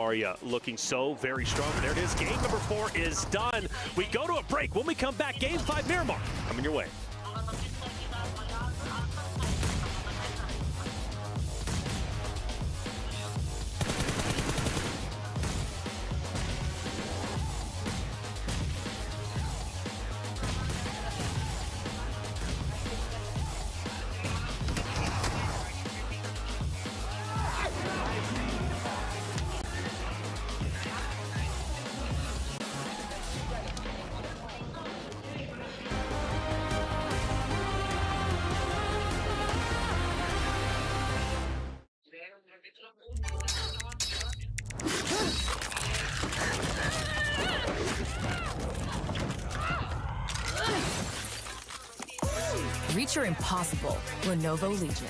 Arya looking so very strong. There it is. Game number 4 is done. We go to a break. When we come back, Game 5 Miramar coming your way. Reach your impossible, Lenovo Legion.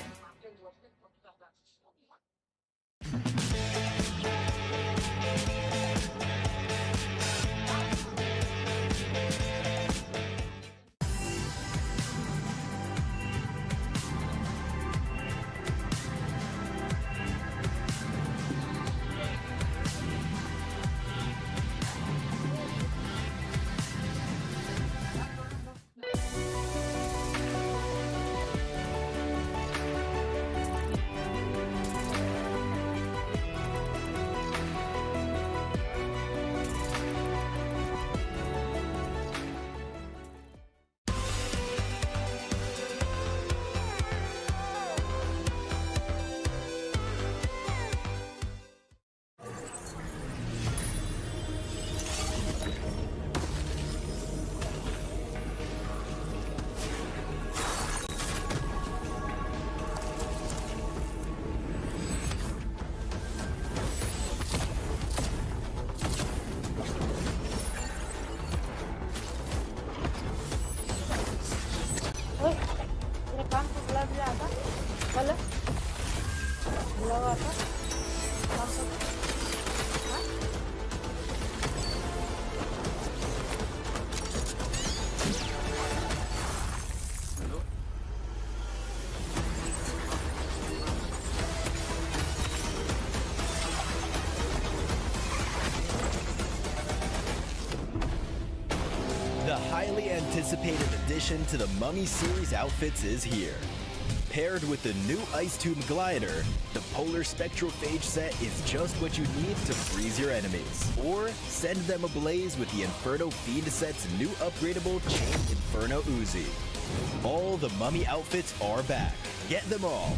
The highly anticipated addition to the Mummy series outfits is here. Paired with the new Ice Tube glider, the Polar Spectrophage set is just what you need to freeze your enemies. Or send them ablaze with the Inferno Fiend set's new upgradable Chain Inferno Uzi. All the Mummy outfits are back. Get them all.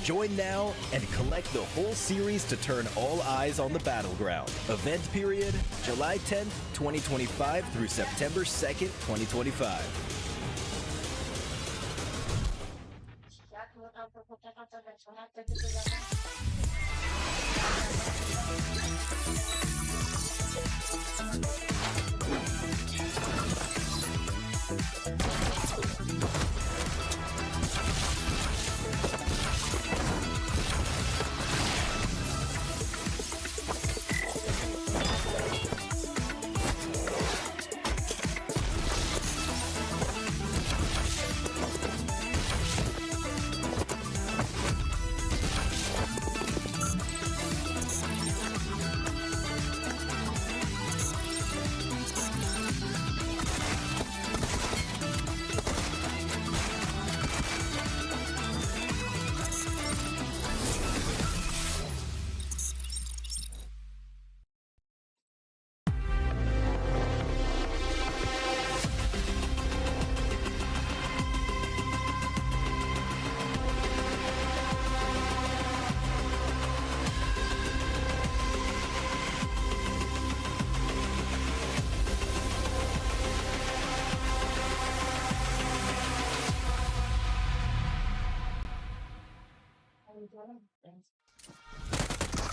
Join now and collect the whole series to turn all eyes on the battleground. Event period, July 10th, 2025 through September 2nd, 2025.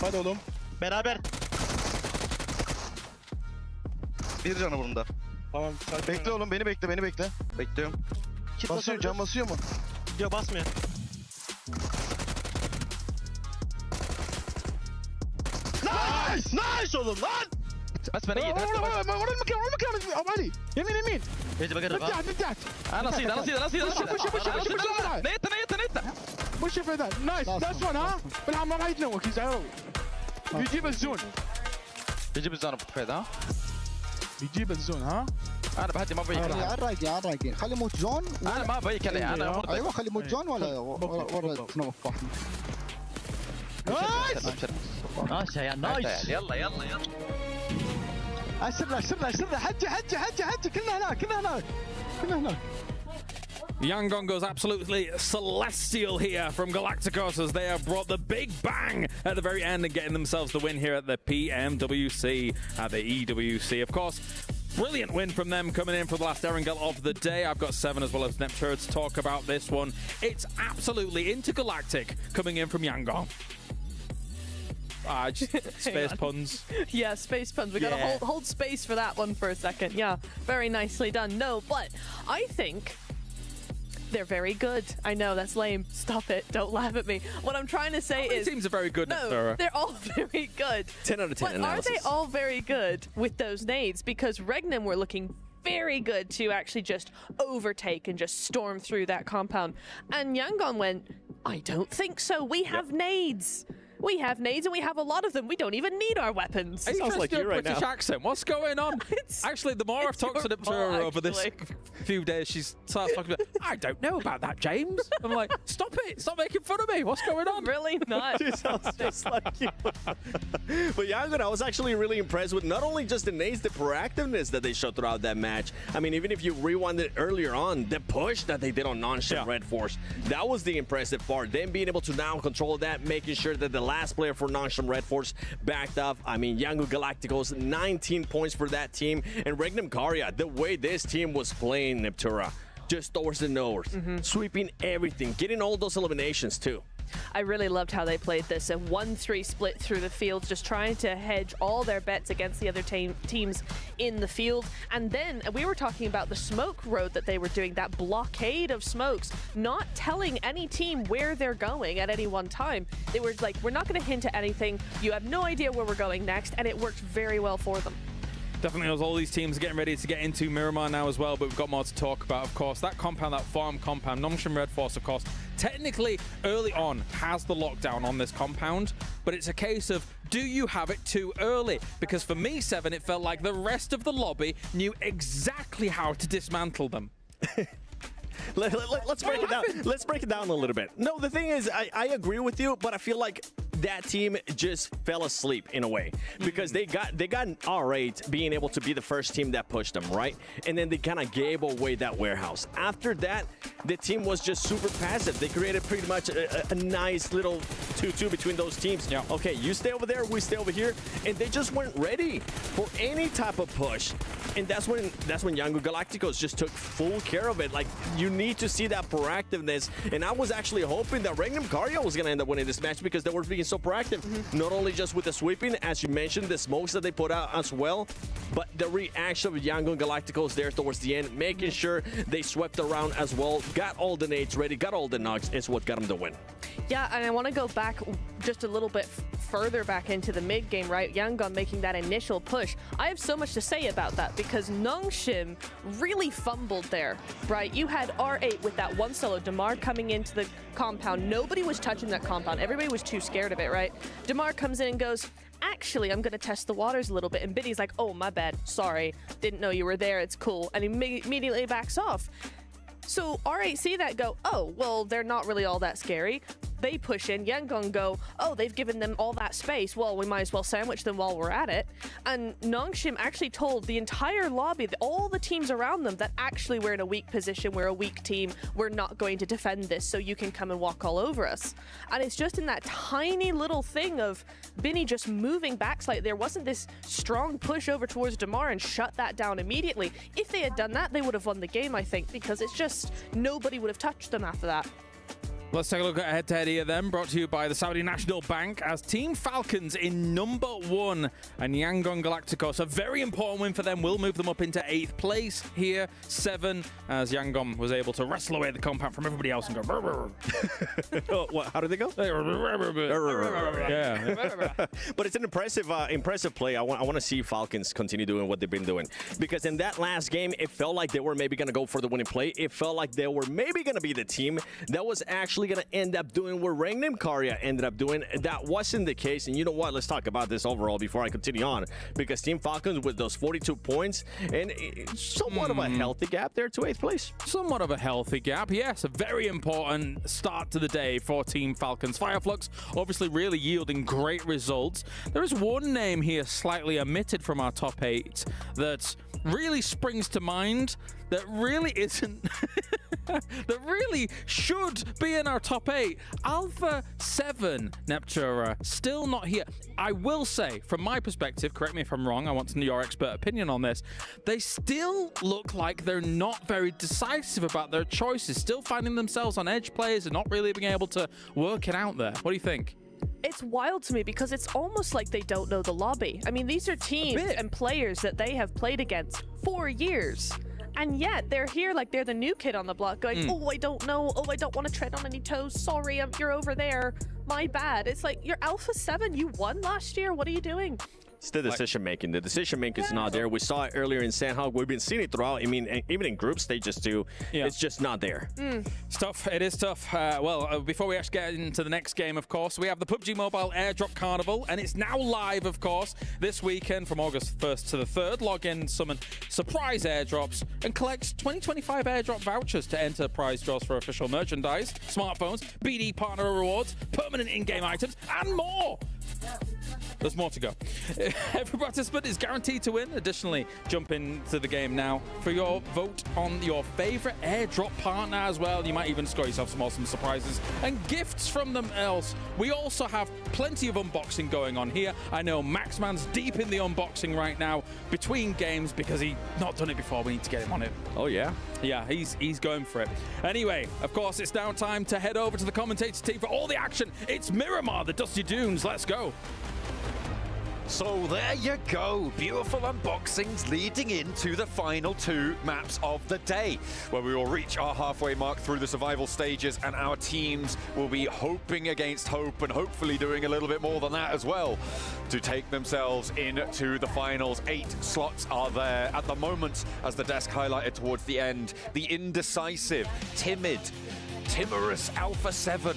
Hadi oğlum. Beraber. Bir canı bunda. Tamam. Bekle oğlum, beni bekle. Bekliyorum. Kit Basıyor, can basıyor mu? Yok, basmıyor. Nice! Nice oğlum lan! بس بنيت ورا المكان ابو علي يمين يجي بقرب ابدعت انا صيد نيت وش في ذا نايس ون ها بالعمر راح يتنوك يزعلوا بيجيب الزون بيجيب الزون ابو حفيظ ها. بيجيب الزون ها. انا بهدي ما بيك. على الرايقين خلي يموت جون. انا ما بيك عليه انا مرضى. ايوه خلي يموت جون ولا تنوف واحد. نايس يا نايس. يلا اسرنا حجي كلنا هناك Yangon goes absolutely celestial here from Galacticos as they have brought the big bang at the very end and getting themselves the win here at the PMWC at the EWC. Of course, brilliant win from them coming in for the last Erangel of the day. I've got 7 as well as Neptune to talk about this one. It's absolutely intergalactic coming in from Yangon. Just space puns. Yeah, space puns. We gotta hold space for that one for a second. Yeah, very nicely done. No, but I think they're very good. I know, that's lame. Stop it. Don't laugh at me. What I'm trying to say is... teams are very good, no, they're all very good. 10 out of 10 but analysis. Are they all very good with those nades? Because Regnum were looking very good to actually just overtake and just storm through that compound. And Yangon went, I don't think so. We have nades. We have nades and we have a lot of them. We don't even need our weapons. It sounds like you right British accent. What's going on? Actually, the more I've talked to her over this few days, she's starts talking about, I don't know about that, James. I'm like, stop it. Stop making fun of me. What's going on? Really not. She sounds just like you. But Yangon, I was actually really impressed with not only just the nades, the proactiveness that they showed throughout that match. I mean, even if you rewind it earlier on, the push that they did on non-ship Red Force, that was the impressive part. Them being able to now control that, making sure that the last player for non-ship Red Force backed up. I mean, Yangon Galacticos, 19 points for that team. And Regnum Karya, the way this team was playing Neptura, just towards the north, sweeping everything, getting all those eliminations too. I really loved how they played this. A 1-3 split through the field, just trying to hedge all their bets against the other teams in the field. And then we were talking about the smoke road that they were doing, that blockade of smokes, not telling any team where they're going at any one time. They were like, we're not going to hint at anything. You have no idea where we're going next. And it worked very well for them. Definitely, as all these teams are getting ready to get into Miramar now as well, but we've got more to talk about, of course. That compound, that farm compound, non-ship Red Force, of course, technically early on has the lockdown on this compound, but it's a case of, do you have it too early? Because for me, 7, it felt like the rest of the lobby knew exactly how to dismantle them. Let's break it down. Let's break it down a little bit. No, the thing is, I agree with you, but I feel like that team just fell asleep in a way because they got R8 being able to be the first team that pushed them, right? And then they kind of gave away that warehouse. After that, the team was just super passive. They created pretty much a nice little 2-2 between those teams. Yeah. Okay, you stay over there, we stay over here, and they just weren't ready for any type of push. And that's when Yangon Galacticos just took full care of it. Like, you need to see that proactiveness. And I was actually hoping that Regnum Karya was going to end up winning this match because they were being so proactive. Not only just with the sweeping, as you mentioned, the smokes that they put out as well, but the reaction of Yangon Galacticos there towards the end, making sure they swept around as well, got all the nades ready, got all the knocks, is what got them the win. Yeah, and I want to go back just a little bit further back into the mid game, right? Yangon making that initial push. I have so much to say about that because Nongshim really fumbled there, right? You had R8 with that one solo, Damar coming into the compound. Nobody was touching that compound. Everybody was too scared of it, right? Damar comes in and goes, actually, I'm going to test the waters a little bit. And Biddy's like, oh, my bad. Sorry. Didn't know you were there. It's cool. And he immediately backs off. So R8 see that, go, oh, well, they're not really all that scary. They push in, Yangon go, oh, they've given them all that space. Well, we might as well sandwich them while we're at it. And Nongshim actually told the entire lobby, all the teams around them, that actually we're in a weak position, we're a weak team, we're not going to defend this, so you can come and walk all over us. And it's just in that tiny little thing of Binny just moving back slightly. There wasn't this strong push over towards Damar and shut that down immediately. If they had done that, they would have won the game, I think, because it's just nobody would have touched them after that. Let's take a look at head-to-head here then, brought to you by the Saudi National Bank as Team Falcons in #1 and Yangon Galacticos. A very important win for them, will move them up into 8th place here, 7, as Yangon was able to wrestle away the compound from everybody else and go brr, brr. What, how did they go? Yeah. But it's an impressive play. I want to see Falcons continue doing what they've been doing, because in that last game, it felt like they were maybe going to go for the winning play. It felt like they were maybe going to be the team that was actually actually going to end up doing what Rangnim Karya ended up doing. That wasn't the case. And you know what? Let's talk about this overall before I continue on. Because Team Falcons with those 42 points and somewhat of a healthy gap there to 8th place. Somewhat of a healthy gap, yes. A very important start to the day for Team Falcons. Fireflux obviously really yielding great results. There is one name here slightly omitted from our top 8 that really springs to mind, that really isn't, that really should be in our top 8. Alpha 7, Neptura, still not here. I will say, from my perspective, correct me if I'm wrong, I want to know your expert opinion on this, they still look like they're not very decisive about their choices, still finding themselves on edge plays and not really being able to work it out there. What do you think? It's wild to me because it's almost like they don't know the lobby. I mean, these are teams and players that they have played against for years. And yet they're here like they're the new kid on the block going, oh, I don't know. Oh, I don't want to tread on any toes. Sorry, you're over there. My bad. It's like, you're Alpha 7. You won last year. What are you doing? It's the decision making. The decision making is not there. We saw it earlier in Sandhog. We've been seeing it throughout. I mean, even in group stages too. Yeah. It's just not there. It's tough. It is tough. Before we actually get into the next game, of course, we have the PUBG Mobile Airdrop Carnival, and it's now live, of course, this weekend from August 1st to the 3rd. Log in, summon surprise airdrops, and collect 2025 airdrop vouchers to enter prize draws for official merchandise, smartphones, BD partner rewards, permanent in-game items, and more. There's more to go. Every participant is guaranteed to win. Additionally, jump into the game now for your vote on your favorite airdrop partner as well. You might even score yourself some awesome surprises and gifts from them else. We also have plenty of unboxing going on here. I know Maxman's deep in the unboxing right now between games because he's not done it before. We need to get him on it. Oh, yeah? Yeah, he's going for it. Anyway, of course, it's now time to head over to the commentator team for all the action. It's Miramar, the Dusty Dunes. Let's go. So there you go, beautiful unboxings leading into the final 2 maps of the day, where we will reach our halfway mark through the survival stages, and our teams will be hoping against hope and hopefully doing a little bit more than that as well to take themselves into the finals. 8 slots are there at the moment, as the desk highlighted towards the end. The indecisive, timorous Alpha 7.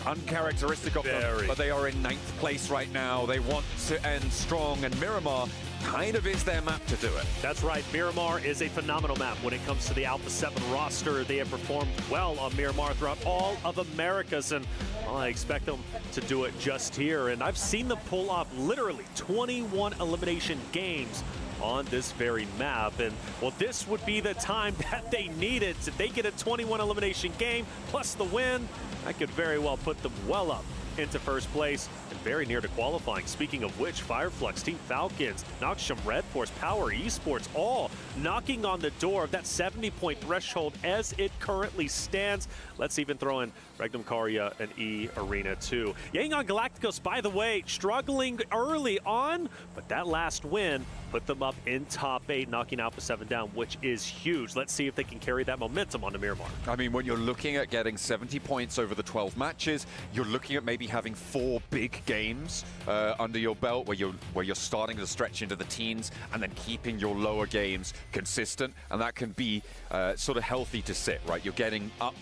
Uncharacteristic of them, but they are in 9th place right now. They want to end strong, and Miramar kind of is their map to do it. That's right. Miramar is a phenomenal map when it comes to the Alpha 7 roster. They have performed well on Miramar throughout all of Americas, and well, I expect them to do it just here. And I've seen them pull off literally 21 elimination games on this very map, and well, this would be the time that they needed. If they get a 21 elimination game plus the win, that could very well put them well up into first place and very near to qualifying. Speaking of which, Fireflux, Team Falcons, Noxium Red Force, Power Esports, all knocking on the door of that 70-point threshold as it currently stands. Let's even throw in Regnum Karya and E Arena too. Yangon Galacticos, by the way, struggling early on, but that last win put them up in top 8, knocking Alpha 7 down, which is huge. Let's see if they can carry that momentum onto Miramar. I mean, when you're looking at getting 70 points over the 12 matches, you're looking at maybe having 4 big games under your belt where you're starting to stretch into the teens and then keeping your lower games consistent, and that can be sort of healthy to sit, right? You're getting up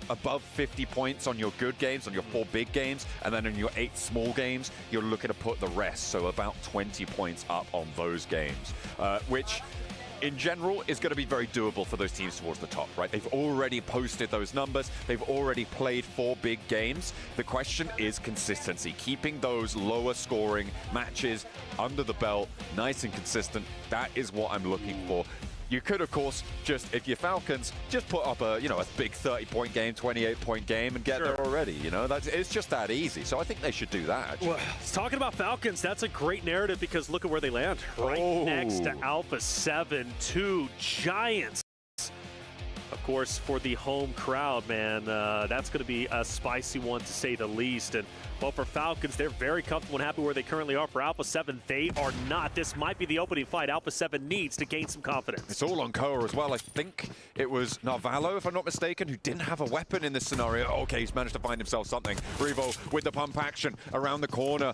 above 50 points on your good games, on your 4 big games, and then in your 8 small games, you're looking to put the rest, so about 20 points up on those games, which in general is going to be very doable for those teams towards the top, right? They've already posted those numbers. They've already played 4 big games. The question is consistency, keeping those lower scoring matches under the belt nice and consistent. That is what I'm looking for. You could, of course, just, if you're Falcons, just put up a big 30-point game, 28-point game and get there already, it's just that easy. So I think they should do that, actually. Well, talking about Falcons, that's a great narrative because look at where they land. Right next to Alpha 7, 2 giants. Of course, for the home crowd, man, that's going to be a spicy one to say the least. And well, for Falcons, they're very comfortable and happy where they currently are. For Alpha 7, they are not. This might be the opening fight Alpha 7 needs to gain some confidence. It's all on Koa as well. I think it was Narvalo, if I'm not mistaken, who didn't have a weapon in this scenario. Okay, he's managed to find himself something. Revo with the pump action around the corner.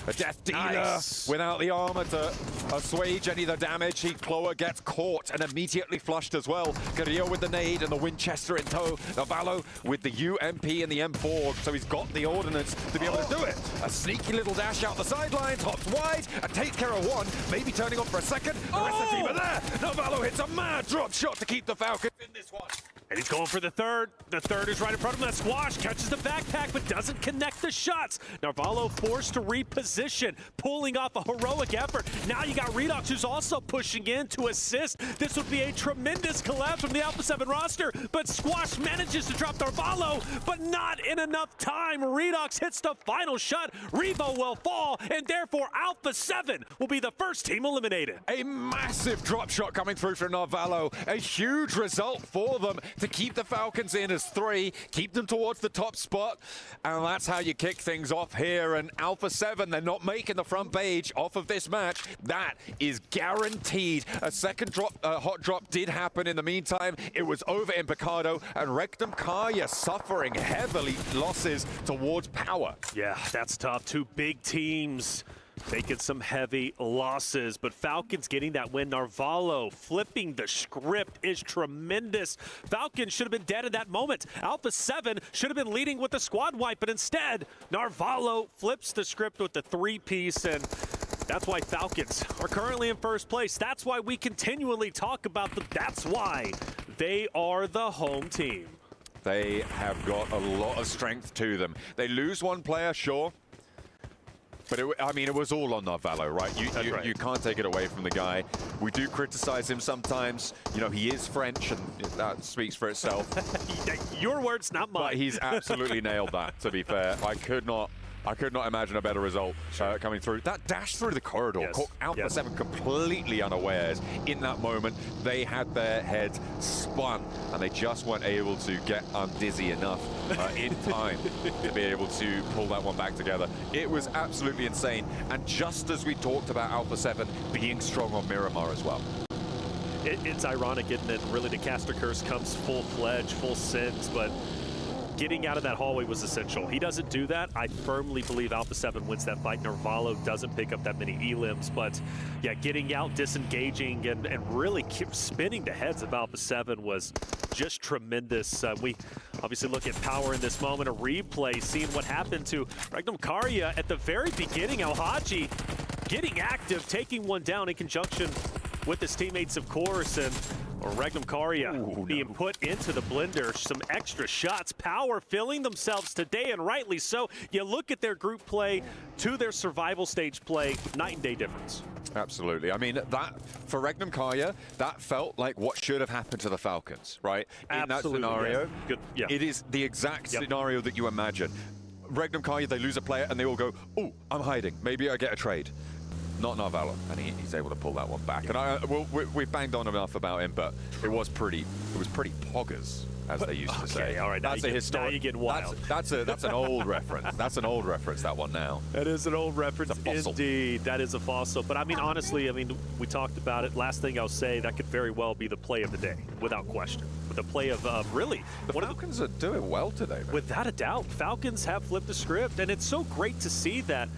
A death dealer without the armor to assuage any of the damage. Kloa gets caught and immediately flushed as well. Carrillo with the nade and the Winchester in tow. Navalo with the UMP and the M4, so he's got the ordnance to be able to do it. A sneaky little dash out the sidelines, hops wide, and takes care of one, maybe turning on for a second. The rest of the team are there. Navalo hits a mad drop shot to keep the Falcons in this one. And he's going for the third. The third is right in front of him. That squash catches the backpack, but doesn't connect the shots. Narvalo forced to reposition, pulling off a heroic effort. Now you got Redox, who's also pushing in to assist. This would be a tremendous collapse from the Alpha 7 roster, but Squash manages to drop Narvalo, but not in enough time. Redox hits the final shot. Revo will fall, and therefore Alpha 7 will be the first team eliminated. A massive drop shot coming through from Narvalo. A huge result for them to keep the Falcons in as 3, keep them towards the top spot, and that's how you kick things off here. And Alpha 7, they're not making the front page off of this match. That is guaranteed. A second drop, hot drop did happen in the meantime. It was over in Picado, and Rectum Kaya suffering heavily losses towards Power. Yeah, that's tough. 2 big teams taking some heavy losses, but Falcons getting that win. Narvalo flipping the script is tremendous. Falcons should have been dead in that moment. Alpha 7 should have been leading with the squad wipe, but instead, Narvalo flips the script with the 3-piece, and that's why Falcons are currently in first place. That's why we continually talk about them. That's why they are the home team. They have got a lot of strength to them. They lose one player, sure. But it was all on Narvalo, right? You can't take it away from the guy. We do criticize him sometimes. You know, he is French, and that speaks for itself. Your words, not mine. But he's absolutely nailed that, to be fair. I could not imagine a better result coming through. That dash through the corridor caught Alpha 7 completely unawares. In that moment, they had their heads spun, and they just weren't able to get undizzy enough in time to be able to pull that one back together. It was absolutely insane. And just as we talked about Alpha 7 being strong on Miramar as well. It's ironic, isn't it? Really, the caster curse comes full-fledged, full send, but getting out of that hallway was essential. He doesn't do that. I firmly believe Alpha 7 wins that fight. Narvalo doesn't pick up that many elims, but yeah, getting out, disengaging, and really keep spinning the heads of Alpha 7 was just tremendous. We obviously look at Power in this moment, a replay, seeing what happened to Rectum Kaya at the very beginning. Al-Haji getting active, taking one down in conjunction with his teammates, of course, and Rectum Kaya being put into the blender. Some extra shots. Power filling themselves today, and rightly so. You look at their group play to their survival stage play, night and day difference. Absolutely. I mean, that for Rectum Kaya, that felt like what should have happened to the Falcons, right? In that scenario, it is the exact scenario that you imagine. Rectum Kaya, they lose a player, and they all go, "Oh, I'm hiding. Maybe I get a trade." Not Narvalo, and he's able to pull that one back. And we banged on enough about him, but it was pretty poggers, as they used to say. All right, that's a historic. Now you're getting wild. That's an old reference. That's an old reference. That one now. That is an old reference, indeed. That is a fossil. But I mean, honestly, we talked about it. Last thing I'll say, that could very well be the play of the day, without question. With the play of really, the Falcons are doing well today, man. Without a doubt. Falcons have flipped the script, and it's so great to see that.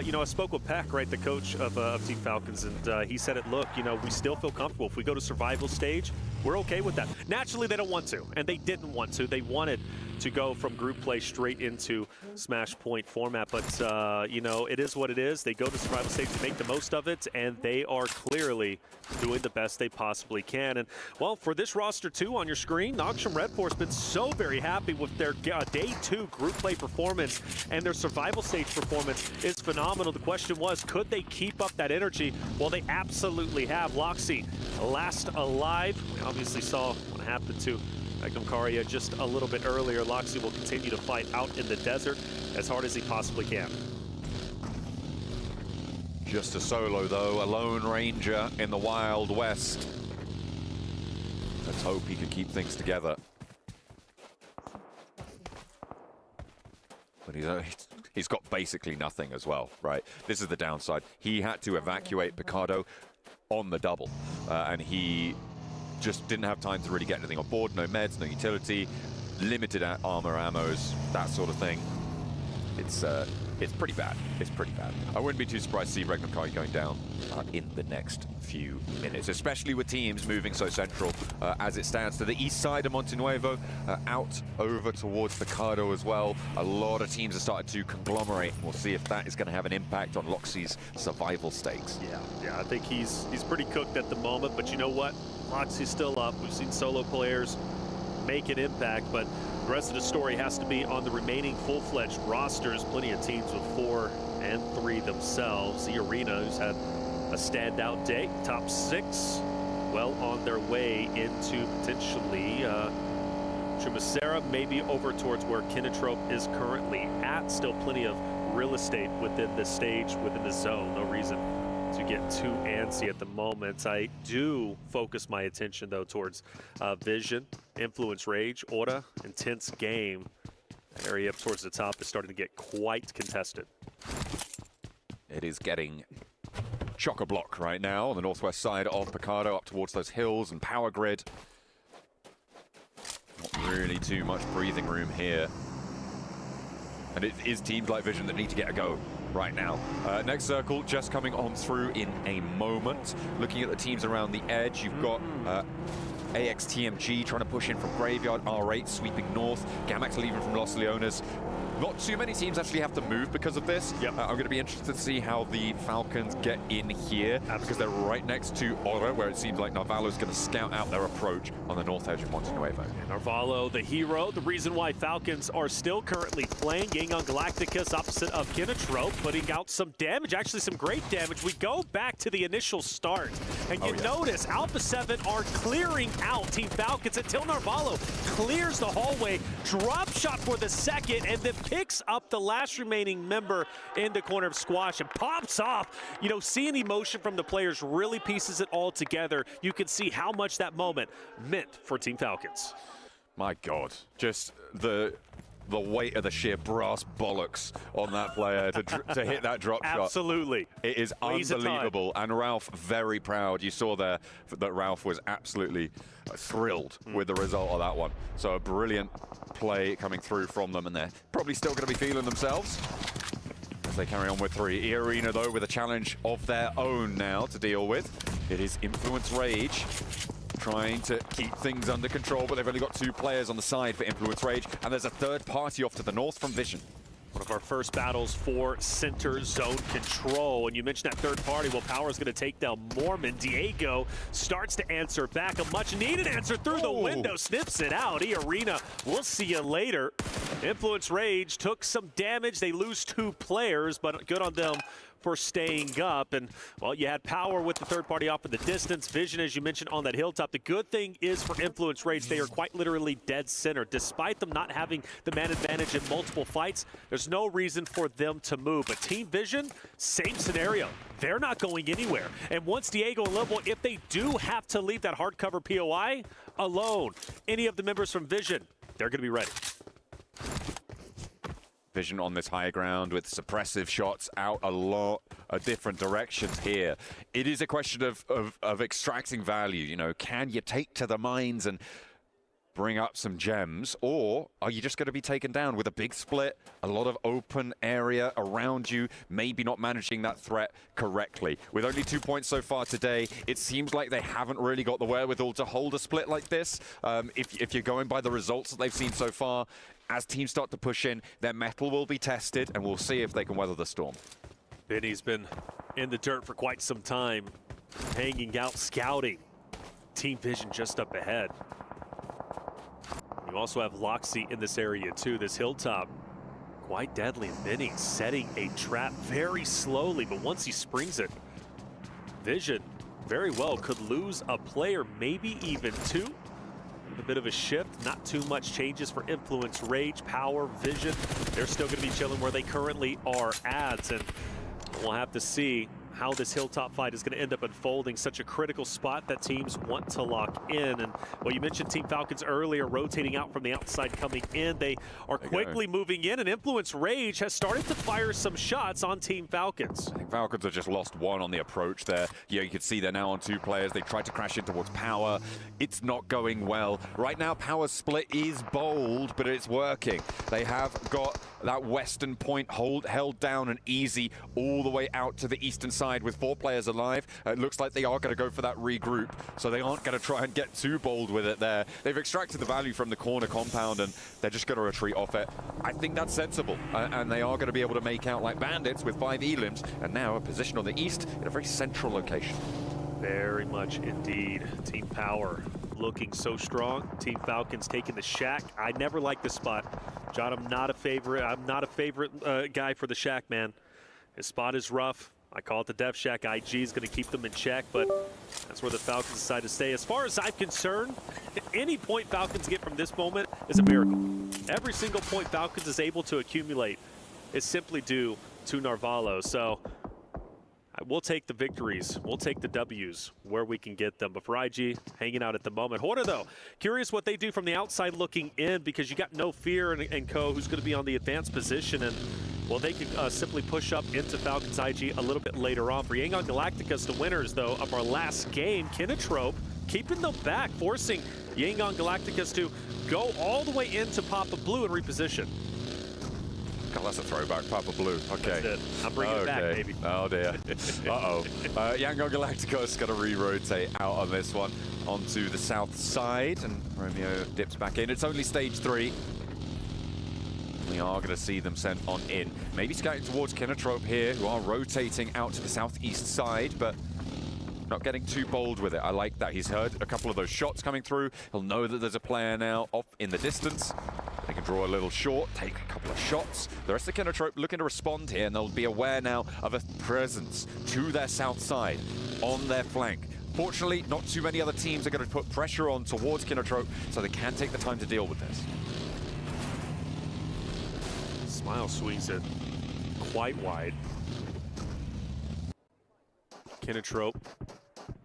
You know, I spoke with Peck, right, the coach of Team Falcons, and he said it, look, you know, we still feel comfortable. If we go to survival stage, we're okay with that. Naturally, they don't want to, and they didn't want to. They wanted to go from group play straight into Smash Point format, but, you know, it is what it is. They go to survival stage to make the most of it, and they are clearly doing the best they possibly can. And, well, for this roster, too, on your screen, Nox from Red Force been so very happy with their Day 2 group play performance, and their survival stage performance is phenomenal. The question was, could they keep up that energy? Well, they absolutely have. Loxy, last alive. We obviously saw what happened to Rectum Kaya just a little bit earlier. Loxy will continue to fight out in the desert as hard as he possibly can. Just a solo, though, a lone ranger in the Wild West. Let's hope he can keep things together. But he's got basically nothing as well, right? This is the downside. He had to evacuate Picado on the double, and he just didn't have time to really get anything on board. No meds, no utility, limited armor, ammos, that sort of thing. It's it's pretty bad. It's pretty bad. I wouldn't be too surprised to see Regnakai going down in the next few minutes, especially with teams moving so central as it stands to the east side of Montenuevo, out over towards Picado as well. A lot of teams are starting to conglomerate. We'll see if that is going to have an impact on Loxy's survival stakes. Yeah, I think he's pretty cooked at the moment, but you know what? Loxy's still up. We've seen solo players make an impact, but the rest of the story has to be on the remaining full-fledged rosters. Plenty of teams with 4 and 3 themselves. The Arena, who's had a standout day, top 6, well on their way into potentially Chumacera, maybe over towards where Kinatrope is currently at. Still plenty of real estate within this stage, within the zone. No reason to get too antsy at the moment. I do focus my attention though towards Vision, Influence Rage, Aura, intense game. That area up towards the top is starting to get quite contested. It is getting chock-a-block right now on the northwest side of Picado, up towards those hills and power grid. Not really too much breathing room here. And it is teams like Vision that need to get a go right now. Next circle just coming on through in a moment. Looking at the teams around the edge, you've got AXTMG trying to push in from Graveyard, R8 sweeping north, Gamax leaving from Los Leones. Not too many teams actually have to move because of this. Yep. I'm going to be interested to see how the Falcons get in here, because they're right next to Aura, where it seems like Narvalo's going to scout out their approach on the north edge of Montenuevo. Narvalo, the hero, the reason why Falcons are still currently playing. Gang on Galacticus opposite of Kinatrope, putting out some damage, actually some great damage. We go back to the initial start, and you notice Alpha 7 are clearing out Team Falcons until Narvalo clears the hallway, drop shot for the second, and then picks up the last remaining member in the corner of Squash and pops off. You know, seeing emotion from the players really pieces it all together. You can see how much that moment meant for Team Falcons. My God, just the weight of the sheer brass bollocks on that player to hit that drop shot. Absolutely. It is unbelievable. And Ralph very proud. You saw there that Ralph was absolutely thrilled with the result of that one. So a brilliant play coming through from them, and they're probably still going to be feeling themselves as they carry on with 3. E-Arena, though, with a challenge of their own now to deal with. It is Influence Rage, trying to keep things under control, but they've only got 2 players on the side for Influence Rage, and there's a third party off to the north from Vision. One of our first battles for center zone control. And you mentioned that third party. Well, Power's going to take down Mormon. Diego starts to answer back. A much-needed answer through the window. Snips it out. E-Arena, we'll see you later. Influence Rage took some damage. They lose 2 players, but good on them for staying up. And, well, you had Power with the third party off in the distance. Vision, as you mentioned, on that hilltop. The good thing is for Influence Rage, they are quite literally dead center. Despite them not having the man advantage in multiple fights, there's no reason for them to move. But Team Vision, same scenario. They're not going anywhere. And once Diego and Level, if they do have to leave that hardcover POI alone, any of the members from Vision, they're going to be ready. Vision on this high ground with suppressive shots out a lot of different directions here. It is a question of extracting value. You know, can you take to the mines and bring up some gems, or are you just going to be taken down with a big split, a lot of open area around you, maybe not managing that threat correctly? With only 2 points so far today, it seems like they haven't really got the wherewithal to hold a split like this. If you're going by the results that they've seen so far, as teams start to push in, their mettle will be tested, and we'll see if they can weather the storm. Benny's been in the dirt for quite some time, hanging out, scouting. Team Vision just up ahead. You also have Loxy in this area too. This hilltop, quite deadly. And Benny setting a trap very slowly, but once he springs it, Vision very well could lose a player, maybe even 2. A bit of a shift, not too much changes for Influence Rage, Power, Vision. They're still going to be chilling where they currently are at, and we'll have to see how this hilltop fight is going to end up unfolding. Such a critical spot that teams want to lock in. And well, you mentioned Team Falcons earlier, rotating out from the outside, coming in. They are quickly moving in, and Influence Rage has started to fire some shots on Team Falcons. I think Falcons have just lost one on the approach there. Yeah, you can see they're now on 2 players. They tried to crash in towards Power. It's not going well. Right now, Power's split is bold, but it's working. They have got that western point held down and easy all the way out to the eastern side with 4 players alive. It looks like they are going to go for that regroup, so they aren't going to try and get too bold with it there. They've extracted the value from the corner compound, and they're just going to retreat off it. I think that's sensible, and they are going to be able to make out like bandits with 5 elims, and now a position on the east in a very central location. Very much indeed. Team Power looking so strong. Team Falcons taking the shack. I never liked this spot. John, I'm not a favorite. I'm not a favorite guy for the shack, man. His spot is rough. I call it the Death Shack. IG is going to keep them in check, but that's where the Falcons decide to stay. As far as I'm concerned, any point Falcons get from this moment is a miracle. Every single point Falcons is able to accumulate is simply due to Narvalo. So we'll take the victories. We'll take the W's where we can get them. But for IG, hanging out at the moment. Horta, though, curious what they do from the outside looking in, because you got No Fear and co, who's going to be on the advanced position. And, well, they can simply push up into Falcons IG a little bit later on. For Yangon Galacticus, the winners, though, of our last game, Kinatrope keeping them back, forcing Yangon Galacticus to go all the way into Papa Blue and reposition. God, that's a throwback, Papa Blue. Okay. That's it. I'm bringing it back, baby. Oh, dear. Uh-oh. Yangon Galacticos got to re-rotate out on this one onto the south side, and Romeo dips back in. It's only stage 3. We are going to see them sent on in. Maybe scouting towards Kinatrope here, who are rotating out to the southeast side, but not getting too bold with it. I like that. He's heard a couple of those shots coming through. He'll know that there's a player now off in the distance. They can draw a little short, take a couple of shots. The rest of Kinatrope looking to respond here, and they'll be aware now of a presence to their south side on their flank. Fortunately, not too many other teams are going to put pressure on towards Kinatrope, so they can take the time to deal with this. Smile swings it quite wide. Kinatrope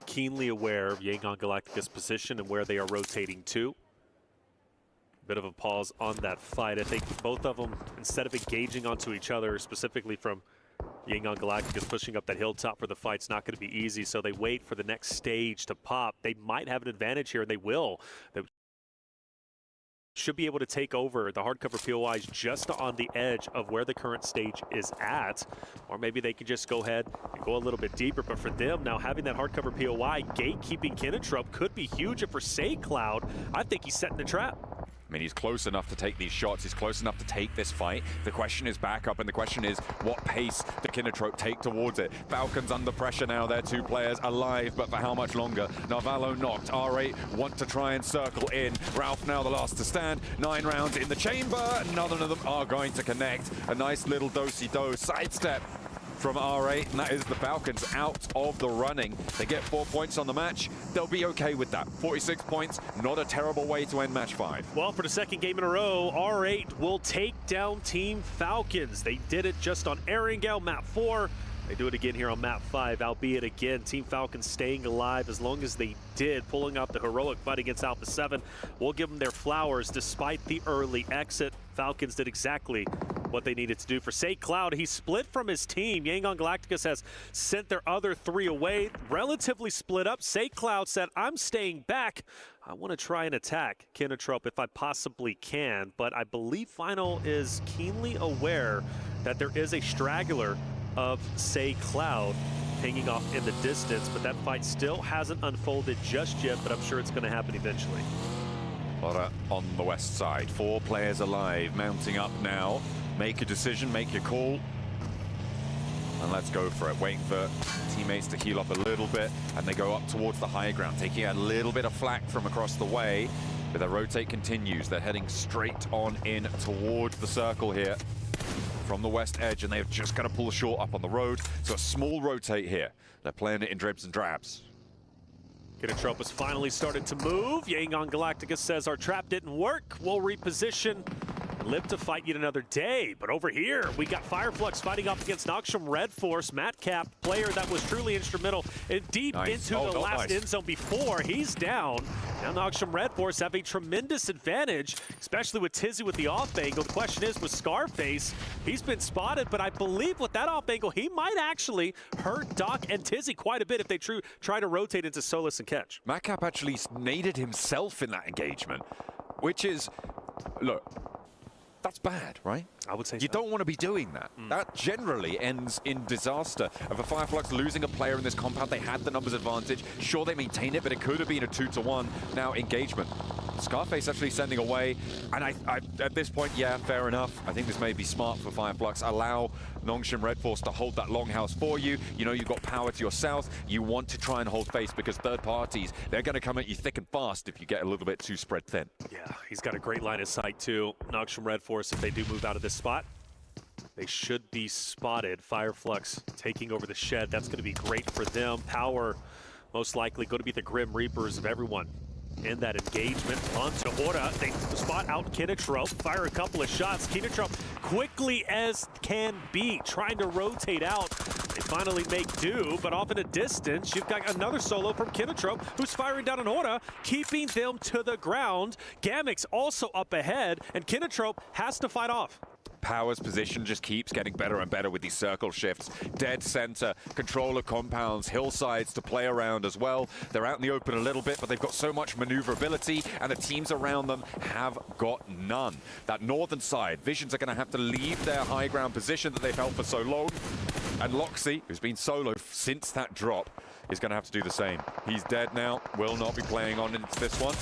keenly aware of Yangon Galacticus' position and where they are rotating to. Bit of a pause on that fight. I think both of them, instead of engaging onto each other, specifically from Yangon Galacticus pushing up that hilltop for the fight's not going to be easy, so they wait for the next stage to pop. They might have an advantage here, and they will. They should be able to take over. The hardcover POIs just on the edge of where the current stage is at, or maybe they could just go ahead and go a little bit deeper. But for them now, having that hardcover POI gatekeeping Kinatrope could be huge. And for Cloud, I think he's setting the trap. I mean, he's close enough to take these shots. He's close enough to take this fight. The question is back up, and the question is, what pace do Kinatrope take towards it? Falcons under pressure now. They're 2 players alive, but for how much longer? Narvalo knocked. R8 want to try and circle in. Ralph now the last to stand. 9 rounds in the chamber. None of them are going to connect. A nice little do-si-do sidestep from R8, and that is the Falcons out of the running. They get 4 points on the match. They'll be okay with that. 46 points, not a terrible way to end match 5. Well, for the second game in a row, R8 will take down Team Falcons. They did it just on Erangel, map 4. They do it again here on map 5, albeit again, Team Falcons staying alive as long as they did, pulling out the heroic fight against Alpha 7. We'll give them their flowers despite the early exit. Falcons did exactly what they needed to do. For Cloud, he split from his team. Yangon Galacticus has sent their other 3 away, relatively split up. Cloud said, I'm staying back. I want to try and attack Kinatrope if I possibly can, but I believe Final is keenly aware that there is a straggler of Cloud hanging off in the distance, but that fight still hasn't unfolded just yet, but I'm sure it's going to happen eventually. Horta on the west side, 4 players alive, mounting up now. Make a decision, make your call, and let's go for it. Waiting for teammates to heal up a little bit, and they go up towards the high ground, taking a little bit of flak from across the way, but their rotate continues. They're heading straight on in towards the circle here from the west edge, and they've just got to pull short up on the road, so a small rotate here. They're playing it in dribs and drabs. Kinatrope has finally started to move. Yangon Galacticus says our trap didn't work. We'll reposition. live to fight yet another day. But over here, we got Fireflux fighting off against Noxum Red Force. Matcap, player that was truly instrumental deep into the last end zone before. He's down. Now Noxum Red Force have a tremendous advantage, especially with Tizzy with the off angle. The question is with Scarface, he's been spotted, but I believe with that off angle, he might actually hurt Doc and Tizzy quite a bit if they try to rotate into Solus and Catch. Matcap actually naded himself in that engagement, which is, look, that's bad, right? I would say you don't want to be doing that. That generally ends in disaster. And for Fireflux losing a player in this compound, they had the numbers advantage. Sure, they maintained it, but it could have been a 2-to-1. Now engagement. Scarface actually sending away, and I at this point, yeah, fair enough. I think this may be smart for Fireflux. Allow Noxum Red Force to hold that longhouse for you. You know you've got power to your south. You want to try and hold face because third parties, they're going to come at you thick and fast if you get a little bit too spread thin. Yeah, he's got a great line of sight too. Noxum Red Force, if they do move out of this spot, they should be spotted. Fireflux taking over the shed. That's going to be great for them. Power, most likely, going to be the Grim Reapers of everyone in that engagement. Onto Orta. They spot out Kinatrope, fire a couple of shots. Kinatrope quickly as can be, trying to rotate out. They finally make do, but off in a distance, you've got another solo from Kinatrope, who's firing down on Orta, keeping them to the ground. Gamix also up ahead, and Kinatrope has to fight off. Power's position just keeps getting better and better with these circle shifts. Dead center, control of compounds, hillsides to play around as well. They're out in the open a little bit, but they've got so much maneuverability, and the teams around them have got none. That northern side, Visions are going to have to leave their high ground position that they've held for so long. And Loxy, who's been solo since that drop, is going to have to do the same. He's dead now, will not be playing on into this one.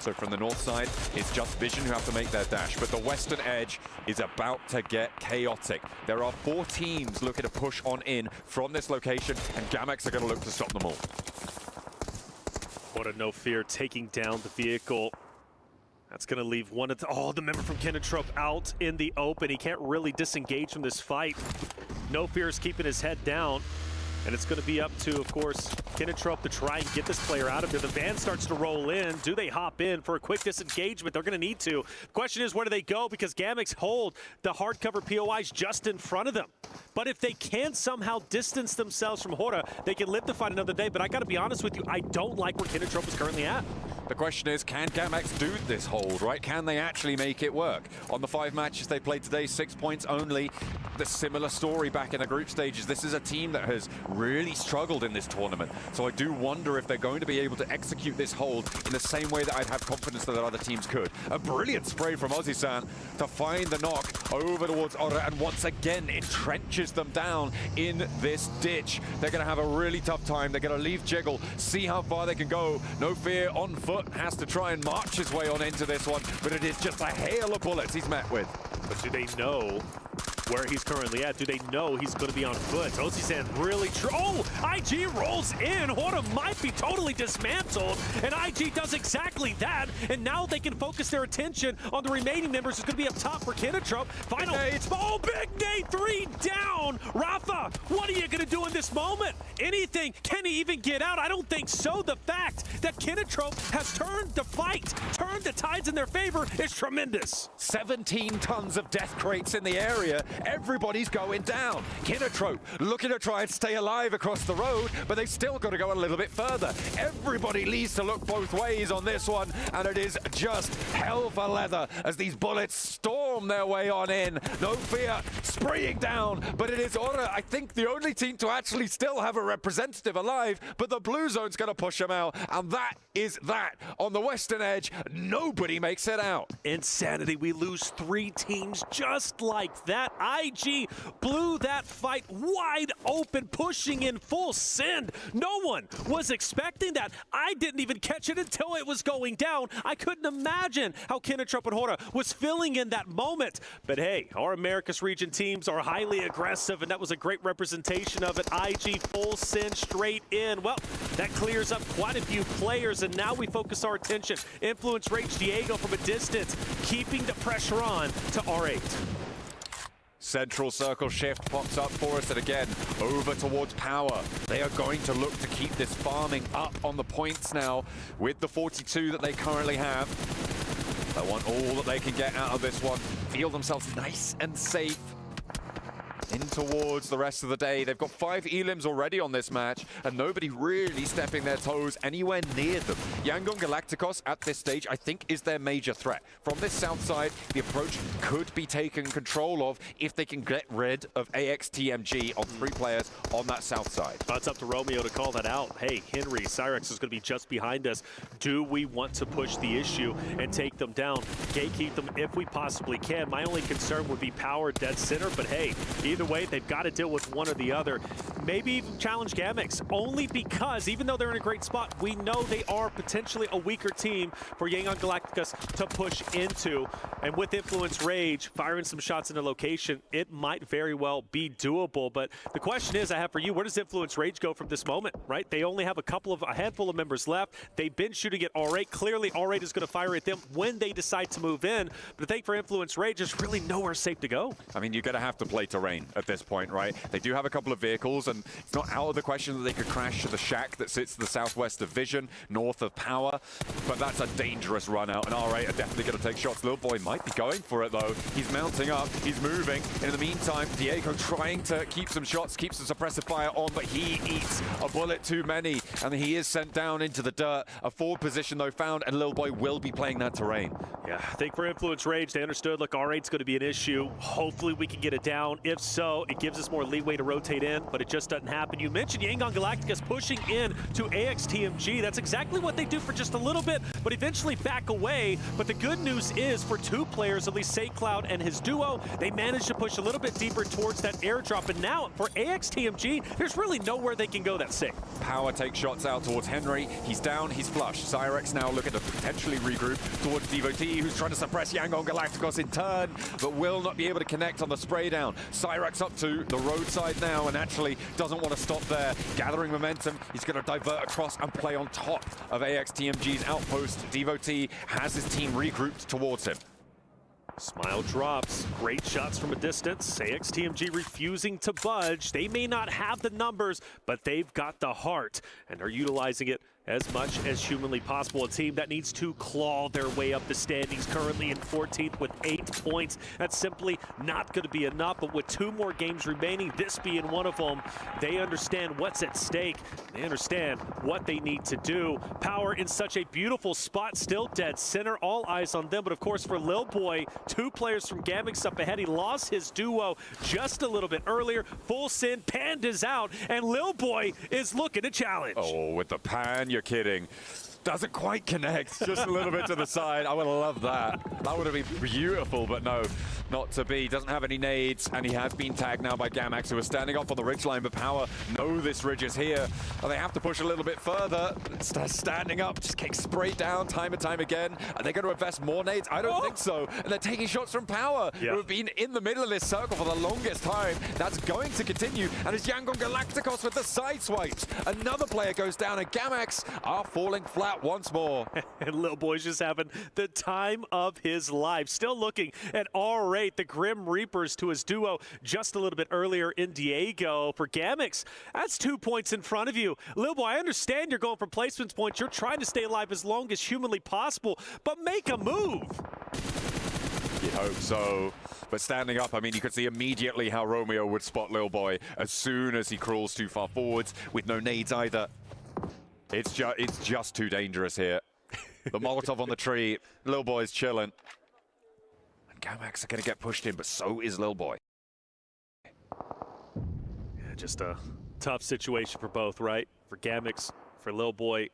So from the north side, it's just Vision who have to make their dash. But the western edge is about to get chaotic. There are 4 teams looking to push on in from this location, and Gamex are going to look to stop them all. What a No Fear taking down the vehicle. That's going to leave one of the member from Kinatrope out in the open. He can't really disengage from this fight. No Fear is keeping his head down. And it's going to be up to, of course, Kinatrope to try and get this player out of there. The van starts to roll in. Do they hop in for a quick disengagement? They're going to need to. The question is, where do they go? Because Gamix hold the hardcover POIs just in front of them. But if they can somehow distance themselves from Hora, they can live to fight another day. But I got to be honest with you, I don't like where Kinatrope is currently at. The question is, can Gamex do this hold, right? Can they actually make it work? On the 5 matches they played today, 6 points only. The similar story back in the group stages. This is a team that has really struggled in this tournament. So I do wonder if they're going to be able to execute this hold in the same way that I'd have confidence that other teams could. A brilliant spray from Ozzy-san to find the knock over towards Ora, and once again entrenches them down in this ditch. They're going to have a really tough time. They're going to leave Jiggle, see how far they can go. No Fear on foot, has to try and march his way on into this one, but it is just a hail of bullets he's met with. But do they know where he's currently at? Do they know he's going to be on foot? Ozzy-san really IG rolls in. Hora might be totally dismantled, and IG does exactly that, and now they can focus their attention on the remaining members who's going to be up top for Kinatrope. Final, big nade 3 down. Rafa, what are you going to do in this moment? Anything? Can he even get out? I don't think so. The fact that Kinatrope has turned the fight, turned the tides in their favor is tremendous. 17 tons of death crates in the area. Everybody's going down. Kinatrope looking to try and stay alive across the road, but they've still got to go a little bit further. Everybody needs to look both ways on this one, and it is just hell for leather as these bullets storm their way on in. No Fear spraying down, but it is Ora, I think, the only team to actually still have a representative alive, but the blue zone's going to push them out, and that is that. On the western edge, nobody makes it out. Insanity. We lose 3 teams just like that. IG blew that fight wide open, pushing in full send. No one was expecting that. I didn't even catch it until it was going down. I couldn't imagine how Kinatrope and Hora was feeling in that moment. But hey, our Americas region teams are highly aggressive, and that was a great representation of it. IG full send straight in. Well, that clears up quite a few players, and now we focus our attention. Influence Rage Diego from a distance, keeping the pressure on to R8. Central circle shift pops up for us, and again, over towards Power. They are going to look to keep this farming up on the points now with the 42 that they currently have. They want all that they can get out of this one. Feel themselves nice and safe in towards the rest of the day. They've got 5 elims already on this match, and nobody really stepping their toes anywhere near them. Yangon Galacticos at this stage, I think, is their major threat. From this south side, the approach could be taken control of if they can get rid of AXTMG on 3 players on that south side. It's up to Romeo to call that out. Hey, Henry, Cyrex is going to be just behind us. Do we want to push the issue and take them down? Gatekeep them if we possibly can. My only concern would be power dead center, but hey, either way, they've got to deal with one or the other. Maybe even challenge Gamix, only because even though they're in a great spot, we know they are potentially a weaker team for Yangon Galacticos to push into. And with Influence Rage, firing some shots into location, it might very well be doable. But the question is, I have for you, where does Influence Rage go from this moment, right? They only have a handful of members left. They've been shooting at R8. Clearly, R8 is going to fire at them when they decide to move in. But I think for Influence Rage, there's really nowhere safe to go. I mean, you're going to have to play terrain at this point, right? They do have a couple of vehicles, and it's not out of the question that they could crash to the shack that sits to the southwest of Vision, north of Power, but that's a dangerous run out, and R8 are definitely going to take shots. Little boy might be going for it, though. He's mounting up, he's moving. In the meantime, Diego trying to keep some shots, keeps the suppressive fire on, but he eats a bullet too many, and he is sent down into the dirt. A forward position, though, found, and Little Boy will be playing that terrain. Yeah, I think for Influence Rage, they understood, look, R8's going to be an issue. Hopefully we can get it down. If so, it gives us more leeway to rotate in, but it just doesn't happen. You mentioned Yangon Galacticos pushing in to AXTMG. That's exactly what they do for just a little bit, but eventually back away. But the good news is for 2 players, at least SakeCloud and his duo, they managed to push a little bit deeper towards that airdrop. And now for AXTMG, there's really nowhere they can go that's safe. Power takes shots out towards Henry. He's down, he's flushed. Cyrex now looking to potentially regroup towards Devotee, who's trying to suppress Yangon Galacticos in turn, but will not be able to connect on the spray down. Cyrex up to the roadside now, and actually doesn't want to stop there. Gathering momentum, he's going to divert across and play on top of AXTMG's outpost. Devotee has his team regrouped towards him. Smile drops, great shots from a distance. AXTMG refusing to budge. They may not have the numbers, but they've got the heart and are utilizing it as much as humanly possible. A team that needs to claw their way up the standings, currently in 14th with 8 points. That's simply not going to be enough, but with 2 more games remaining, this being one of them, they understand what's at stake. They understand what they need to do. Power in such a beautiful spot, still dead center, all eyes on them. But of course for Lil Boy, 2 players from Gamix up ahead. He lost his duo just a little bit earlier. Full Sin, Panda's out, and Lil Boy is looking to challenge. Oh, with the pan, you're kidding. Doesn't quite connect, just a little bit to the side. I would have loved that. That would have been beautiful, but no, not to be. Doesn't have any nades, and he has been tagged now by Gamax, who are standing up on the ridge line, but Power know this ridge is here. And they have to push a little bit further. Standing up, just getting sprayed down time and time again. Are they going to invest more nades? I don't think so. And they're taking shots from Power, who have been in the middle of this circle for the longest time. That's going to continue. And it's Yangon Galacticos with the side swipes. Another player goes down, and Gamax are falling flat once more. And Lil Boy's just having the time of his life. Still looking at R8, the Grim Reapers, to his duo just a little bit earlier in Diego. For Gamix, that's 2 points in front of you. Lil Boy, I understand you're going for placements points. You're trying to stay alive as long as humanly possible, but make a move. You'd hope so. But standing up, I mean, you could see immediately how Romeo would spot Lil Boy as soon as he crawls too far forwards, with no nades either. It's just too dangerous here. The Molotov on the tree, Lil Boy's chilling. And Gamax are going to get pushed in, but so is Lil Boy. Yeah, just a tough situation for both, right? For Gamix, for Lil Boy,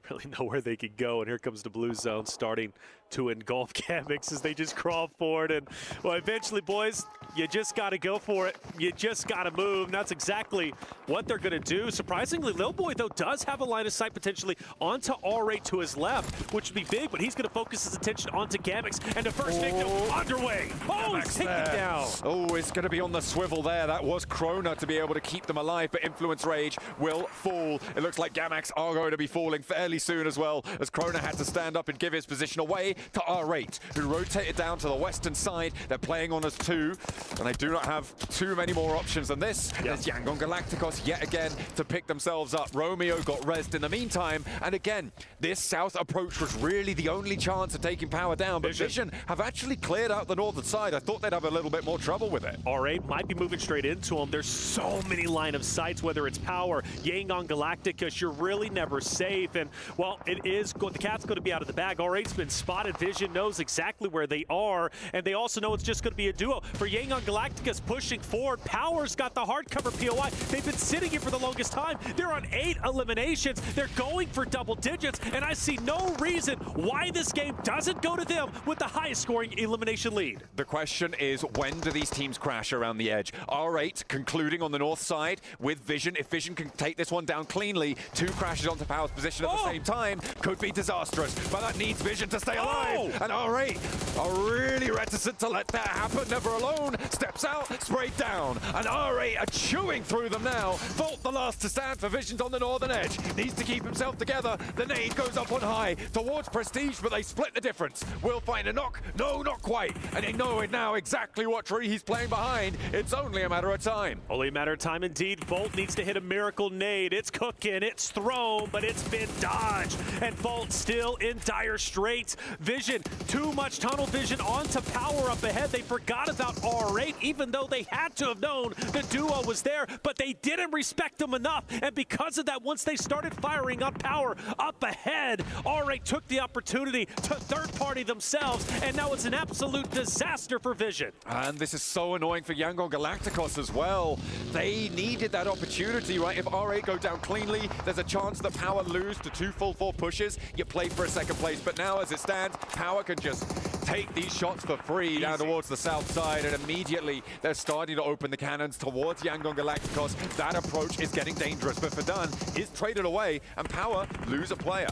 really know where they could go. And here comes the blue zone starting to engulf Gamix as they just crawl forward. And, well, eventually, boys, you just got to go for it. You just got to move. And that's exactly what they're going to do. Surprisingly, Lil Boy, though, does have a line of sight potentially onto R8 to his left, which would be big, but he's going to focus his attention onto Gamix. And the first victim underway. Oh, he's taken down. Oh, it's going to be on the swivel there. That was Krona to be able to keep them alive, but Influence Rage will fall. It looks like Gamax are going to be falling fairly fairly soon as well, as Krona had to stand up and give his position away to R8, who rotated down to the western side. They're playing on us 2, and they do not have too many more options than this. There's Yangon Galacticos yet again to pick themselves up. Romeo got rezzed in the meantime, and again, this south approach was really the only chance of taking Power down, but Vision have actually cleared out the northern side. I thought they'd have a little bit more trouble with it. R8 might be moving straight into him. There's so many line of sights, whether it's Power, Yangon Galacticus, you're really never safe. And, well, it is the cat's going to be out of the bag. R8's been spotted. Vision knows exactly where they are, and they also know it's just going to be a duo. For Yangon Galacticus pushing forward, Power's got the hardcover POI. They've been sitting here for the longest time. They're on 8 eliminations. They're going for double digits, and I see no reason why this game doesn't go to them with the highest scoring elimination lead. The question is, when do these teams crash around the edge? R8 concluding on the north side with Vision. If Vision can take this one down cleanly, 2 crashes onto Power's position at the same time could be disastrous, but that needs Vision to stay alive. And R8 are really reticent to let that happen. Never Alone steps out, sprayed down, and R8 are chewing through them now. Volt the last to stand for Vision's on the northern edge. Needs to keep himself together. The nade goes up on high towards Prestige, but they split the difference. Will find a knock. No, not quite. And they know it now exactly what tree he's playing behind. It's only a matter of time. Only a matter of time indeed. Volt needs to hit a miracle nade. It's cooking, it's thrown, but it's been dodged. And Volt still in dire straits. Vision, too much tunnel vision onto Power up ahead. They forgot about R8, even though they had to have known the duo was there, but they didn't respect them enough. And because of that, once they started firing up Power up ahead, R8 took the opportunity to third party themselves, and now it's an absolute disaster for Vision. And this is so annoying for Yangon Galacticos as well. They needed that opportunity, right? If R8 go down cleanly, there's a chance that Power lose to 2 full 4 pushes. You play for a second place, but now as it stands, Power can just take these shots for free down towards the south side, and immediately they're starting to open the cannons towards Yangon Galacticos. That approach is getting dangerous, but Verdun is traded away, and Power lose a player.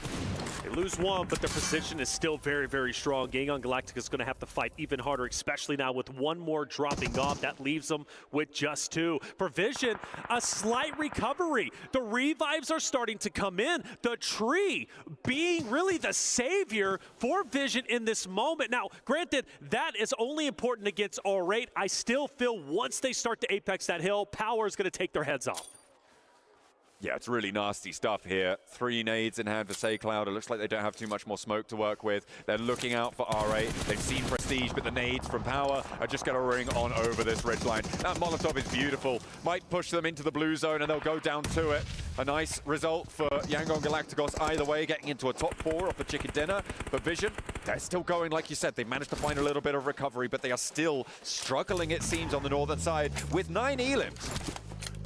They lose one, but their position is still very, very strong. Yangon Galacticus is going to have to fight even harder, especially now with one more dropping off. That leaves them with just 2. For Vision, a slight recovery. The revives are starting to come in. The tree being really the savior for Vision in this moment. Now, granted, that is only important against R8. I still feel once they start to apex that hill, Power is going to take their heads off. Yeah, it's really nasty stuff here. 3 nades in hand for SayCloud. It looks like they don't have too much more smoke to work with. They're looking out for R8. They've seen Prestige, but the nades from Power are just going to ring on over this ridge line. That Molotov is beautiful. Might push them into the blue zone, and they'll go down to it. A nice result for Yangon Galacticos either way, getting into a top 4 off the chicken dinner. But Vision, they're still going, like you said. They've managed to find a little bit of recovery, but they are still struggling, it seems, on the northern side with 9 elims.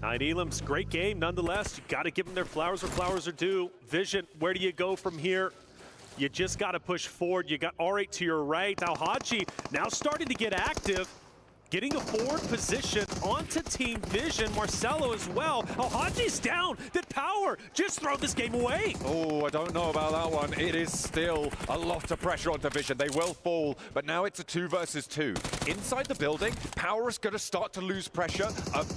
9 elims, great game nonetheless. You got to give them their flowers where flowers are due. Vision, where do you go from here? You just got to push forward. You got R8 to your right. Al-Haji now starting to get active, getting a forward position onto Team Vision. Marcelo as well. Al-Haji's down. Did Power just throw this game away? Oh, I don't know about that one. It is still a lot of pressure onto Vision. They will fall, but now it's a 2 versus 2. Inside the building, Power is going to start to lose pressure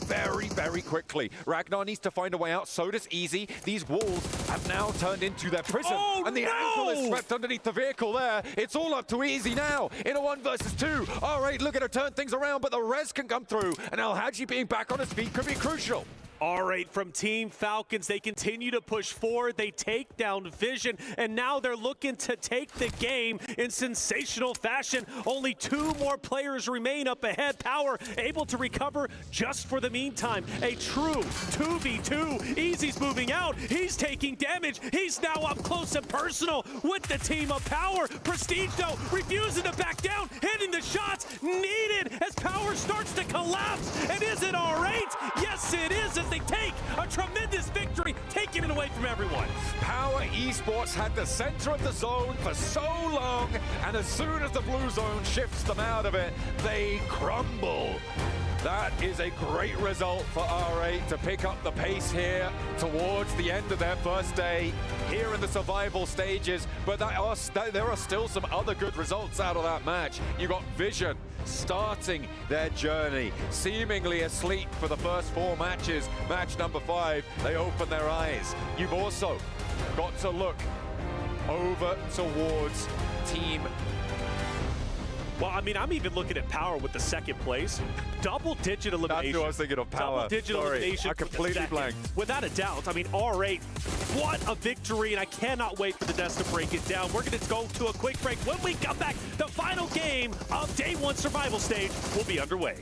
very, very quickly. Ragnar needs to find a way out. So does Easy. These walls have now turned into their prison, and the ankle is swept underneath the vehicle there. It's all up to Easy now in a 1 versus 2. All right, look at her turn things around, but the res can come through, and Al-Haji being back on his feet could be crucial. R8 from Team Falcons, they continue to push forward. They take down Vision, and now they're looking to take the game in sensational fashion. Only 2 more players remain up ahead. Power able to recover just for the meantime. A true 2v2. Easy's moving out. He's taking damage. He's now up close and personal with the team of Power. Prestige, though, refusing to back down, hitting the shots needed as Power starts to collapse. And is it R8? Yes, it is. They take a tremendous victory, taking it away from everyone. Power Esports had the center of the zone for so long, and as soon as the blue zone shifts them out of it, they crumble. That is a great result for R8 to pick up the pace here towards the end of their first day here in the survival stages. But there are still some other good results out of that match. You got Vision starting their journey, seemingly asleep for the first 4 matches. Match number 5, they open their eyes. You've also got to look over towards Team. Well, I mean, I'm even looking at Power with the second place. Double-digit elimination. That's who I was thinking of, Power. Double-digit elimination. I completely blanked. Without a doubt. I mean, R8, what a victory, and I cannot wait for the Nest to break it down. We're going to go to a quick break. When we come back, the final game of Day 1 Survival Stage will be underway.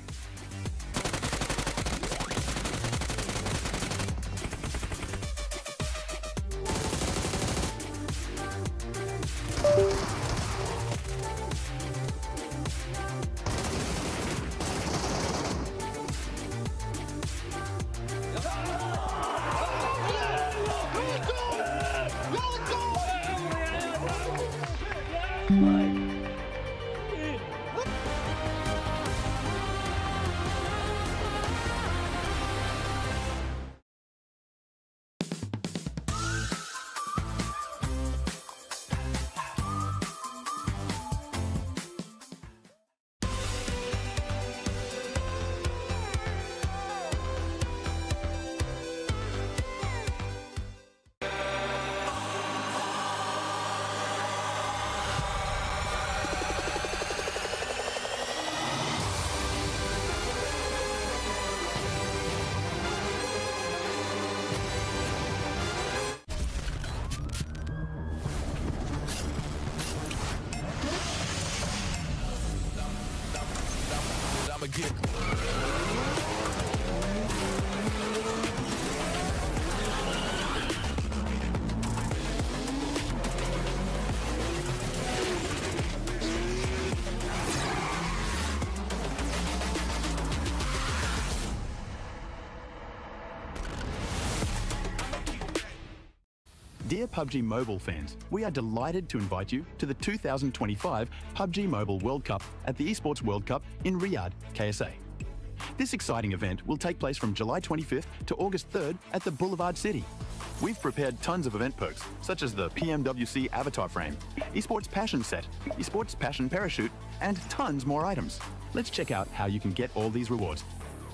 Dear PUBG Mobile fans, we are delighted to invite you to the 2025 PUBG Mobile World Cup at the Esports World Cup in Riyadh, KSA. This exciting event will take place from July 25th to August 3rd at the Boulevard City. We've prepared tons of event perks, such as the PMWC Avatar Frame, Esports Passion Set, Esports Passion Parachute, and tons more items. Let's check out how you can get all these rewards.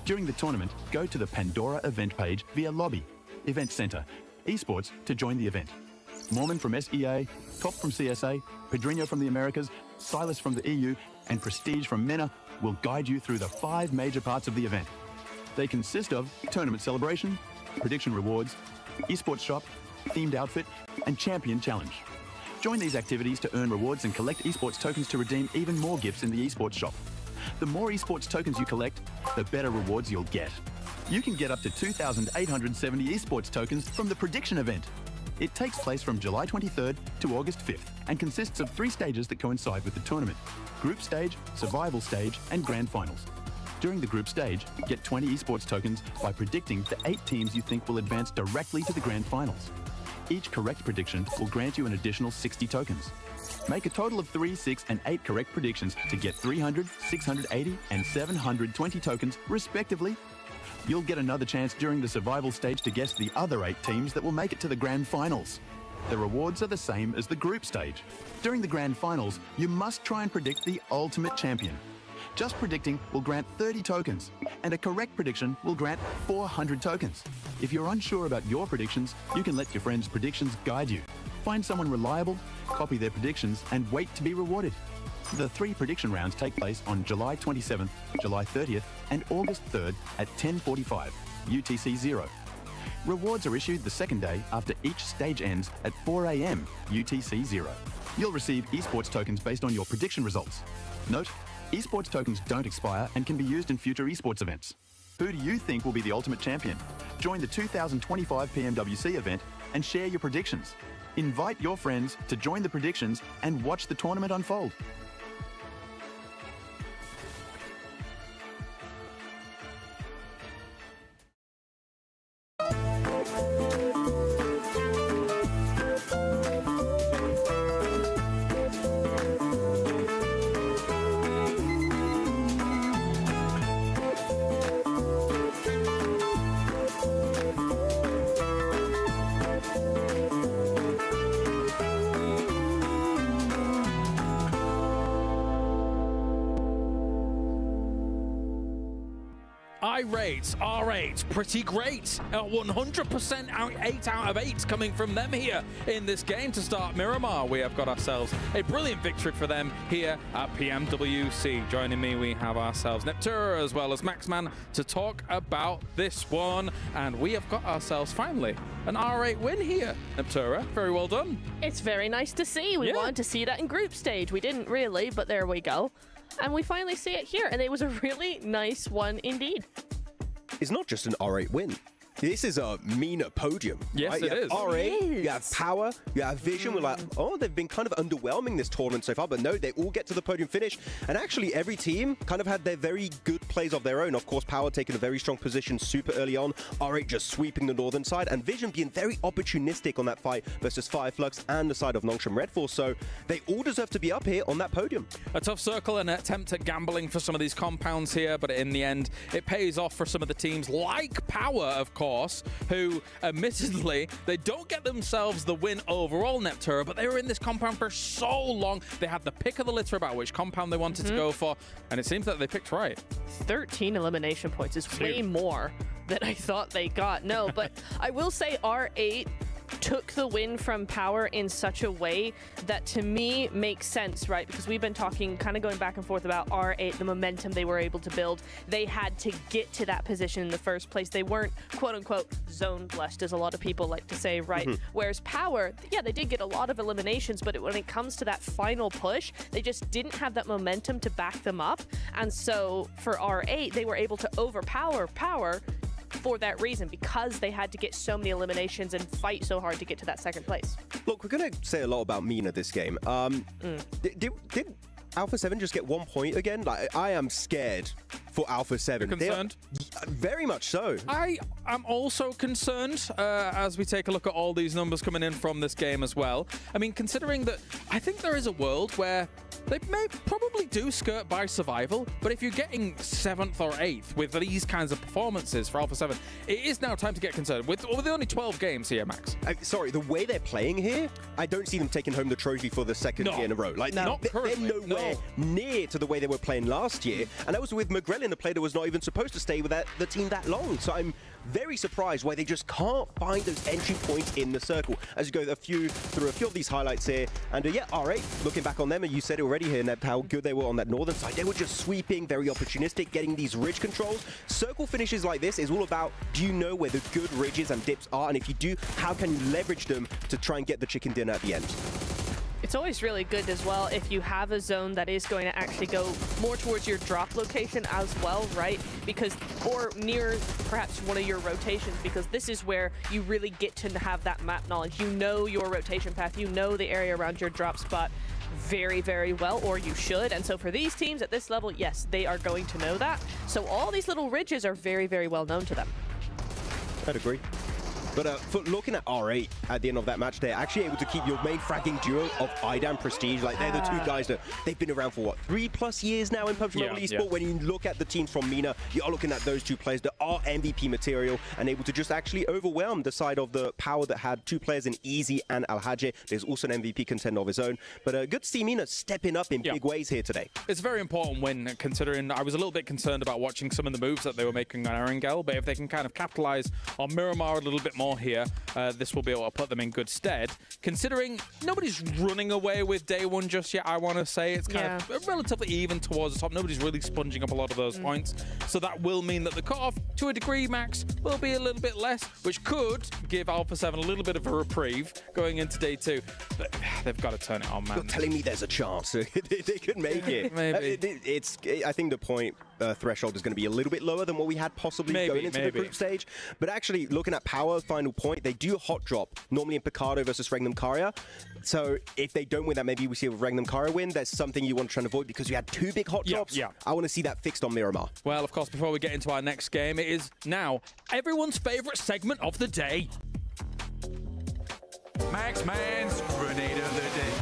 During the tournament, go to the Pandora event page via Lobby, Event Center, Esports to join the event. Mormon from SEA, Top from CSA, Pedrinho from the Americas, Silas from the EU, and Prestige from MENA will guide you through the 5 major parts of the event. They consist of Tournament Celebration, Prediction Rewards, Esports Shop, Themed Outfit, and Champion Challenge. Join these activities to earn rewards and collect esports tokens to redeem even more gifts in the Esports Shop. The more esports tokens you collect, the better rewards you'll get. You can get up to 2,870 esports tokens from the Prediction event. It takes place from July 23rd to August 5th and consists of 3 stages that coincide with the tournament: Group Stage, Survival Stage, and Grand Finals. During the Group Stage, get 20 esports tokens by predicting the 8 teams you think will advance directly to the Grand Finals. Each correct prediction will grant you an additional 60 tokens. Make a total of 3, 6, and 8 correct predictions to get 300, 680, and 720 tokens, respectively. You'll get another chance during the survival stage to guess the other 8 teams that will make it to the Grand Finals. The rewards are the same as the group stage. During the Grand Finals, you must try and predict the ultimate champion. Just predicting will grant 30 tokens, and a correct prediction will grant 400 tokens. If you're unsure about your predictions, you can let your friends' predictions guide you. Find someone reliable, copy their predictions, and wait to be rewarded. The 3 prediction rounds take place on July 27th, July 30th, and August 3rd at 10:45 UTC 0. Rewards are issued the second day after each stage ends at 4 AM UTC 0. You'll receive esports tokens based on your prediction results. Note, esports tokens don't expire and can be used in future esports events. Who do you think will be the ultimate champion? Join the 2025 PMWC event and share your predictions. Invite your friends to join the predictions and watch the tournament unfold. buy rates, R8, pretty great. 100% 8 out of 8 coming from them here in this game to start Miramar. We have got ourselves a brilliant victory for them here at PMWC. Joining me, we have ourselves Neptura as well as Maxman to talk about this one. And we have got ourselves finally an R8 win here. Neptura, very well done. It's very nice to see. We wanted to see that in group stage. We didn't really, but there we go. And we finally see it here, and it was a really nice one indeed. It's not just an R8 win. This is a MENA podium. Yes, right? it is. R8, you have Power, you have Vision. We're like, oh, they've been kind of underwhelming this tournament so far, but no, they all get to the podium finish. And actually, every team kind of had their very good plays of their own. Of course, Power taking a very strong position super early on. R8 just sweeping the northern side, and Vision being very opportunistic on that fight versus Fireflux and the side of Nongshim Red Force. So they all deserve to be up here on that podium. A tough circle and an attempt at gambling for some of these compounds here, but in the end, it pays off for some of the teams like Power, of course, who admittedly, they don't get themselves the win overall, Neptura, but they were in this compound for so long. They had the pick of the litter about which compound they wanted to go for, and it seems that they picked right. 13 elimination points is way more than I thought they got. No, but I will say R8 took the win from Power in such a way that to me makes sense, right? Because we've been talking, kind of going back and forth about R8, the momentum they were able to build. They had to get to that position in the first place. They weren't, quote unquote, zone blessed, as a lot of people like to say, right? Whereas Power, yeah, they did get a lot of eliminations, but when it comes to that final push, they just didn't have that momentum to back them up. And so for R8, they were able to overpower Power for that reason, because they had to get so many eliminations and fight so hard to get to that second place. Look, we're going to say a lot about MENA this game. Did Alpha 7 just get 1 point again? Like, I am scared for Alpha 7. You're concerned? Very much so. I am also concerned as we take a look at all these numbers coming in from this game as well. I mean, considering that I think there is a world where they may probably do skirt by survival, but if you're getting 7th or 8th with these kinds of performances for Alpha 7, it is now time to get concerned. With only 12 games here, Max. Sorry, the way they're playing here, I don't see them taking home the trophy for the second year in a row. Like, now, they're nowhere near to the way they were playing last year, and that was with McGrellin, a player that was not even supposed to stay with the team that long. So I'm very surprised why they just can't find those entry points in the circle. As you go through a few of these highlights here, and yeah, R8, looking back on them, and you said it already here, Neb, how good they were on that northern side. They were just sweeping, very opportunistic, getting these ridge controls. Circle finishes like this is all about, do you know where the good ridges and dips are? And if you do, how can you leverage them to try and get the chicken dinner at the end? It's always really good as well if you have a zone that is going to actually go more towards your drop location as well, right? Because, or near perhaps one of your rotations, because this is where you really get to have that map knowledge. You know your rotation path, you know the area around your drop spot very, very well, or you should. And so for these teams at this level, yes, they are going to know that. So all these little ridges are very, very well known to them. I'd agree. But for looking at R8 at the end of that match, they're actually able to keep your main fragging duo of Ida and Prestige. Like, they're the two guys that they've been around for, what, 3+ years now in PUBG Mobile Esport? When you look at the teams from MENA, you are looking at those two players that are MVP material and able to just actually overwhelm the side of the Power that had 2 players in Easy and Al-Hajj. There's also an MVP contender of his own. But good to see MENA stepping up in big ways here today. It's a very important win, considering I was a little bit concerned about watching some of the moves that they were making on Erangel, but if they can kind of capitalize on Miramar a little bit more here, this will be able to put them in good stead. Considering nobody's running away with day one just yet, I want to say. It's kind of relatively even towards the top. Nobody's really sponging up a lot of those points. So that will mean that the cutoff, to a degree, Max, will be a little bit less, which could give Alpha 7 a little bit of a reprieve going into day 2. But they've got to turn it on, man. You're telling me there's a chance they could make it. Maybe. I think the point threshold is going to be a little bit lower than what we had possibly going into the group stage. But actually, looking at Power, final point, they do hot drop, normally in Picardo versus Regnum Karya. So if they don't win that, maybe we see a Regnum Karya win. There's something you want to try and avoid because you had 2 big hot drops. I want to see that fixed on Miramar. Well, of course, before we get into our next game, it is now everyone's favorite segment of the day. Max Man's Grenade of the Day.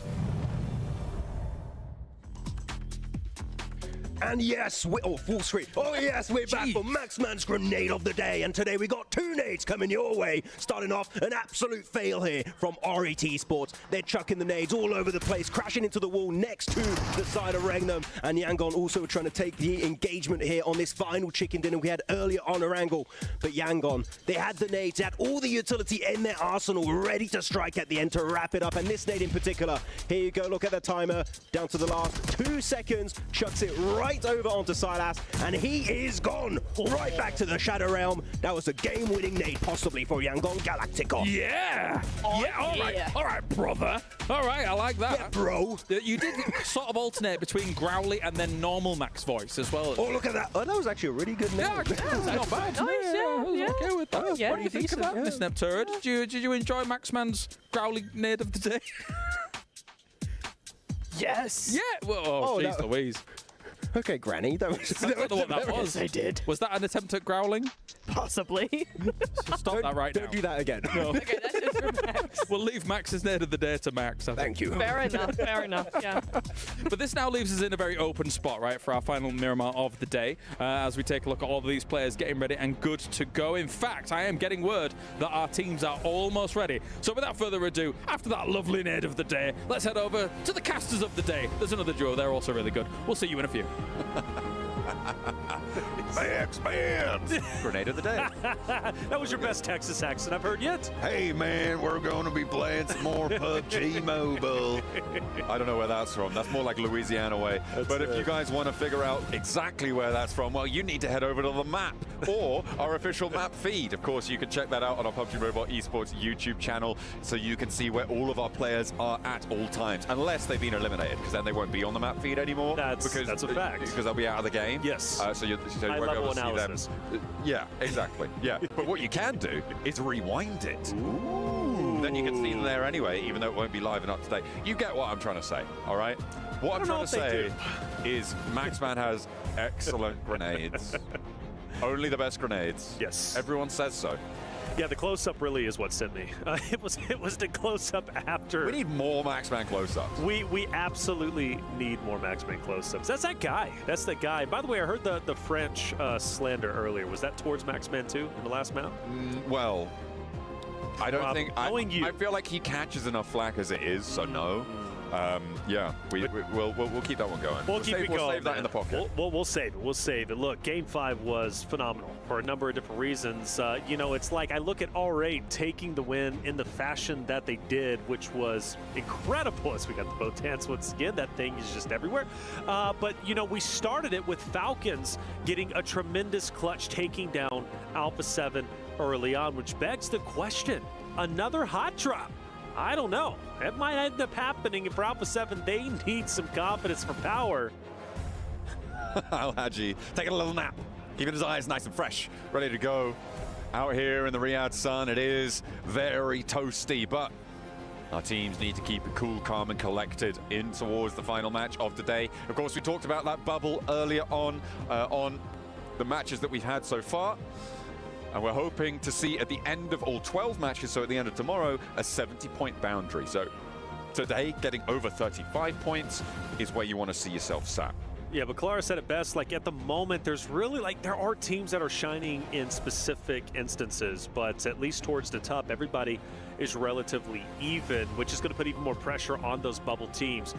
And yes, full screen. Oh yes, we're back for Maxman's grenade of the day. And today we got 2 nades coming your way. Starting off, an absolute fail here from RET Esports. They're chucking the nades all over the place, crashing into the wall next to the side of Regnum. And Yangon also trying to take the engagement here on this final chicken dinner we had earlier on Erangel. But Yangon, they had the nades, they had all the utility in their arsenal ready to strike at the end to wrap it up. And this nade in particular, here you go, look at the timer, down to the last 2 seconds, chucks it right over onto Silas, and he is gone right back to the Shadow Realm. That was a game-winning nade, possibly for Yangon Galacticos. Yeah! All right, brother. All right, I like that. Yeah, bro. You did sort of alternate between growly and then normal Max voice as well. Oh, look at that. Oh, that was actually a really good nade. Yeah, not bad. I was okay with that. Yeah, what do you think of that, Miss Nepturd? Did you enjoy Maxman's growly nade of the day? Yes. Yeah. Well, oh, jeez Louise. Okay, Granny. That was, I don't know what that was. I did. Was that an attempt at growling? Possibly. Stop that right now. Don't do that again. No. Okay, that's just for Max. We'll leave Max's nade of the day to Max. Thank you. Fair enough, yeah. But this now leaves us in a very open spot, right, for our final Miramar of the day, as we take a look at all of these players getting ready and good to go. In fact, I am getting word that our teams are almost ready. So without further ado, after that lovely nade of the day, let's head over to the casters of the day. There's another duo, they're also really good. We'll see you in a few. Max-Man! Grenade of the day. That was your best Texas accent I've heard yet. Hey, man, we're going to be playing some more PUBG Mobile. I don't know where that's from. That's more like Louisiana way. But if you guys want to figure out exactly where that's from, well, you need to head over to the map or our official map feed. Of course, you can check that out on our PUBG Mobile Esports YouTube channel so you can see where all of our players are at all times, unless they've been eliminated, because then they won't be on the map feed anymore. That's a fact. Because they'll be out of the game. Yes. So you won't be able to analysis. see them. Yeah, exactly. Yeah. But what you can do is rewind it. Ooh. Then you can see them there anyway, even though it won't be live and up to date. You get what I'm trying to say, all right? What I'm trying to say is Maxman has excellent grenades. Only the best grenades. Yes. Everyone says so. Yeah, the close-up really is what sent me. It was the close-up after. We need more Maxman close-ups. We absolutely need more Maxman close-ups. That's that guy. That's the guy. By the way, I heard the French slander earlier. Was that towards Maxman too in the last map? Well, I don't think. I feel like he catches enough flack as it is, so no. Yeah, we'll keep that one going. We'll keep it going. We'll save that in the pocket. We'll save it. We'll save it. Look, Game 5 was phenomenal for a number of different reasons. You know, it's like I look at R8 taking the win in the fashion that they did, which was incredible. As we got the Botans once again, that thing is just everywhere. But, you know, we started it with Falcons getting a tremendous clutch, taking down Alpha 7 early on, which begs the question, another hot drop. I don't know. It might end up happening for Alpha 7. They need some confidence for power. Al-Haji taking a little nap, keeping his eyes nice and fresh, ready to go. Out here in the Riyadh sun, it is very toasty, but our teams need to keep it cool, calm, and collected in towards the final match of the day. Of course, we talked about that bubble earlier on the matches that we've had so far. And we're hoping to see at the end of all 12 matches, so at the end of tomorrow, a 70-point boundary. So today, getting over 35 points is where you want to see yourself sat. Yeah, but Clara said it best, like at the moment, there's really there are teams that are shining in specific instances, but at least towards the top, everybody is relatively even, which is going to put even more pressure on those bubble teams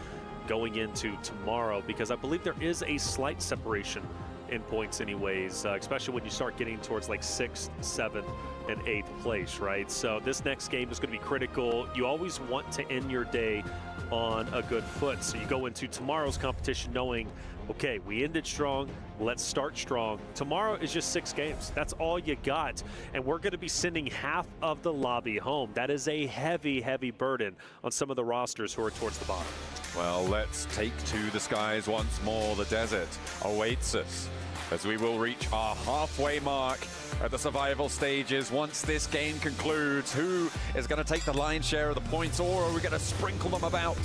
going into tomorrow, because I believe there is a slight separation in points anyways, especially when you start getting towards like 6th, 7th, and 8th place, right? So this next game is going to be critical. You always want to end your day on a good foot. So you go into tomorrow's competition knowing, okay, we ended strong, let's start strong. Tomorrow is just 6 games. That's all you got. And we're going to be sending half of the lobby home. That is a heavy, heavy burden on some of the rosters who are towards the bottom. Well, let's take to the skies once more. The desert awaits us as we will reach our halfway mark at the survival stages. Once this game concludes, who is going to take the lion's share of the points, or are we going to sprinkle them about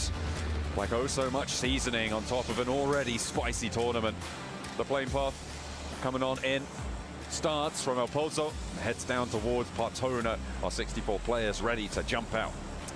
like oh so much seasoning on top of an already spicy tournament? The plane path coming on in starts from El Pozo, heads down towards Partona. Our 64 players ready to jump out.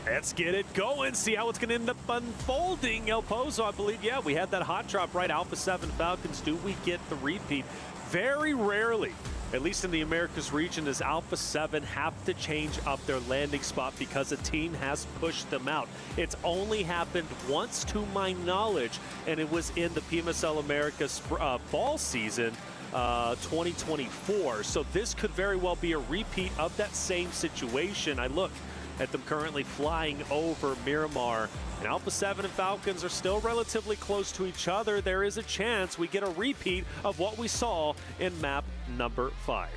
Let's get it going, see how it's going to end up unfolding. El Pozo, I believe, yeah, we had that hot drop right. Alpha 7 Falcons, do we get the repeat? Very rarely, at least in the Americas region, does Alpha 7 have to change up their landing spot because a team has pushed them out. It's only happened once to my knowledge, and it was in the PMSL Americas fall season, 2024. So this could very well be a repeat of that same situation. I look at them currently flying over Miramar, and Alpha 7 and Falcons are still relatively close to each other. There is a chance we get a repeat of what we saw in map number 5.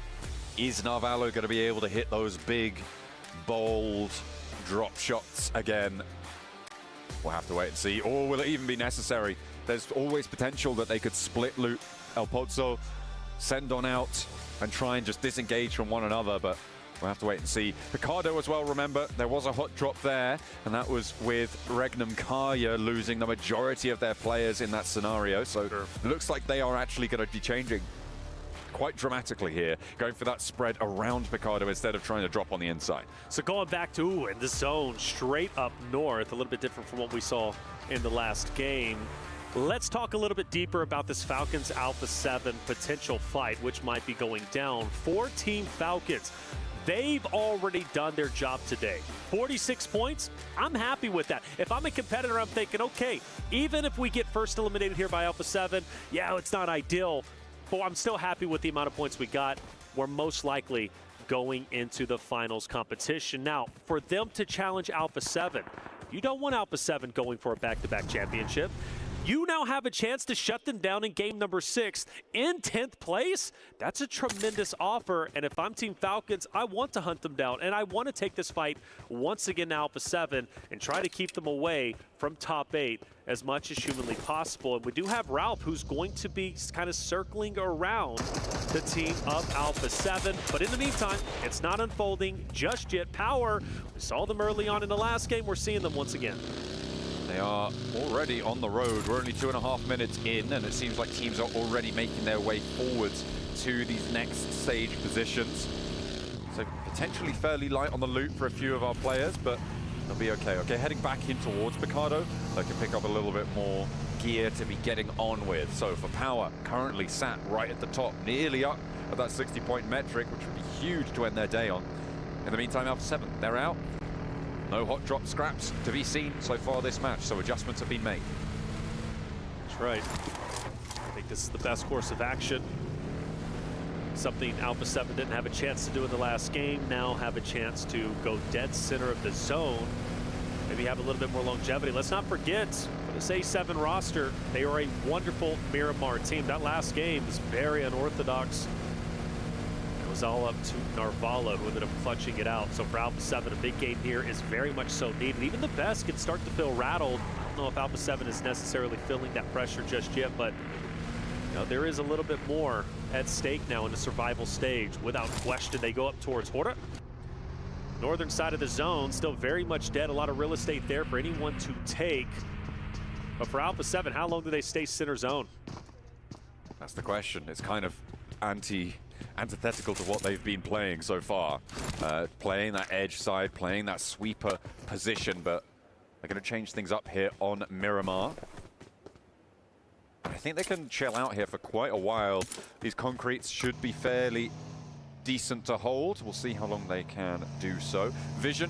Is Narvalo going to be able to hit those big, bold drop shots again? We'll have to wait and see. Or will it even be necessary? There's always potential that they could split loot El Pozo, send on out, and try and just disengage from one another, but we'll have to wait and see. Picardo as well, remember, there was a hot drop there, and that was with Regnum Kaya losing the majority of their players in that scenario. So it looks like they are actually going to be changing quite dramatically here, going for that spread around Picardo instead of trying to drop on the inside. So going back to in the zone, straight up north, a little bit different from what we saw in the last game. Let's talk a little bit deeper about this Falcons Alpha 7 potential fight, which might be going down for Team Falcons. They've already done their job today. 46 points, I'm happy with that. If I'm a competitor, I'm thinking, okay, even if we get first eliminated here by Alpha 7, yeah, it's not ideal, but I'm still happy with the amount of points we got. We're most likely going into the finals competition. Now, for them to challenge Alpha 7, you don't want Alpha 7 going for a back-to-back championship. You now have a chance to shut them down in game number 6 in 10th place. That's a tremendous offer, and if I'm Team Falcons, I want to hunt them down, and I want to take this fight once again to Alpha 7 and try to keep them away from top 8 as much as humanly possible. And we do have Ralph, who's going to be kind of circling around the team of Alpha 7, but in the meantime, it's not unfolding just yet. Power, we saw them early on in the last game. We're seeing them once again. They are already on the road. We're only 2.5 minutes in, and it seems like teams are already making their way forwards to these next stage positions. So potentially fairly light on the loot for a few of our players, but they'll be okay. Okay, heading back in towards Picardo. They can pick up a little bit more gear to be getting on with. So for Power, currently sat right at the top, nearly up at that 60-point metric, which would be huge to end their day on. In the meantime, Alpha 7, they're out. No hot drop scraps to be seen so far this match, so adjustments have been made. That's right. I think this is the best course of action. Something Alpha 7 didn't have a chance to do in the last game, now have a chance to go dead center of the zone. Maybe have a little bit more longevity. Let's not forget, for this A7 roster, they are a wonderful Miramar team. That last game was very unorthodox. It was all up to Narvalo, who ended up clutching it out. So for Alpha 7, a big game here is very much so needed. Even the best can start to feel rattled. I don't know if Alpha 7 is necessarily feeling that pressure just yet, but you know, there is a little bit more at stake now in the survival stage. Without question, they go up towards Horta. Northern side of the zone, still very much dead. A lot of real estate there for anyone to take. But for Alpha 7, how long do they stay center zone? That's the question. It's kind of antithetical to what they've been playing so far. Playing that edge side, playing that sweeper position, but they're going to change things up here on Miramar. I think they can chill out here for quite a while. These concretes should be fairly decent to hold. We'll see how long they can do so. Vision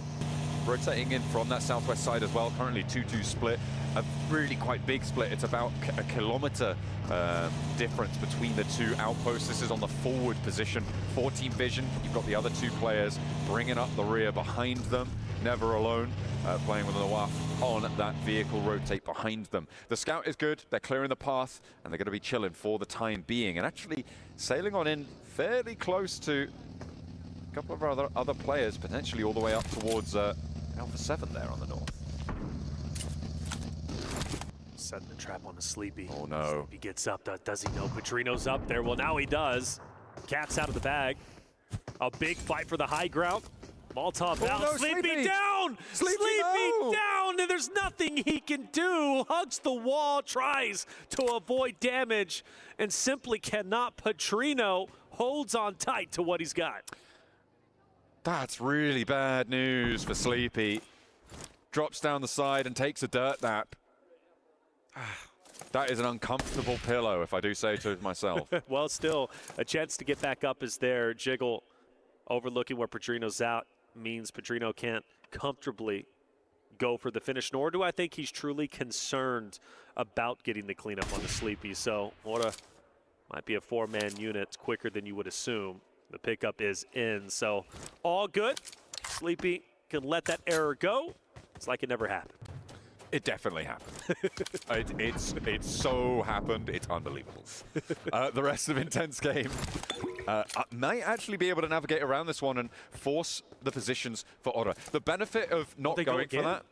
rotating in from that southwest side as well. Currently 2-2 split. A really quite big split. It's about a kilometer difference between the two outposts. This is on the forward position for Team Vision. You've got the other two players bringing up the rear behind them. Never alone, playing with a Nawaf on that vehicle rotate behind them. The scout is good. They're clearing the path, and they're going to be chilling for the time being. And actually sailing on in fairly close to a couple of our other players, potentially all the way up towards Alpha 7 there on the north. Setting the trap on the Sleepy. Oh no. Sleepy gets up. Does he know Petrino's up there? Well, now he does. Cat's out of the bag. A big fight for the high ground. Molotov down. No, Sleepy down! Sleepy no! down! And there's nothing he can do. Hugs the wall, tries to avoid damage, and simply cannot. Petrino holds on tight to what he's got. That's really bad news for Sleepy. drops down the side and takes a dirt nap. That is an uncomfortable pillow, if I do say so myself. Well, still, a chance to get back up is there. Jiggle overlooking where Pedrino's out means Pedrino can't comfortably go for the finish, nor do I think he's truly concerned about getting the cleanup on the Sleepy. So might be a 4-man unit quicker than you would assume. The pickup is in, so all good. Sleepy can let that error go. It's like it never happened. It definitely happened. It's so happened. It's unbelievable. The rest of Intense Game might actually be able to navigate around this one and force the positions for Order. The benefit of not going for that.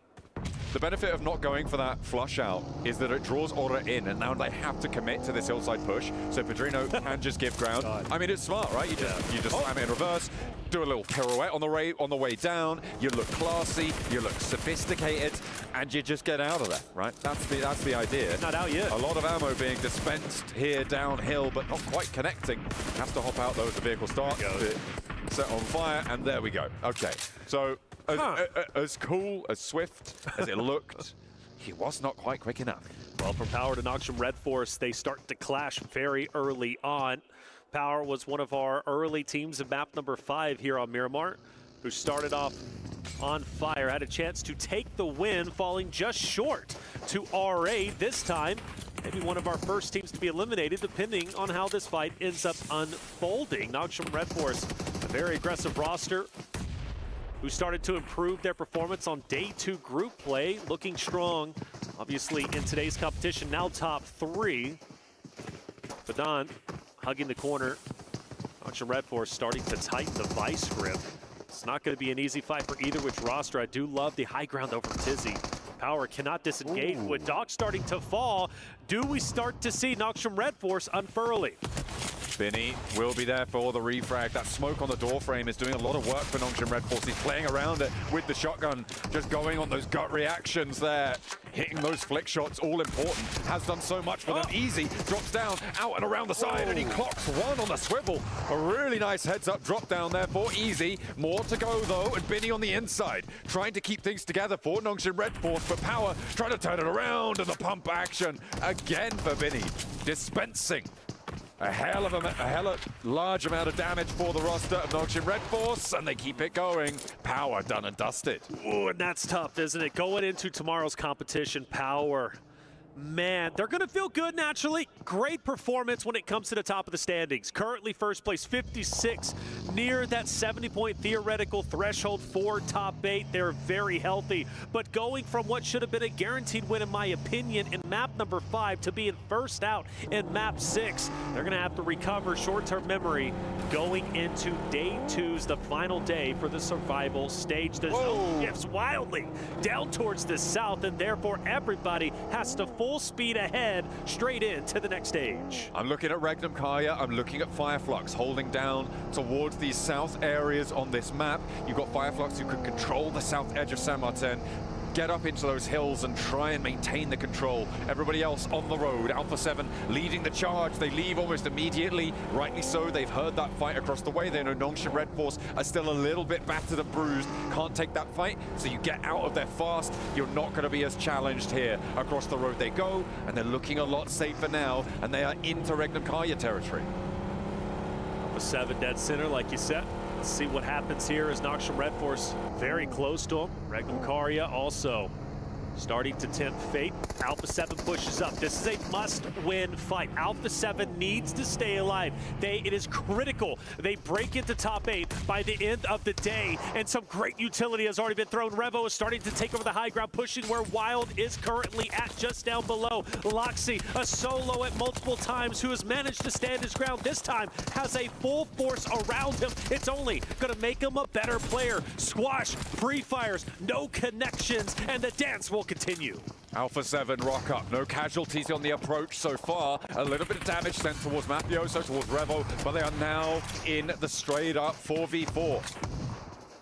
The benefit of not going for that flush out is that it draws Order in, and now they have to commit to this hillside push. So Pedrino can just give ground. I mean, it's smart, right? You just slam it in reverse, do a little pirouette on the way down. You look classy, you look sophisticated, and you just get out of there, right? That's the idea. Not out yet. A lot of ammo being dispensed here downhill, but not quite connecting. Has to hop out though as the vehicle starts to set on fire, and there we go. Okay, so. As cool, as swift as it looked, he was not quite quick enough. Well, from Power to Noxium Red Force, they start to clash very early on. Power was one of our early teams of map number 5 here on Miramar, who started off on fire, had a chance to take the win, falling just short to RA this time. Maybe one of our first teams to be eliminated, depending on how this fight ends up unfolding. Noxium Red Force, a very aggressive roster, who started to improve their performance on day 2 group play, looking strong, obviously, in today's competition, now top 3. Badan hugging the corner. Noxium Red Force starting to tighten the vice grip. It's not going to be an easy fight for either which roster. I do love the high ground over Tizzy. Power cannot disengage. With Doc starting to fall, do we start to see Noxium Red Force unfurling? Binny will be there for the refrag. That smoke on the door frame is doing a lot of work for Noxium Red Force. He's playing around it with the shotgun, just going on those gut reactions there. Hitting those flick shots, all important. Has done so much for them. Easy, drops down, out and around the side, and he clocks one on the swivel. A really nice heads-up drop down there for Easy. More to go, though, and Binny on the inside, trying to keep things together for Noxium Red Force, but Power trying to turn it around, and the pump action again for Binny. Dispensing a hell of large amount of damage for the roster of Noxium Red Force, and they keep it going. Power done and dusted. Ooh, and that's tough, isn't it? Going into tomorrow's competition, Power, man, they're going to feel good naturally. Great performance when it comes to the top of the standings. Currently first place, 56, near that 70-point theoretical threshold for top 8. They're very healthy, but going from what should have been a guaranteed win, in my opinion, in map number 5 to being first out in map 6, they're going to have to recover short-term memory going into day 2's the final day for the survival stage. The zone shifts wildly down towards the south, and therefore everybody has to full speed ahead straight into the next stage. I'm looking at Regnum Kaya, I'm looking at Fireflux holding down towards these south areas on this map. You've got Fireflux who can control the south edge of San Martin, get up into those hills and try and maintain the control. Everybody else on the road. Alpha 7 leading the charge. They leave almost immediately. Rightly so. They've heard that fight across the way. They know Noxium Red Force are still a little bit battered and bruised. Can't take that fight, so you get out of there fast. You're not going to be as challenged here. Across the road they go, and they're looking a lot safer now, and they are into Regnum Kaya territory. Alpha 7 dead center, like you said. Let's see what happens here as Noxium Red Force very close to him. Regnum Kaya also starting to tempt fate. Alpha 7 pushes up. This is a must-win fight. Alpha 7 needs to stay alive. It is critical they break into top 8 by the end of the day, and some great utility has already been thrown. Revo is starting to take over the high ground, pushing where Wild is currently at, just down below. Loxy, a solo at multiple times, who has managed to stand his ground. This time has a full force around him. It's only going to make him a better player. Squash, pre-fires, no connections, and the dance will continue. Alpha 7 rock up. No casualties on the approach so far. A little bit of damage sent towards Mafioso, towards Revo, but they are now in the straight up 4v4.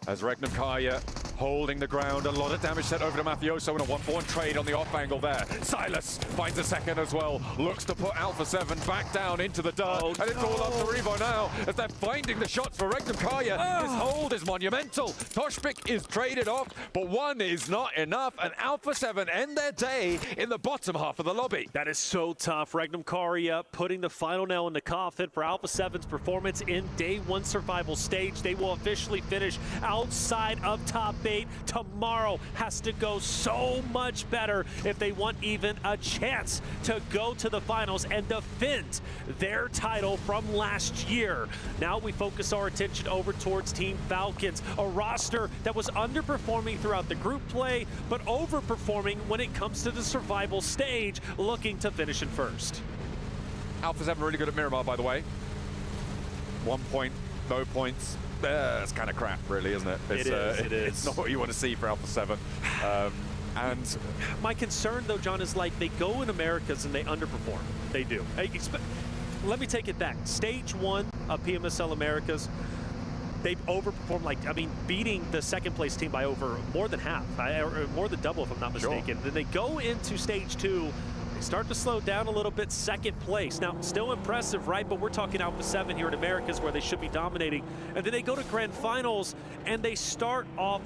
As Regnum Kaya holding the ground. A lot of damage sent over to Mafioso and a 1-for-1 trade on the off angle there. Silas finds a second as well. Looks to put Alpha 7 back down into the dirt. And it's all up to Revo now as they're finding the shots for Regnum Karya. His hold is monumental. Toshpik is traded off, but one is not enough. And Alpha 7 end their day in the bottom half of the lobby. That is so tough. Regnum Karya putting the final nail in the coffin for Alpha 7's performance in Day 1 survival stage. They will officially finish outside of top 8. Tomorrow has to go so much better if they want even a chance to go to the finals and defend their title from last year. Now we focus our attention over towards Team Falcons, a roster that was underperforming throughout the group play, but overperforming when it comes to the survival stage, looking to finish in first. Alpha 7 really good at Miramar, by the way. 1 point, no points. It's kind of crap, really, isn't it? It is. It's not what you want to see for Alpha 7. And my concern, though, John, is like they go in Americas and they underperform. They do. Let me take it back. Stage 1 of PMSL Americas, they've overperformed, like, I mean, beating the second place team by over more than half, or more than double, if I'm not mistaken. Sure. Then they go into stage 2. They start to slow down a little bit, second place. Now, still impressive, right? But we're talking Alpha 7 here in Americas where they should be dominating. And then they go to grand finals and they start off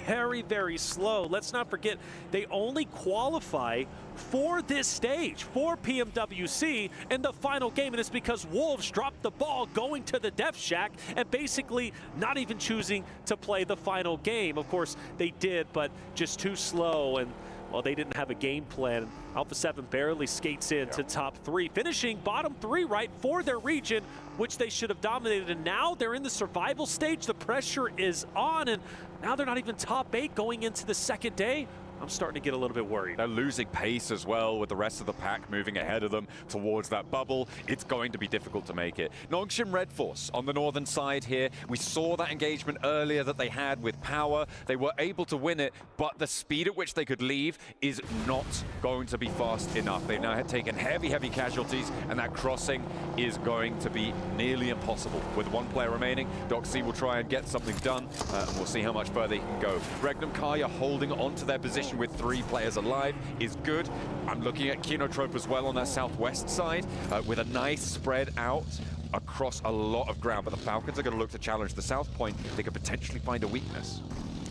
very, very slow. Let's not forget, they only qualify for this stage, for PMWC in the final game. And it's because Wolves dropped the ball going to the Death Shack and basically not even choosing to play the final game. Of course, they did, but just too slow. And well, they didn't have a game plan. Alpha 7 barely skates in to top 3, finishing bottom 3, right, for their region, which they should have dominated. And now they're in the survival stage. The pressure is on, and now they're not even top 8 going into the second day. I'm starting to get a little bit worried. They're losing pace as well with the rest of the pack moving ahead of them towards that bubble. It's going to be difficult to make it. Nongshim Red Force on the northern side here. We saw that engagement earlier that they had with Power. They were able to win it, but the speed at which they could leave is not going to be fast enough. They've now taken heavy, heavy casualties, and that crossing is going to be nearly impossible. With one player remaining, Doxy will try and get something done, and we'll see how much further he can go. Regnum Karya holding on to their position with 3 players alive is good. I'm looking at Kinotrope as well on their southwest side with a nice spread out across a lot of ground, but the Falcons are going to look to challenge the south point. They could potentially find a weakness.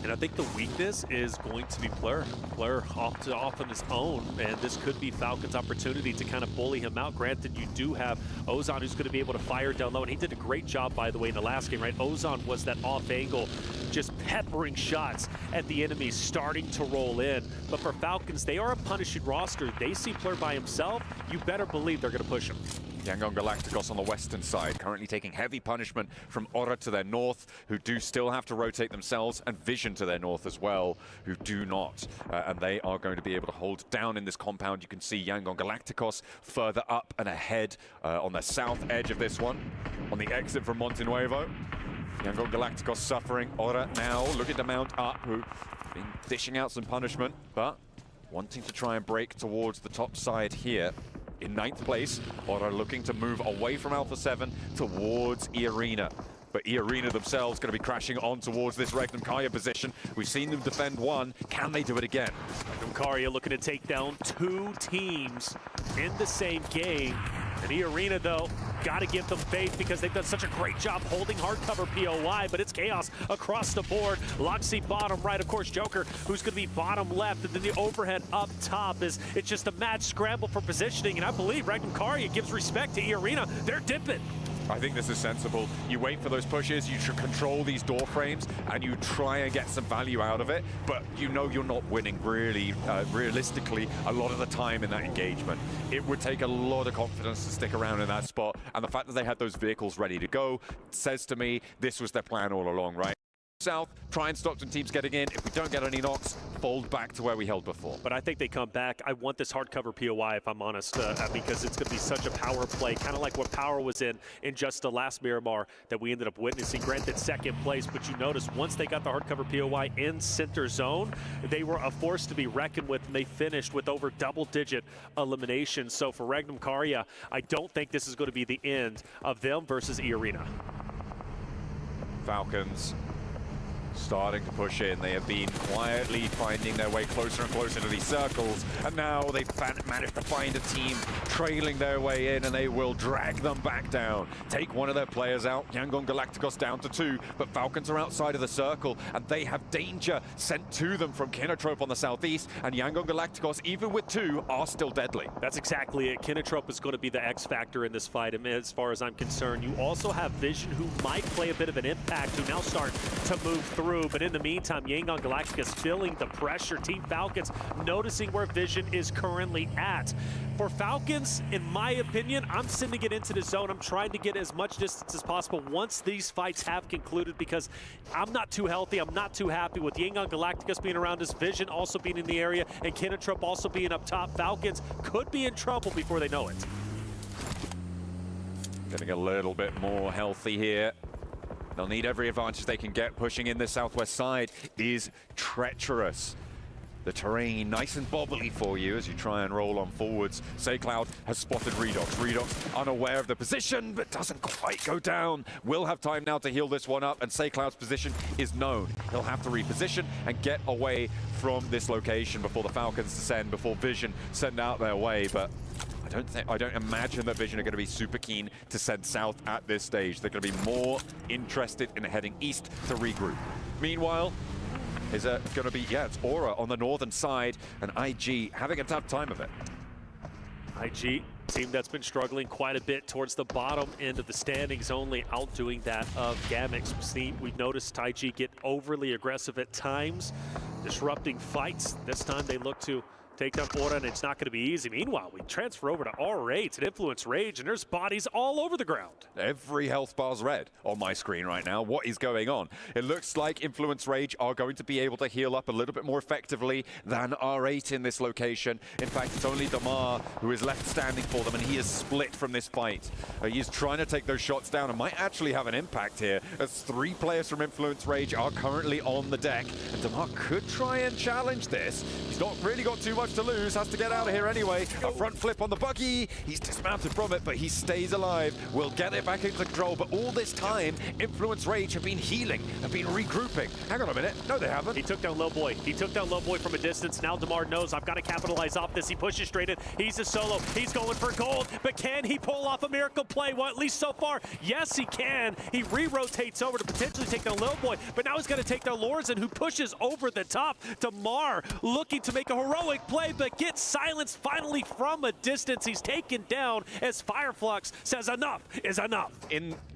And I think the weakness is going to be Plur. Plur off on his own, and this could be Falcon's opportunity to kind of bully him out. Granted, you do have Ozan who's going to be able to fire down low, and he did a great job, by the way, in the last game, right? Ozan was that off angle, just peppering shots at the enemy, starting to roll in. But for Falcons, they are a punishing roster. They see Plur by himself, you better believe they're going to push him. Yangon Galacticos on the western side, currently taking heavy punishment from Aura to their north, who do still have to rotate themselves, and Vision to their north as well, who do not. And they are going to be able to hold down in this compound. You can see Yangon Galacticos further up and ahead on the south edge of this one, on the exit from Monte Nuevo. Yangon Galacticos suffering. Aura now looking to mount up, who've been dishing out some punishment, but wanting to try and break towards the top side here. In 9th place, Aura looking to move away from Alpha 7 towards E-Arena. But E-Arena themselves going to be crashing on towards this Regnum Karya position. We've seen them defend one. Can they do it again? Regnum Karya looking to take down 2 teams in the same game. And E-Arena, though, got to give them faith because they've done such a great job holding hardcover POI, but it's chaos across the board. Loxy bottom right, of course, Joker, who's going to be bottom left, and then the overhead up top is it's just a mad scramble for positioning, and I believe Regnum Karya gives respect to E-Arena. They're dipping. I think this is sensible. You wait for those pushes, you should control these door frames, and you try and get some value out of it, but you know you're not winning really, realistically, a lot of the time in that engagement. It would take a lot of confidence to stick around in that spot, and the fact that they had those vehicles ready to go says to me this was their plan all along, right? South, try and stop some teams getting in. If we don't get any knocks, fold back to where we held before. But I think they come back. I want this hardcover POI, if I'm honest, because it's going to be such a power play, kind of like what Power was in just the last Miramar that we ended up witnessing. Granted, second place, but you notice once they got the hardcover POI in center zone, they were a force to be reckoned with, and they finished with over double-digit eliminations. So for Regnum Karya, I don't think this is going to be the end of them versus E-Arena. Falcons starting to push in. They have been quietly finding their way closer and closer to these circles, and now they've managed to find a team trailing their way in, and they will drag them back down. Take one of their players out. Yangon Galacticos down to 2, but Falcons are outside of the circle, and they have danger sent to them from Kinotrope on the southeast, and Yangon Galacticos, even with 2, are still deadly. That's exactly it. Kinotrope is going to be the X factor in this fight, and as far as I'm concerned. You also have Vision, who might play a bit of an impact, who now start to move through. But in the meantime, Yangon Galacticos feeling the pressure. Team Falcons noticing where Vision is currently at. For Falcons, in my opinion, I'm sending it into the zone. I'm trying to get as much distance as possible once these fights have concluded, because I'm not too healthy. I'm not too happy with Yangon Galacticos being around us, Vision also being in the area, and Kinotrope also being up top. Falcons could be in trouble before they know it. Getting a little bit more healthy here. They'll need every advantage they can get. Pushing in the southwest side is treacherous. The terrain nice and bobbly for you as you try and roll on forwards. SayCloud has spotted Redox. Redox unaware of the position, but doesn't quite go down. Will have time now to heal this one up, and SayCloud's position is known. He'll have to reposition and get away from this location before the Falcons descend, before Vision send out their way, but I don't imagine that Vision are going to be super keen to send south at this stage. They're going to be more interested in heading east to regroup. Meanwhile, is it going to be, yeah, it's Aura on the northern side, and IG having a tough time of it. IG, team that's been struggling quite a bit towards the bottom end of the standings, only outdoing that of Gamix. We've noticed IG get overly aggressive at times, disrupting fights. This time they look to take down Aura, and it's not going to be easy. Meanwhile, we transfer over to R8 and Influence Rage, and there's bodies all over the ground. Every health bar's red on my screen right now. What is going on? It looks like Influence Rage are going to be able to heal up a little bit more effectively than R8 in this location. In fact, it's only Damar who is left standing for them, and he is split from this fight. He's trying to take those shots down and might actually have an impact here, as 3 players from Influence Rage are currently on the deck, and Damar could try and challenge this. He's not really got too much to lose, has to get out of here anyway. A front flip on the buggy. He's dismounted from it, but he stays alive. Will get it back into control, but all this time, Influence Rage have been healing, have been regrouping. Hang on a minute. No, they haven't. He took down Low Boy. He took down Low Boy from a distance. Now Damar knows, I've got to capitalize off this. He pushes straight in. He's a solo. He's going for gold, but can he pull off a miracle play? Well, at least so far, yes, he can. He re-rotates over to potentially take down Low Boy, but now he's going to take down Lorzen, who pushes over the top. Damar looking to make a heroic play, but gets silenced finally from a distance. He's taken down as Fireflux says enough is enough.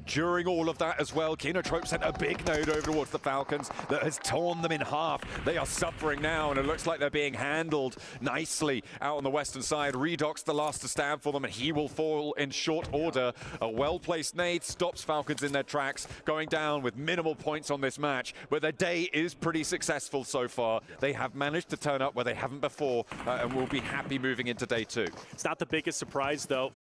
During all of that as well, Kinotrope sent a big node over towards the Falcons that has torn them in half. They are suffering now, and it looks like they're being handled nicely out on the western side. Redox the last to stand for them, and he will fall in short order. A well-placed nade stops Falcons in their tracks, going down with minimal points on this match, but their day is pretty successful so far. They have managed to turn up where they haven't before, and will be happy moving into day 2. It's not the biggest surprise, though.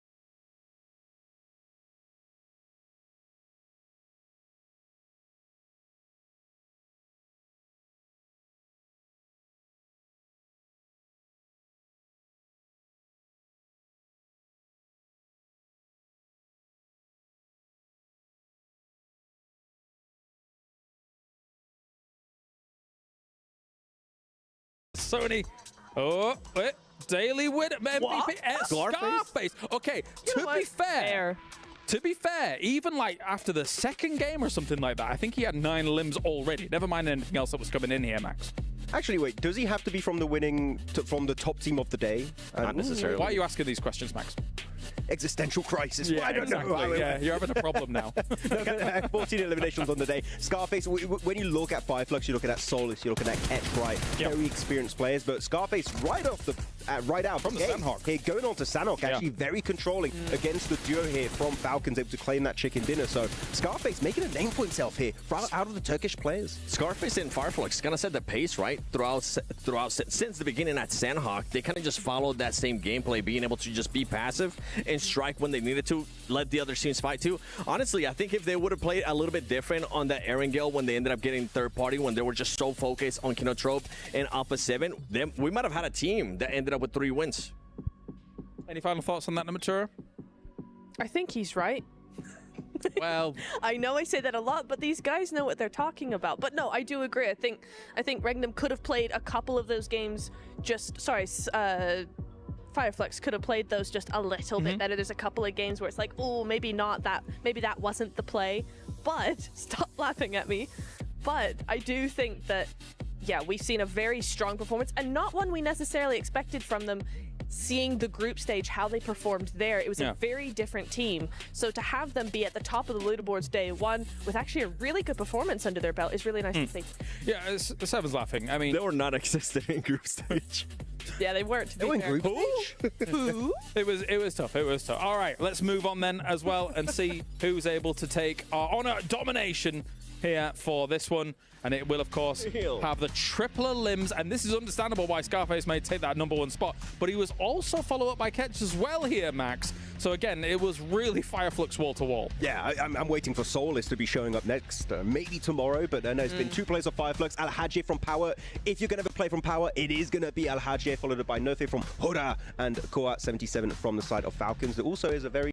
Sony. Oh, wait. Daily win MVP. Scarface. Okay, to be fair, even like after the second game or something like that, I think he had 9 limbs already. Never mind anything else that was coming in here, Max. Actually, wait, does he have to be from the from the top team of the day? Not necessarily. Why are you asking these questions, Max? Existential crisis. Yeah, I don't know. Yeah, you're having a problem now. 14 eliminations on the day. Scarface, when you look at Fireflux, you're looking at Solus, you're looking at Ketch, right? Very experienced players, but Scarface right out from the Sandhawk. Here, going on to Sandhawk, actually very controlling against the duo here from Falcons, able to claim that chicken dinner. So Scarface making a name for himself here, out of the Turkish players. Scarface and Fireflux kind of set the pace, right? Throughout since the beginning at Sandhawk, they kind of just followed that same gameplay, being able to just be passive and strike when they needed to, let the other teams fight too. Honestly, I think if they would have played a little bit different on that Erangel when they ended up getting third party, when they were just so focused on Kinotrope and Alpha 7, then we might have had a team that ended up with 3 wins. Any final thoughts on that, Namatura? I think he's right. Well, I know I say that a lot, but these guys know what they're talking about. But no, I do agree. I think Regnum could have played a couple of those games Fireflux could have played those just a little bit better. There's a couple of games where it's like, oh, maybe not that, maybe that wasn't the play. But stop laughing at me. But I do think that, yeah, we've seen a very strong performance and not one we necessarily expected from them. Seeing the group stage, how they performed there, it was a very different team. So to have them be at the top of the leaderboards day one with actually a really good performance under their belt is really nice to see. Yeah, Seven's laughing. I mean, they were not existing in group stage. Yeah, they weren't. They were in group stage. It was tough. It was tough. All right, let's move on then as well and see who's able to take our honor domination here for this one. And it will, of course, have the tripler limbs. And this is understandable why Scarface may take that #1 spot. But he was also followed up by Ketch as well here, Max. So, again, it was really Fireflux wall-to-wall. Yeah, I'm waiting for Soulless to be showing up next, maybe tomorrow. But no, it's been 2 players of Fireflux. Al-Hajj from Power. If you're going to play from Power, it is going to be Al-Hajj, followed by Nofe from Hora and Koa77 from the side of Falcons. There also is a very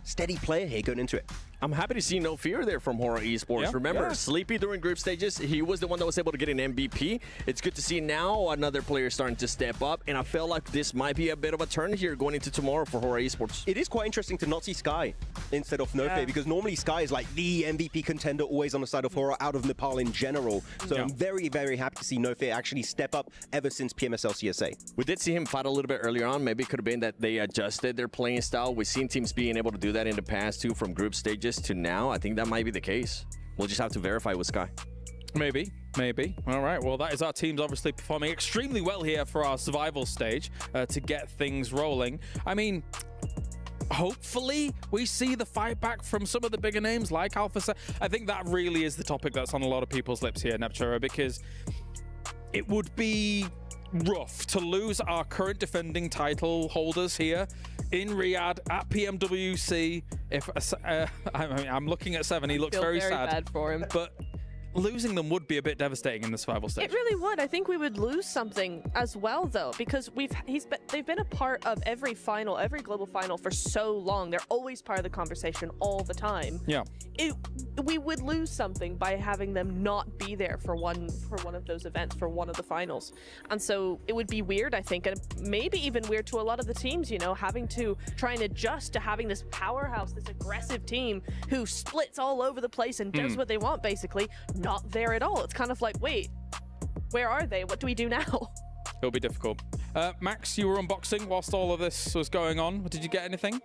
steady player here going into it. I'm happy to see No Fear there from Hora Esports. Yeah, Remember, Sleepy during group stages, he was the one that was able to get an MVP. It's good to see now another player starting to step up, and I feel like this might be a bit of a turn here going into tomorrow for Hora Esports. It is quite interesting to not see Sky instead of Nofe, because normally Sky is like the MVP contender, always on the side of Hora out of Nepal in general. So I'm very, very happy to see Nofe actually step up ever since PMSL CSA. We did see him fight a little bit earlier on. Maybe it could have been that they adjusted their playing style. We've seen teams being able to do that in the past too, from group stages to now. I think that might be the case. We'll just have to verify with Sky. Maybe. All right, well, that is our teams obviously performing extremely well here for our survival stage to get things rolling. I mean, hopefully we see the fight back from some of the bigger names like Alpha. I think that really is the topic that's on a lot of people's lips here, Neptura, because it would be rough to lose our current defending title holders here in Riyadh at PMWC. If I'm looking at Seven, he looks very sad. Bad for him. But losing them would be a bit devastating in the survival stage. It really would. I think we would lose something as well, though, because they've been a part of every final, every global final for so long. They're always part of the conversation all the time. Yeah. We would lose something by having them not be there for one of those events, for one of the finals. And so it would be weird, I think, and maybe even weird to a lot of the teams, you know, having to try and adjust to having this powerhouse, this aggressive team who splits all over the place and does what they want, basically, not there at all. It's kind of like, wait, where are they? What do we do now? It'll be difficult. Max, you were unboxing whilst all of this was going on. Did you get anything?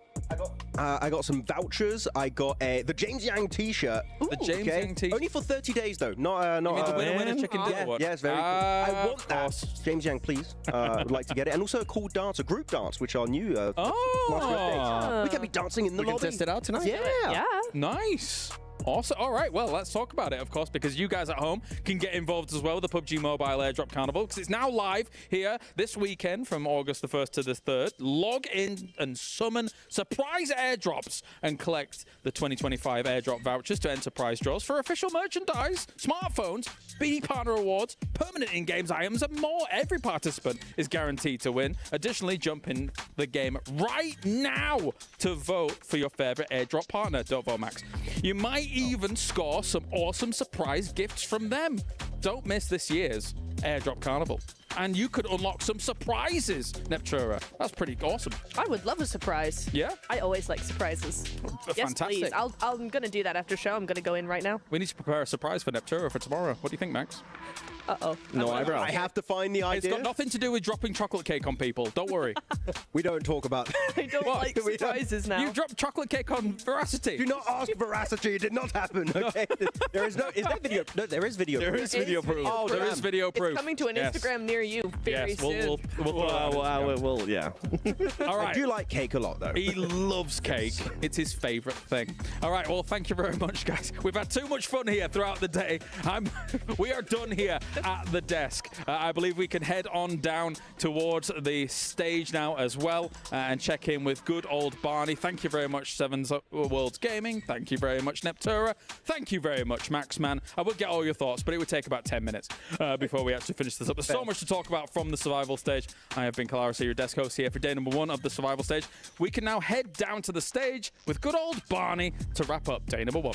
I got some vouchers. I got the James Yang t-shirt. The James Yang t-shirt. Only for 30 days though. Not you mean the winner chicken dinner? Yeah, it's very cool. I want that. James Yang, please. Would like to get it. And also a cool dance, a group dance, which are new. We can be dancing in the lobby. We can test it out tonight. Yeah. Nice. Awesome. All right, well, let's talk about it, of course, because you guys at home can get involved as well with the PUBG Mobile Airdrop Carnival, because it's now live here this weekend from August the 1st to the 3rd. Log in and summon surprise airdrops and collect the 2025 airdrop vouchers to enterprise draws for official merchandise, smartphones, BD partner awards, permanent in-games items, and more. Every participant is guaranteed to win. Additionally, jump in the game right now to vote for your favorite airdrop partner. Don't vote Max. You might even score some awesome surprise gifts from them. Don't miss this year's Airdrop Carnival. And you could unlock some surprises, Neptura. That's pretty awesome. I would love a surprise. Yeah? I always like surprises. Yes, Fantastic. please. I'm going to do that after show. I'm going to go in right now. We need to prepare a surprise for Neptura for tomorrow. What do you think, Max? Uh-oh. No eyebrows. I have to find the idea. It's got nothing to do with dropping chocolate cake on people. Don't worry. We don't talk about I don't like surprises now. You dropped chocolate cake on Veracity. Do not ask Veracity. It did not happen. Okay. There is no. Is there video? No, there is video. There is video proof. Oh, there is video proof. It's coming to an Instagram near you very soon. We'll yeah. All right. I do like cake a lot, though. He loves cake. It's his favorite thing. All right. Well, thank you very much, guys. We've had too much fun here throughout the day. We are done here at the desk. I believe we can head on down towards the stage now as well and check in with good old Barney. Thank you very much, Sevens Worlds Gaming. Thank you very much, Neptura. Thank you very much, Maxman. I would get all your thoughts, but it would take about 10 minutes before we actually finish this up. There's so much to talk about from the survival stage. I have been Kalaris, your desk host here for day number 1 of the survival stage. We can now head down to the stage with good old Barney to wrap up day number 1.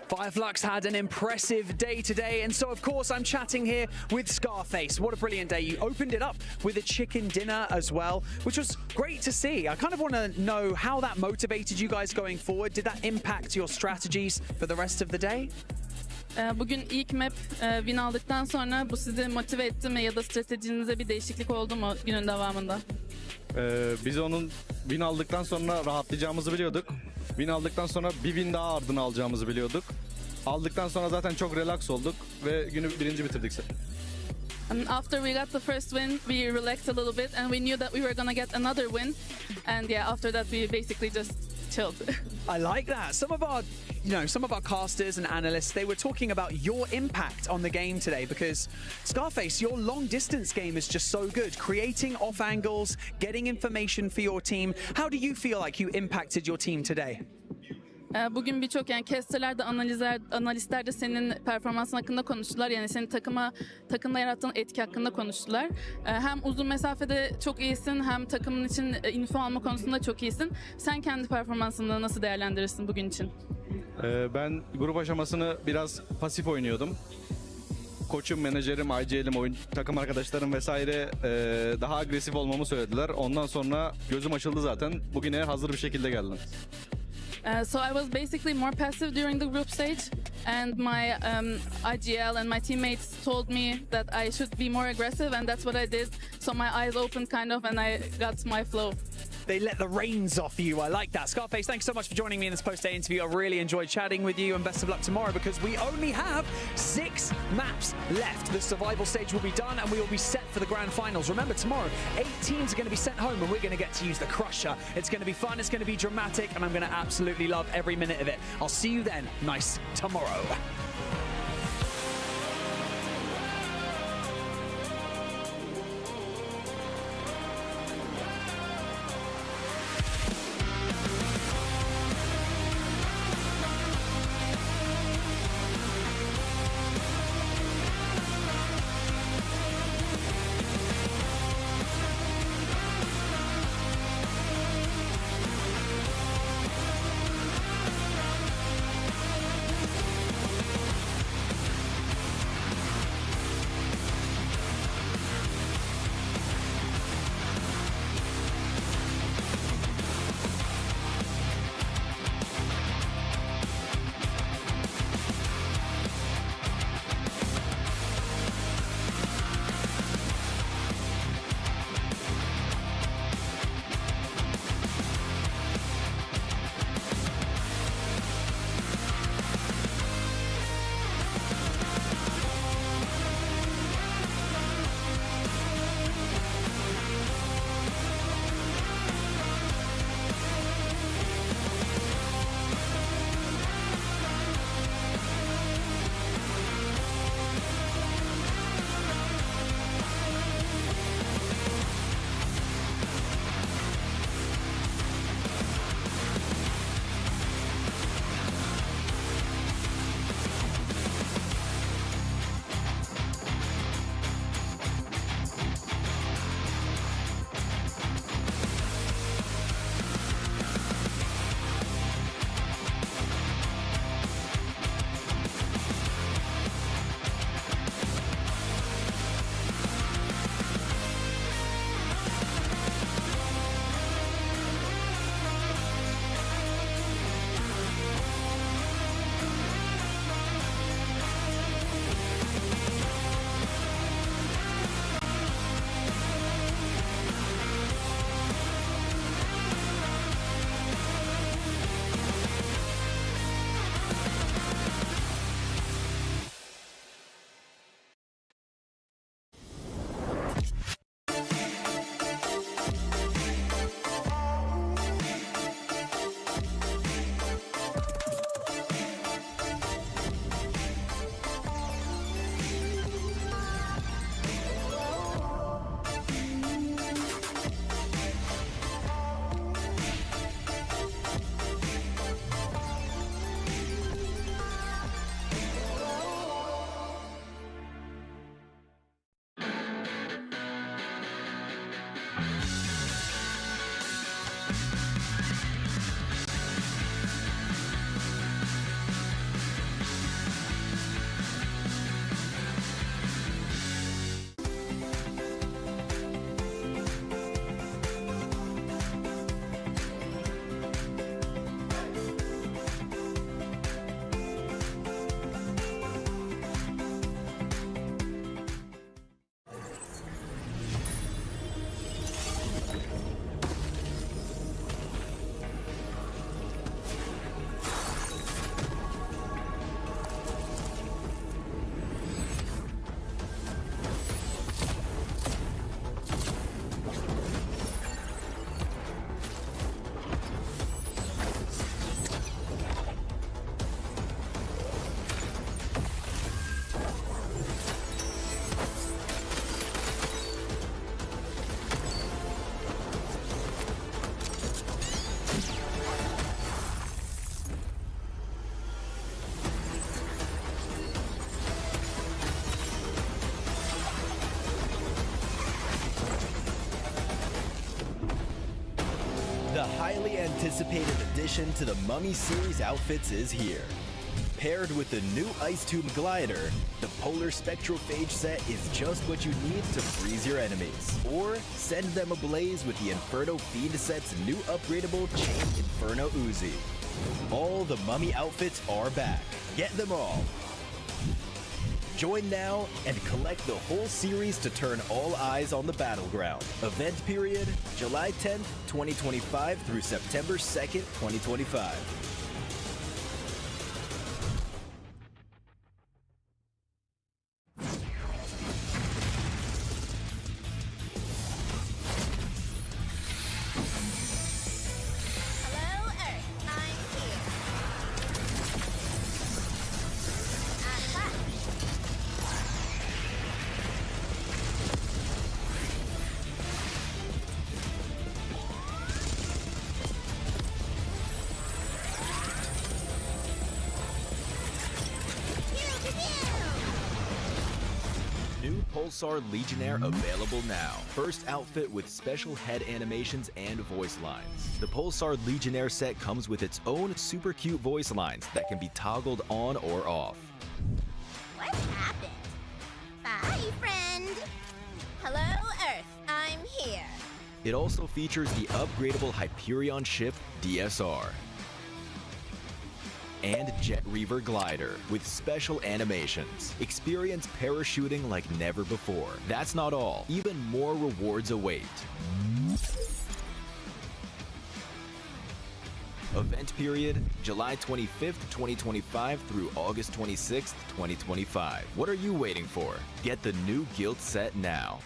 Fireflux had an impressive day today, and so of course I'm chatting here with Scarface. What a brilliant day. You opened it up with a chicken dinner as well, which was great to see. I kind of want to know how that motivated you guys going forward. Did that impact your strategies for the rest of the day? Bugün ilk map win aldıktan sonra bu sizi motive etti mi ya da stratejinize bir değişiklik oldu mu günün devamında? Biz onun win aldıktan sonra rahatlayacağımızı biliyorduk. Win aldıktan sonra bir win daha ardına alacağımızı biliyorduk. Aldıktan sonra zaten çok relax olduk ve günü birinci bitirdik. After we got the first win, we relaxed a little bit and we knew that we were gonna get another win. And yeah, after that we basically just chilled. I like that. Some of our casters and analysts, they were talking about your impact on the game today because Scarface, your long distance game is just so good. Creating off angles, getting information for your team. How do you feel like you impacted your team today? Bugün birçok yani casterler de analistler de senin performansın hakkında konuştular. Yani senin takımda yarattığın etki hakkında konuştular. Hem uzun mesafede çok iyisin hem takımın için info alma konusunda çok iyisin. Sen kendi performansını nasıl değerlendirirsin bugün için? Ben grup aşamasını biraz pasif oynuyordum. Koçum, menajerim, IGL'im, takım arkadaşlarım vesaire daha agresif olmamı söylediler. Ondan sonra gözüm açıldı zaten. Bugüne hazır bir şekilde geldim. So I was basically more passive during the group stage, and my IGL and my teammates told me that I should be more aggressive, and that's what I did. So my eyes opened kind of, and I got my flow. They let the reins off you. I like that. Scarface, thanks so much for joining me in this post-day interview. I really enjoyed chatting with you, and best of luck tomorrow because we only have 6 maps left. The survival stage will be done, and we will be set for the grand finals. Remember, tomorrow, 8 teams are going to be sent home, and we're going to get to use the crusher. It's going to be fun, it's going to be dramatic, and I'm going to absolutely love every minute of it. I'll see you then. Nice tomorrow. highly anticipated addition to the Mummy series outfits is here. Paired with the new Ice Tomb glider, the Polar Spectrophage set is just what you need to freeze your enemies. Or send them ablaze with the Inferno Fiend set's new upgradable Chain Inferno Uzi. All the Mummy outfits are back. Get them all. Join now and collect the whole series to turn all eyes on the battleground. Event period, July 10th, 2025 through September 2nd, 2025. New Pulsar Legionnaire available now. First outfit with special head animations and voice lines. The Pulsar Legionnaire set comes with its own super cute voice lines that can be toggled on or off. What happened? Bye, friend. Hello, Earth. I'm here. It also features the upgradable Hyperion ship DSR. And Jet Reaver glider with special animations. Experience parachuting like never before. That's not all. Even more rewards await. Event period, July 25th, 2025 through August 26th, 2025. What are you waiting for? Get the new Guild set now.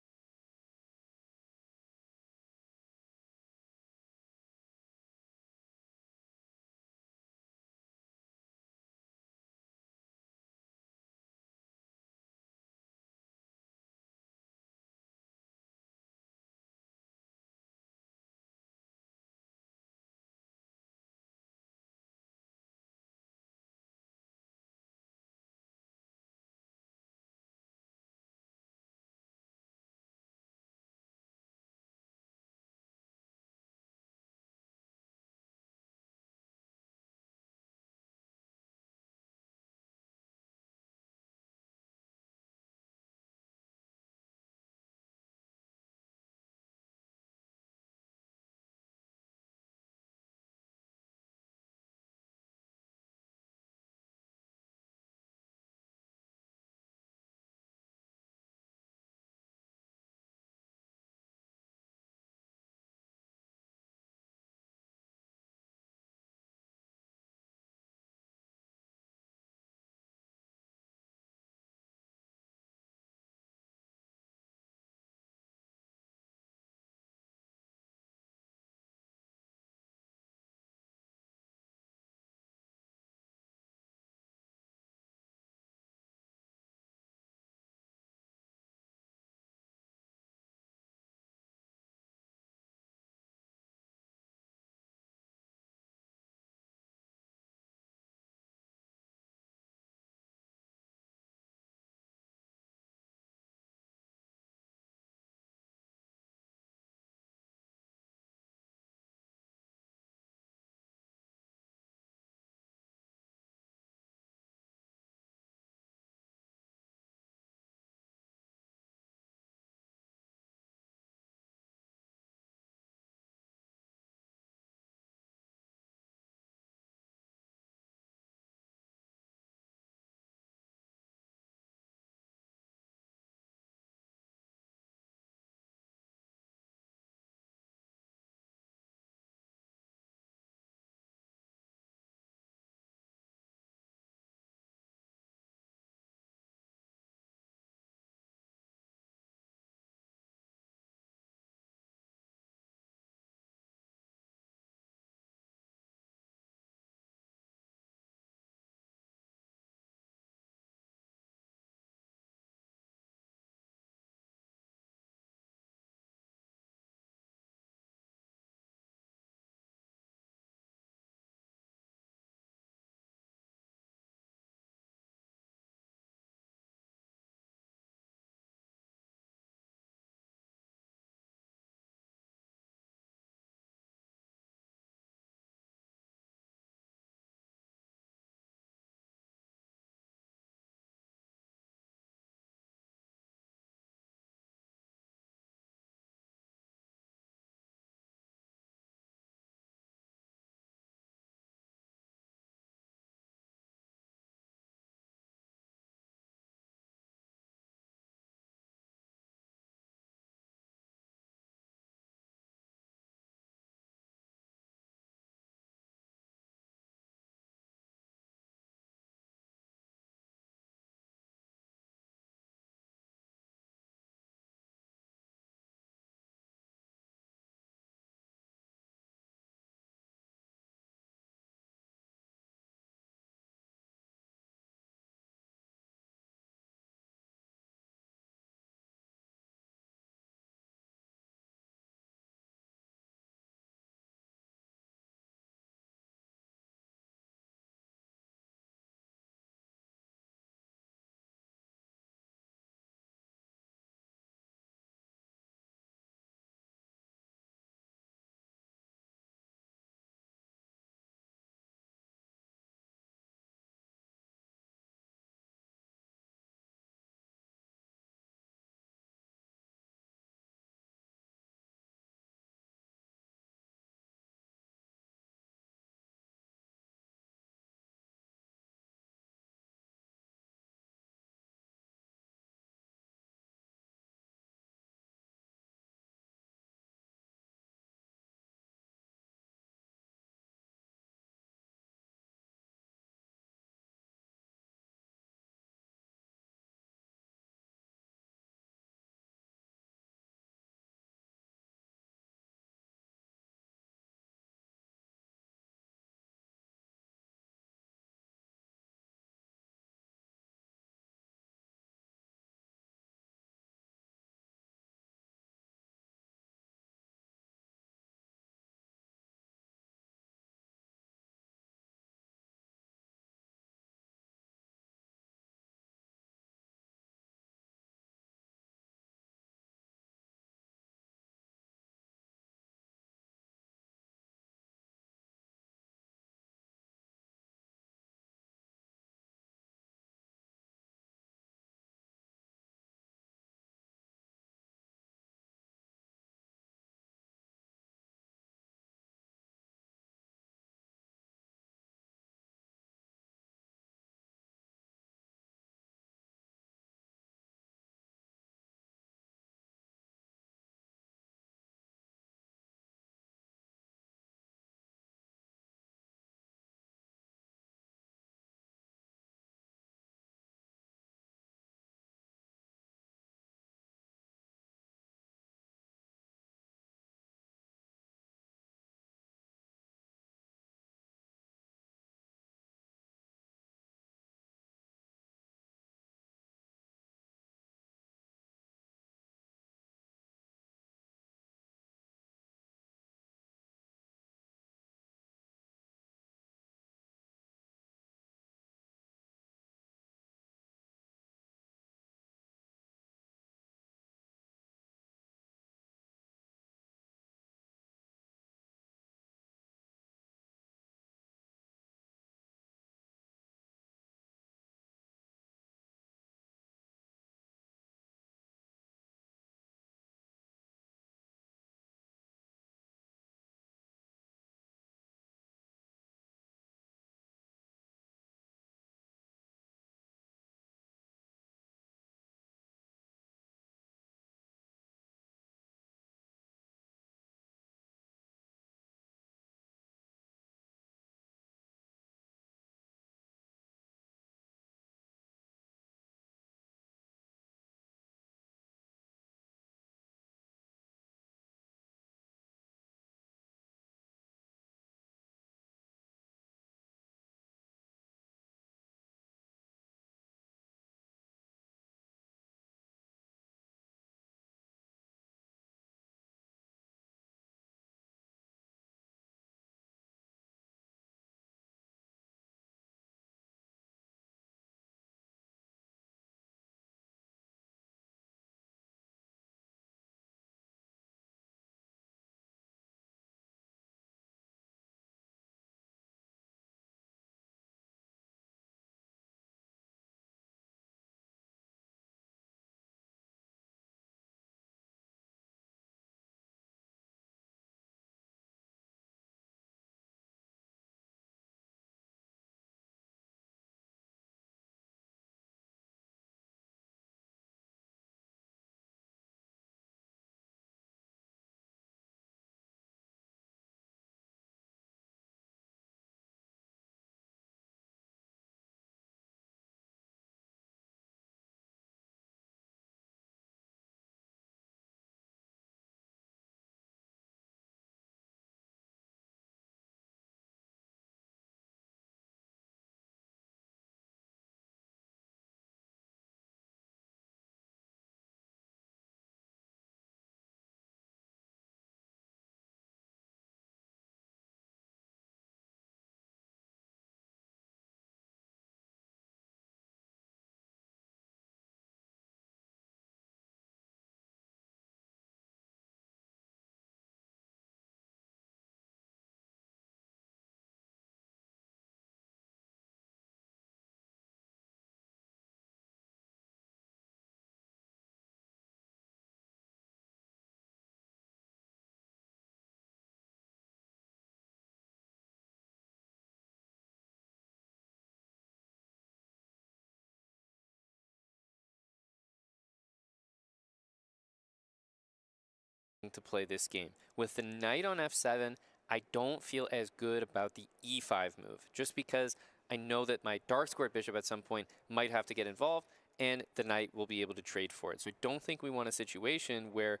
to play this game. With the knight on f7, I don't feel as good about the e5 move, just because I know that my dark square bishop at some point might have to get involved, and the knight will be able to trade for it. So I don't think we want a situation where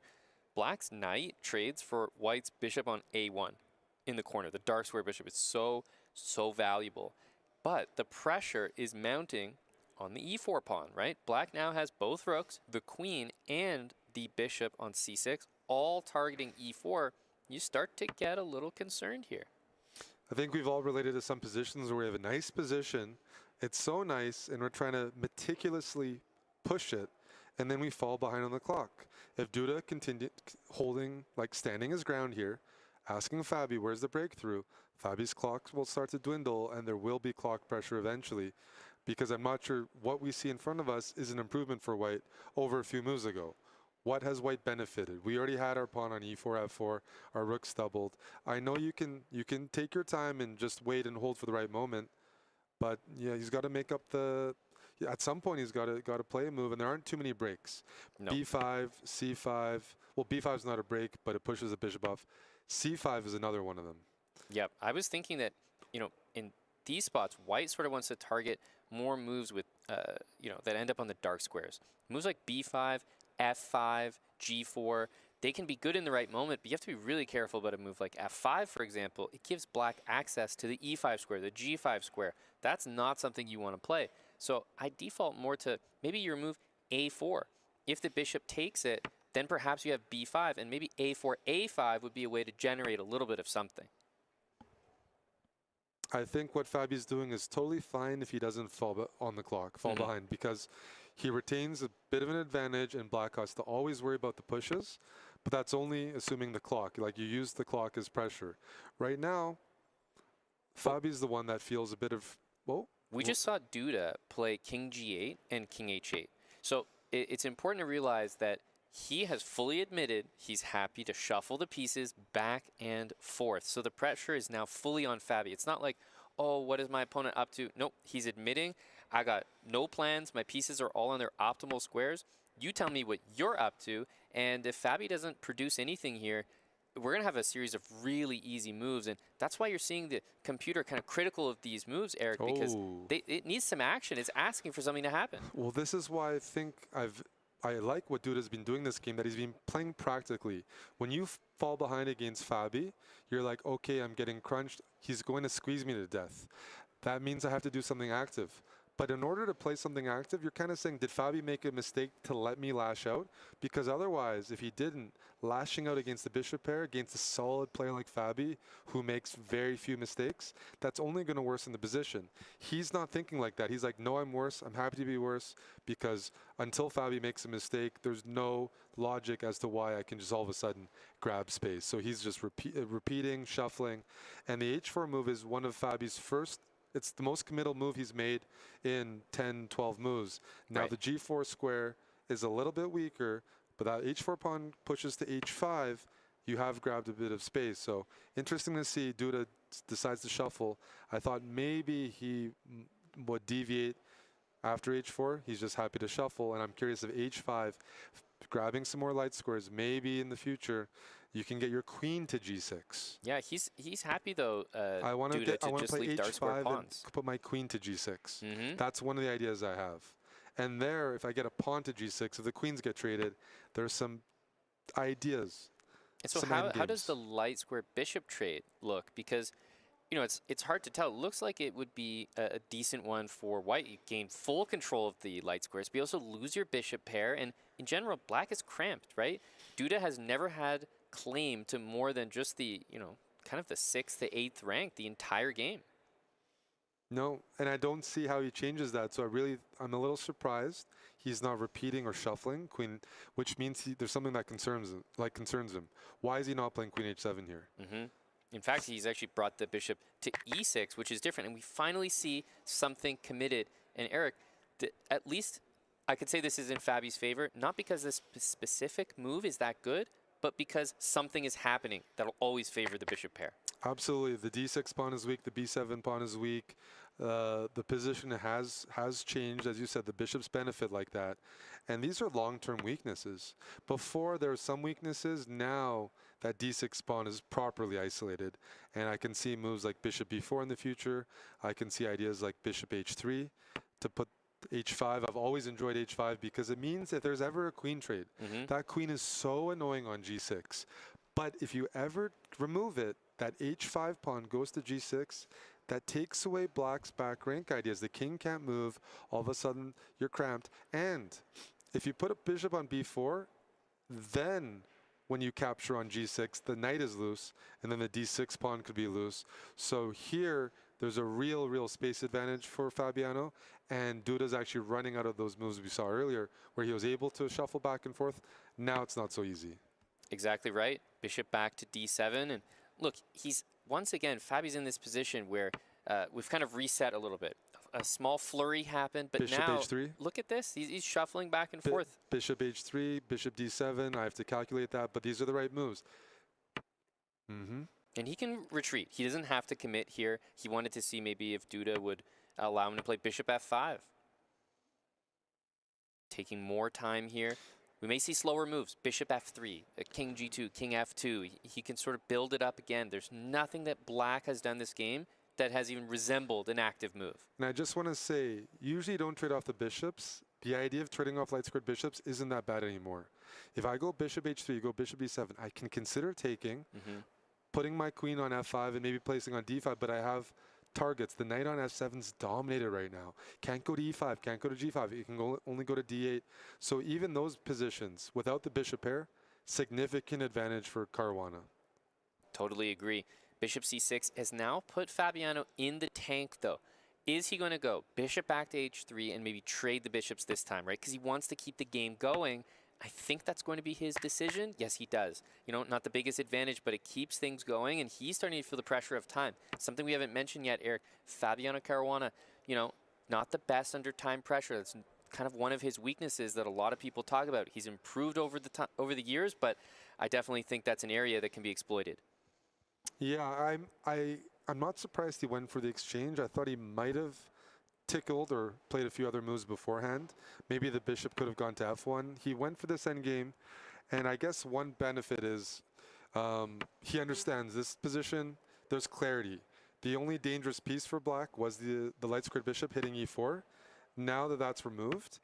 black's knight trades for white's bishop on a1 in the corner. The dark square bishop is so valuable. But the pressure is mounting on the e4 pawn, right? Black now has both rooks, the queen, and the bishop on c6, all targeting e4. You start to get a little concerned here. I think we've all related to some positions where we have a nice position. It's so nice, and we're trying to meticulously push it, and then we fall behind on the clock. If Duda continued holding, like standing his ground here, asking Fabi, where's the breakthrough? Fabi's clock will start to dwindle, and there will be clock pressure eventually, because I'm not sure what we see in front of us is an improvement for white over a few moves ago. What has white benefited? We already had our pawn on e4, f4, our rook doubled. I know you can take your time and just wait and hold for the right moment, but yeah, he's got to make up the. Yeah, at some point, he's got to play a move, and there aren't too many breaks. No. b5, c5. Well, b5 is not a break, but it pushes the bishop off. c5 is another one of them. Yep, I was thinking that, you know, in these spots, white sort of wants to target more moves with, you know, that end up on the dark squares. Moves like b5, f5, g4, they can be good in the right moment, but you have to be really careful about a move like f5, for example. It gives black access to the e5 square, the g5 square. That's not something you want to play. So I default more to maybe your move a4. If the bishop takes it, then perhaps you have b5, and maybe a4, a5 would be a way to generate a little bit of something. I think what Fabi's doing is totally fine if he doesn't fall on the clock, fall behind, because he retains a bit of an advantage, and black has to always worry about the pushes, but that's only assuming the clock. Like, you use the clock as pressure. Right now, Fabi's the one that feels a bit of, We just saw Duda play king g8 and king h8. So it's important to realize that he has fully admitted he's happy to shuffle the pieces back and forth. So the pressure is now fully on Fabi. It's not like, oh, what is my opponent up to? Nope, he's admitting, I got no plans. My pieces are all on their optimal squares. You tell me what you're up to, and if Fabi doesn't produce anything here, we're going to have a series of really easy moves, and that's why you're seeing the computer kind of critical of these moves, Eric, because it needs some action. It's asking for something to happen. Well, this is why I think I like what Duda's been doing this game, that he's been playing practically. When you fall behind against Fabi, you're like, okay, I'm getting crunched. He's going to squeeze me to death. That means I have to do something active. But in order to play something active, you're kind of saying, did Fabi make a mistake to let me lash out? Because otherwise, if he didn't, lashing out against the bishop pair, against a solid player like Fabi, who makes very few mistakes, that's only going to worsen the position. He's not thinking like that. He's like, no, I'm worse. I'm happy to be worse, because until Fabi makes a mistake, there's no logic as to why I can just all of a sudden grab space. So he's just repeating, shuffling. And the h4 move is one of Fabi's first. It's the most committal move he's made in 10, 12 moves. Now the g4 square is a little bit weaker, but that h4 pawn pushes to h5, you have grabbed a bit of space. So interesting to see Duda decides to shuffle. I thought maybe he would deviate after h4. He's just happy to shuffle, and I'm curious if h5, grabbing some more light squares, maybe in the future, you can get your queen to g6. Yeah, he's happy though. I want to just play leave dark square h5 pawns. and put my queen to g6. That's one of the ideas I have. And there, if I get a pawn to g6, if the queens get traded, there's some ideas. And so how does the light square bishop trade look? Because, you know, it's hard to tell. It looks like it would be a decent one for white. You gain full control of the light squares, but you also lose your bishop pair. And in general, black is cramped, right? Duda has never had claim to more than just the, you know, kind of the 6th to 8th rank the entire game. No, and I don't see how he changes that. So I'm a little surprised he's not repeating or shuffling queen, which means there's something that concerns him. Why is he not playing queen h7 here? In fact, he's actually brought the bishop to e6, which is different, and we finally see something committed. And Eric, at least I could say this is in Fabi's favor, not because this specific move is that good, but because something is happening that'll always favor the bishop pair. Absolutely. The d6 pawn is weak. The b7 pawn is weak. The position has changed, as you said. The bishops benefit like that, and these are long-term weaknesses. Before there were some weaknesses. Now that d6 pawn is properly isolated, and I can see moves like bishop b4 in the future. I can see ideas like bishop h3 to put h5. I've always enjoyed h5 because it means if there's ever a queen trade, that queen is so annoying on g6. But if you ever remove it, that h5 pawn goes to g6. That takes away black's back rank ideas. The king can't move. All of a sudden, you're cramped. And if you put a bishop on b4, then when you capture on g6, the knight is loose, and then the d6 pawn could be loose. So here, there's a real space advantage for Fabiano, and Duda's actually running out of those moves we saw earlier, where he was able to shuffle back and forth. Now it's not so easy. Exactly right. Bishop back to d7, and look, he's once again, Fabi's in this position where we've kind of reset a little bit. A small flurry happened, but bishop now h3. Look at this. He's shuffling back and forth. Bishop h3, bishop d7. I have to calculate that, but these are the right moves. And he can retreat. He doesn't have to commit here. He wanted to see maybe if Duda would allow him to play bishop f5. Taking more time here. We may see slower moves. Bishop f3, king g2, king f2. He can sort of build it up again. There's nothing that black has done this game that has even resembled an active move. And I just want to say, usually don't trade off the bishops. The idea of trading off light squared bishops isn't that bad anymore. If I go bishop h3, go bishop b7, I can consider taking, putting my queen on f5 and maybe placing on d5, but I have targets. The knight on f7's dominated right now. Can't go to e5, can't go to g5. You can only go to d8. So even those positions, without the bishop pair, significant advantage for Caruana. Totally agree. Bishop c6 has now put Fabiano in the tank, though. Is he going to go bishop back to h3 and maybe trade the bishops this time, right? Because he wants to keep the game going. I think that's going to be his decision. Yes, he does. You know, not the biggest advantage, but it keeps things going, and he's starting to feel the pressure of time. Something we haven't mentioned yet, Eric. Fabiano Caruana, you know, not the best under time pressure. That's kind of one of his weaknesses that a lot of people talk about. He's improved over the years, but I definitely think that's an area that can be exploited. Yeah, I'm not surprised he went for the exchange. I thought he might have tickled or played a few other moves beforehand. Maybe the bishop could have gone to f1. He went for this endgame, and I guess one benefit is he understands this position. There's clarity. The only dangerous piece for black was the light squared bishop hitting e4. Now that that's removed,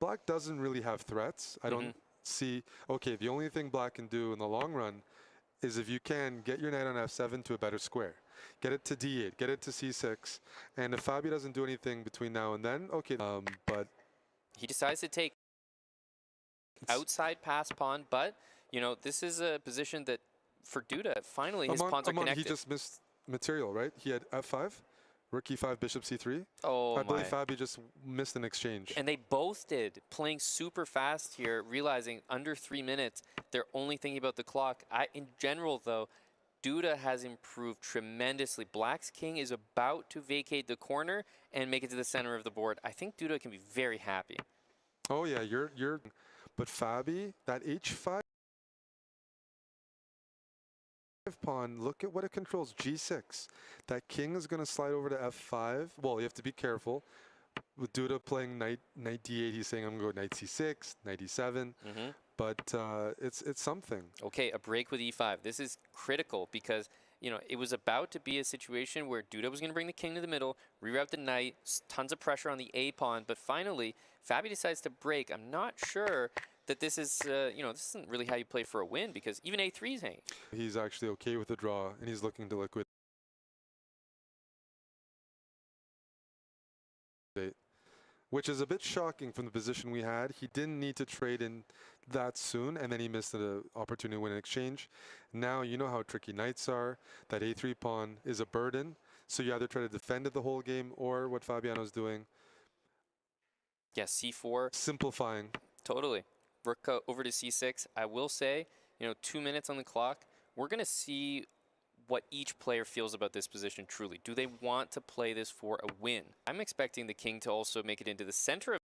black doesn't really have threats. I don't see, okay, the only thing black can do in the long run is if you can get your knight on f7 to a better square. Get it to d8, get it to c6, and if Fabi doesn't do anything between now and then, okay, but... He decides to take outside pass pawn, but, you know, this is a position that, for Duda, finally his pawns are connected. He just missed material, right? He had f5, rook e5, bishop c3. Oh, I believe Fabi just missed an exchange. And they both did, playing super fast here, realizing under 3 minutes, they're only thinking about the clock. In general, though, Duda has improved tremendously. Black's king is about to vacate the corner and make it to the center of the board. I think Duda can be very happy. Oh yeah, but Fabi, that h5 pawn, look at what it controls, g6. That king is going to slide over to f5. Well, you have to be careful. With Duda playing knight d8, he's saying I'm going to go knight c6, knight e7. But it's something. Okay, a break with e5. This is critical because, you know, it was about to be a situation where Duda was going to bring the king to the middle, reroute the knight, tons of pressure on the a pawn, but finally, Fabi decides to break. I'm not sure that this is, you know, this isn't really how you play for a win because even a3 is hanging. He's actually okay with the draw, and he's looking to liquidate. Which is a bit shocking from the position we had. He didn't need to trade in that soon, and then he missed the opportunity to win an exchange. Now you know how tricky knights are. That a3 pawn is a burden, so you either try to defend it the whole game or what Fabiano's doing. Yeah, c4. Simplifying. Totally. Rook over to c6. I will say, you know, 2 minutes on the clock. We're going to see what each player feels about this position truly. Do they want to play this for a win? I'm expecting the king to also make it into the center of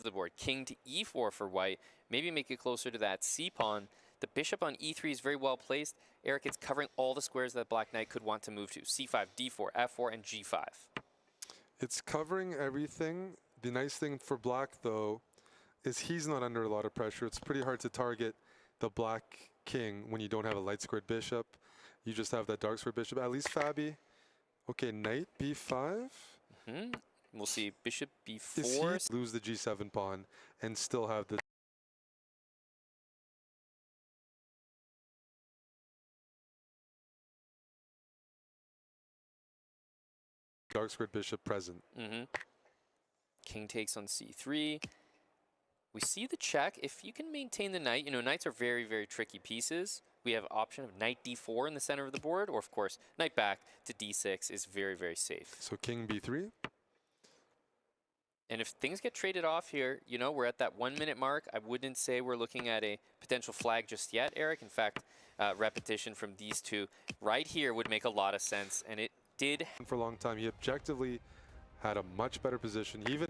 the board. King to e4 for white. Maybe make it closer to that c pawn. The bishop on e3 is very well placed. Eric, it's covering all the squares that Black Knight could want to move to. c5, d4, f4, and g5. It's covering everything. The nice thing for Black, though, is he's not under a lot of pressure. It's pretty hard to target the Black king when you don't have a light squared bishop. You just have that dark squared bishop. At least Fabi. Okay, knight b5. We'll see bishop b4. Is he lose the g7 pawn and still have the dark squared bishop present? King takes on c3. We see the check. If you can maintain the knight, you know, knights are very, very tricky pieces. We have option of knight d4 in the center of the board, or of course, knight back to d6 is very, very safe. So king b3. And if things get traded off here, you know, we're at that 1 minute mark. I wouldn't say we're looking at a potential flag just yet, Eric. In fact, repetition from these two right here would make a lot of sense, and it did. For a long time, he objectively had a much better position, even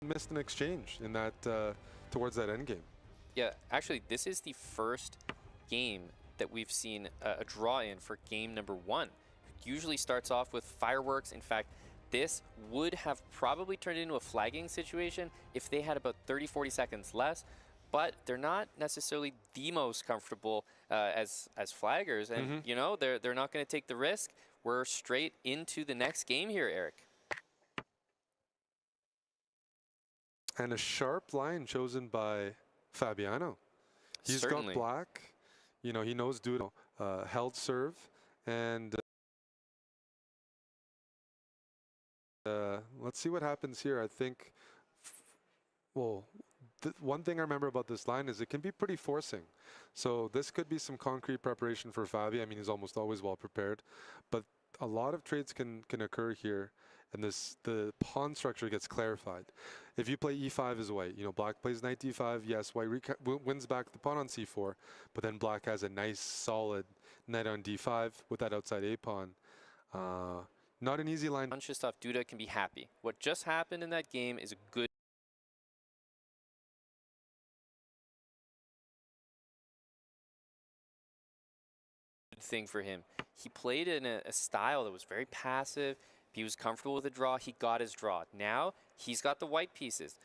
missed an exchange in that towards that endgame. Yeah, actually, this is the first game that we've seen a draw in for game number 1. It usually starts off with fireworks. In fact, this would have probably turned into a flagging situation if they had about 30-40 seconds less, but they're not necessarily the most comfortable as flaggers, and you know, they're not going to take the risk. We're straight into the next game here, Eric. And a sharp line chosen by Fabiano. He's Certainly. got Black, you know, he knows Duda, held serve, and let's see what happens here. I think, well, one thing I remember about this line is it can be pretty forcing. So this could be some concrete preparation for Fabi. I mean, he's almost always well prepared, but a lot of trades can occur here, and the pawn structure gets clarified. If you play e5 as white, you know, Black plays knight d5, yes, white wins back the pawn on c4, but then Black has a nice solid knight on d5 with that outside a pawn. Not an easy line. Unshistoff Duda can be happy. What just happened in that game is a good thing for him. He played in a style that was very passive. He was comfortable with the draw. He got his draw. Now he's got the white pieces.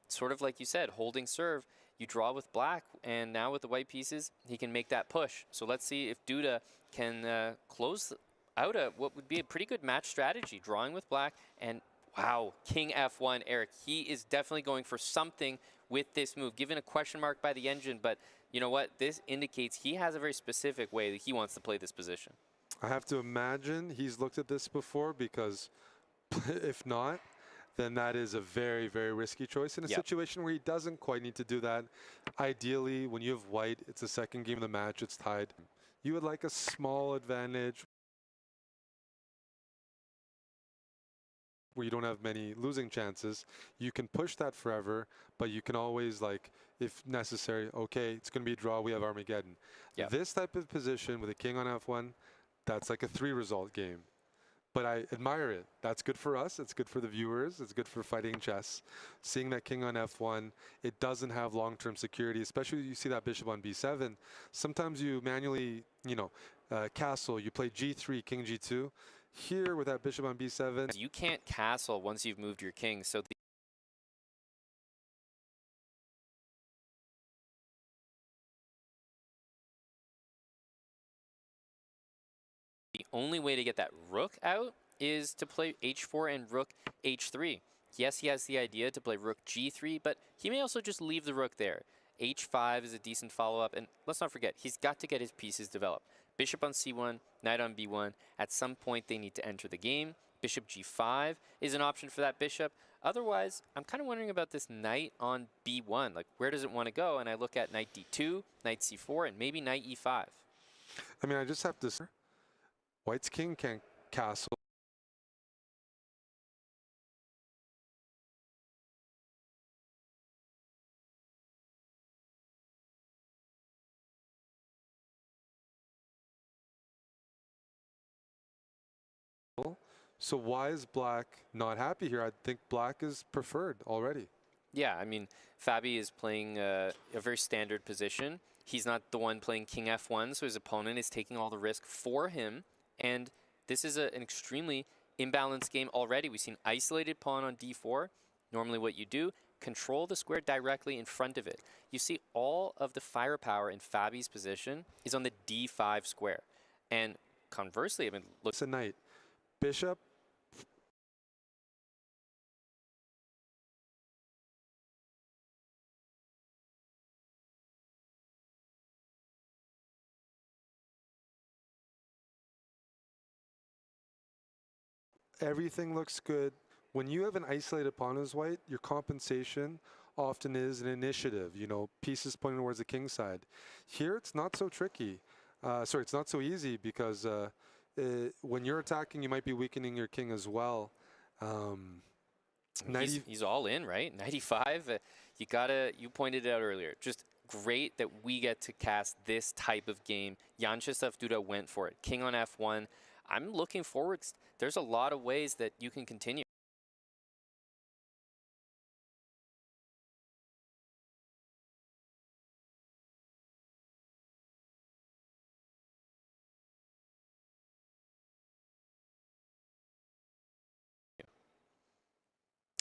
Sort of like you said, holding serve. You draw with Black, and now with the white pieces, he can make that push. So let's see if Duda can close out what would be a pretty good match strategy, drawing with Black. And wow, King F1, Eric, he is definitely going for something with this move, given a question mark by the engine. But you know what? This indicates he has a very specific way that he wants to play this position. I have to imagine he's looked at this before, because if not, then that is a very, very risky choice in a situation where he doesn't quite need to do that. Ideally, when you have white, it's the second game of the match, it's tied. You would like a small advantage where you don't have many losing chances. You can push that forever, but you can always, like, if necessary, okay, it's going to be a draw, we have Armageddon. This type of position with a king on f1, that's like a 3-result game. But I admire it. That's good for us. It's good for the viewers. It's good for fighting chess. Seeing that king on f1, it doesn't have long-term security, especially when you see that bishop on b7. Sometimes you manually, you know, castle, you play g3, king g2. Here with that bishop on b7. You can't castle once you've moved your king. So the only way to get that rook out is to play h4 and rook h3. Yes, he has the idea to play rook g3, but he may also just leave the rook there. h5 is a decent follow-up, and let's not forget, he's got to get his pieces developed. Bishop on c1, knight on b1. At some point, they need to enter the game. Bishop g5 is an option for that bishop. Otherwise, I'm kind of wondering about this knight on b1. Like, where does it want to go? And I look at knight d2, knight c4, and maybe knight e5. I mean, I just have to... White's king can't castle. So why is black not happy here? I think black is preferred already. Yeah, I mean, Fabi is playing a very standard position. He's not the one playing king f1, so his opponent is taking all the risk for him. And this is an extremely imbalanced game already. We've seen isolated pawn on d4. Normally what you do, control the square directly in front of it. You see all of the firepower in Fabi's position is on the d5 square. And conversely, I mean, look. It's a knight. Bishop. Everything looks good. When you have an isolated pawn as white, your compensation often is an initiative, you know, pieces pointing towards the king side. Here, it's not so tricky. Sorry, it's not so easy because when you're attacking, you might be weakening your king as well. He's all in, right? 95. You pointed it out earlier. Just great that we get to cast this type of game. Yanchestev Duda went for it. King on f1. I'm looking forward. There's a lot of ways that you can continue.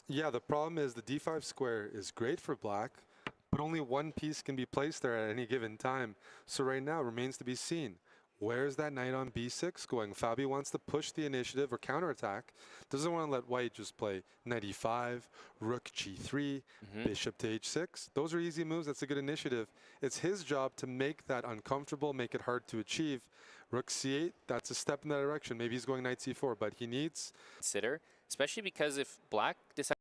Yeah, the problem is the d5 square is great for black, but only one piece can be placed there at any given time. So right now, remains to be seen. Where's that knight on b6 going? Fabi wants to push the initiative or counterattack. Doesn't want to let white just play knight e5, rook g3, bishop to h6. Those are easy moves. That's a good initiative. It's his job to make that uncomfortable, make it hard to achieve. Rook c8, that's a step in that direction. Maybe he's going knight c4, but he needs... Consider, especially because if black decides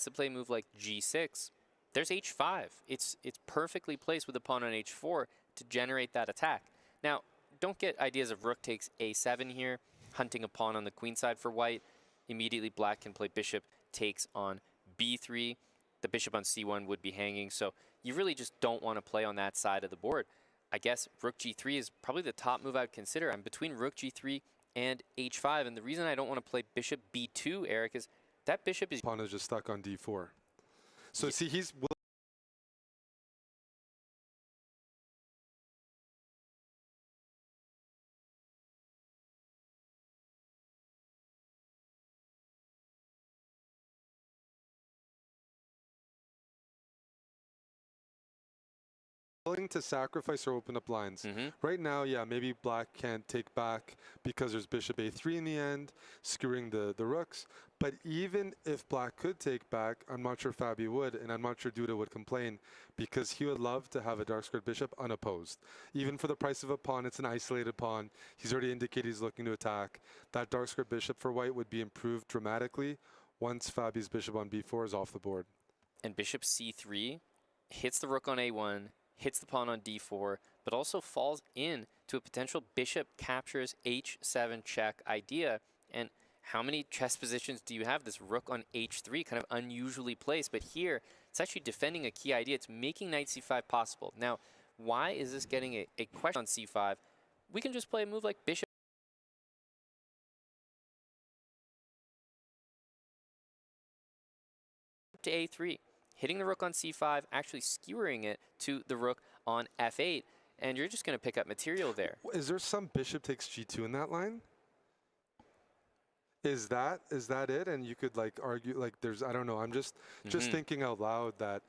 to play a move like g6, there's h5. It's perfectly placed with the pawn on h4 to generate that attack. Now, don't get ideas of rook takes a7 here, hunting a pawn on the queen side for white. Immediately black can play bishop takes on b3. The bishop on c1 would be hanging, so you really just don't want to play on that side of the board. I guess rook g3 is probably the top move I'd consider. I'm between rook g3 and h5, and the reason I don't want to play bishop b2, Eric, is that bishop is... Pawn is just stuck on d4. So see, he's... willing to sacrifice or open up lines. Right now, yeah, maybe black can't take back because there's bishop a3 in the end, skewering the rooks. But even if black could take back, I'm not sure Fabi would, and I'm not sure Duda would complain because he would love to have a dark-squared bishop unopposed. Even for the price of a pawn, it's an isolated pawn. He's already indicated he's looking to attack. That dark-squared bishop for white would be improved dramatically once Fabi's bishop on b4 is off the board. And bishop c3 hits the rook on a1, hits the pawn on d4, but also falls in to a potential bishop captures h7 check idea. And how many chess positions do you have? This rook on h3 kind of unusually placed, but here it's actually defending a key idea. It's making knight c5 possible. Now, why is this getting a question on c5? We can just play a move like bishop to a3. Hitting the rook on c5, actually skewering it to the rook on f8, and you're just going to pick up material there. Is there some bishop takes g2 in that line? Is that it? And you could like argue like there's, I don't know. I'm just thinking out loud that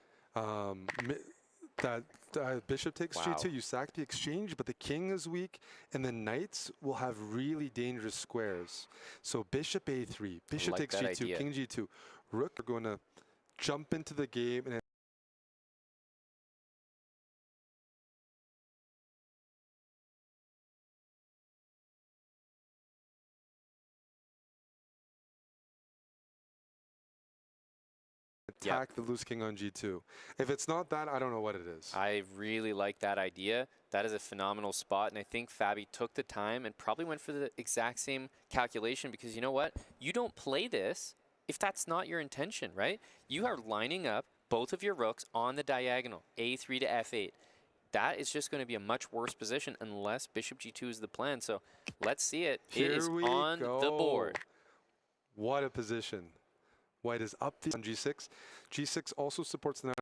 bishop takes g2. You sack the exchange, but the king is weak, and the knights will have really dangerous squares. So bishop a3, bishop takes g2, idea. king g2, rook are going to jump into the game and attack the loose king on g2. If it's not that, I don't know what it is. I really like that idea. That is a phenomenal spot, and I think Fabi took the time and probably went for the exact same calculation because you know what? You don't play this if that's not your intention, right? You are lining up both of your rooks on the diagonal, a3 to f8. That is just going to be a much worse position unless bishop g2 is the plan. So let's see it. It is on the board. What a position. White is up on g6. g6 also supports the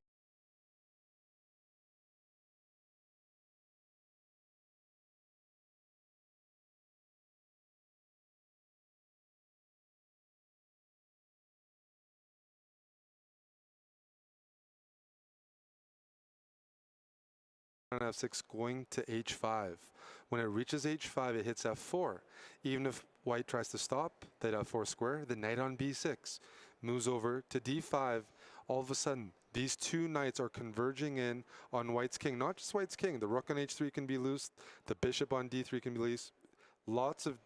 on f6 going to h5. When it reaches h5, it hits f4. Even if white tries to stop that f4 square, the knight on b6 moves over to d5. All of a sudden, these two knights are converging in on white's king. Not just white's king. The rook on h3 can be loose. The bishop on d3 can be loose. Lots of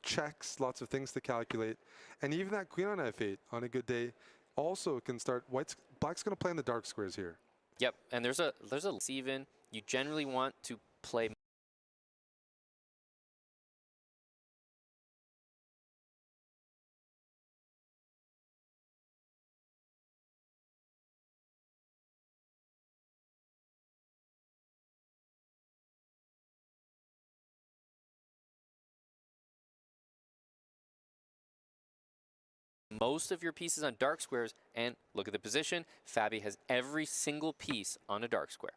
checks, lots of things to calculate. And even that queen on f8 on a good day also can start. Black's going to play in the dark squares here. Yep, and there's a even. You generally want to play most of your pieces on dark squares, and look at the position. Fabi has every single piece on a dark square.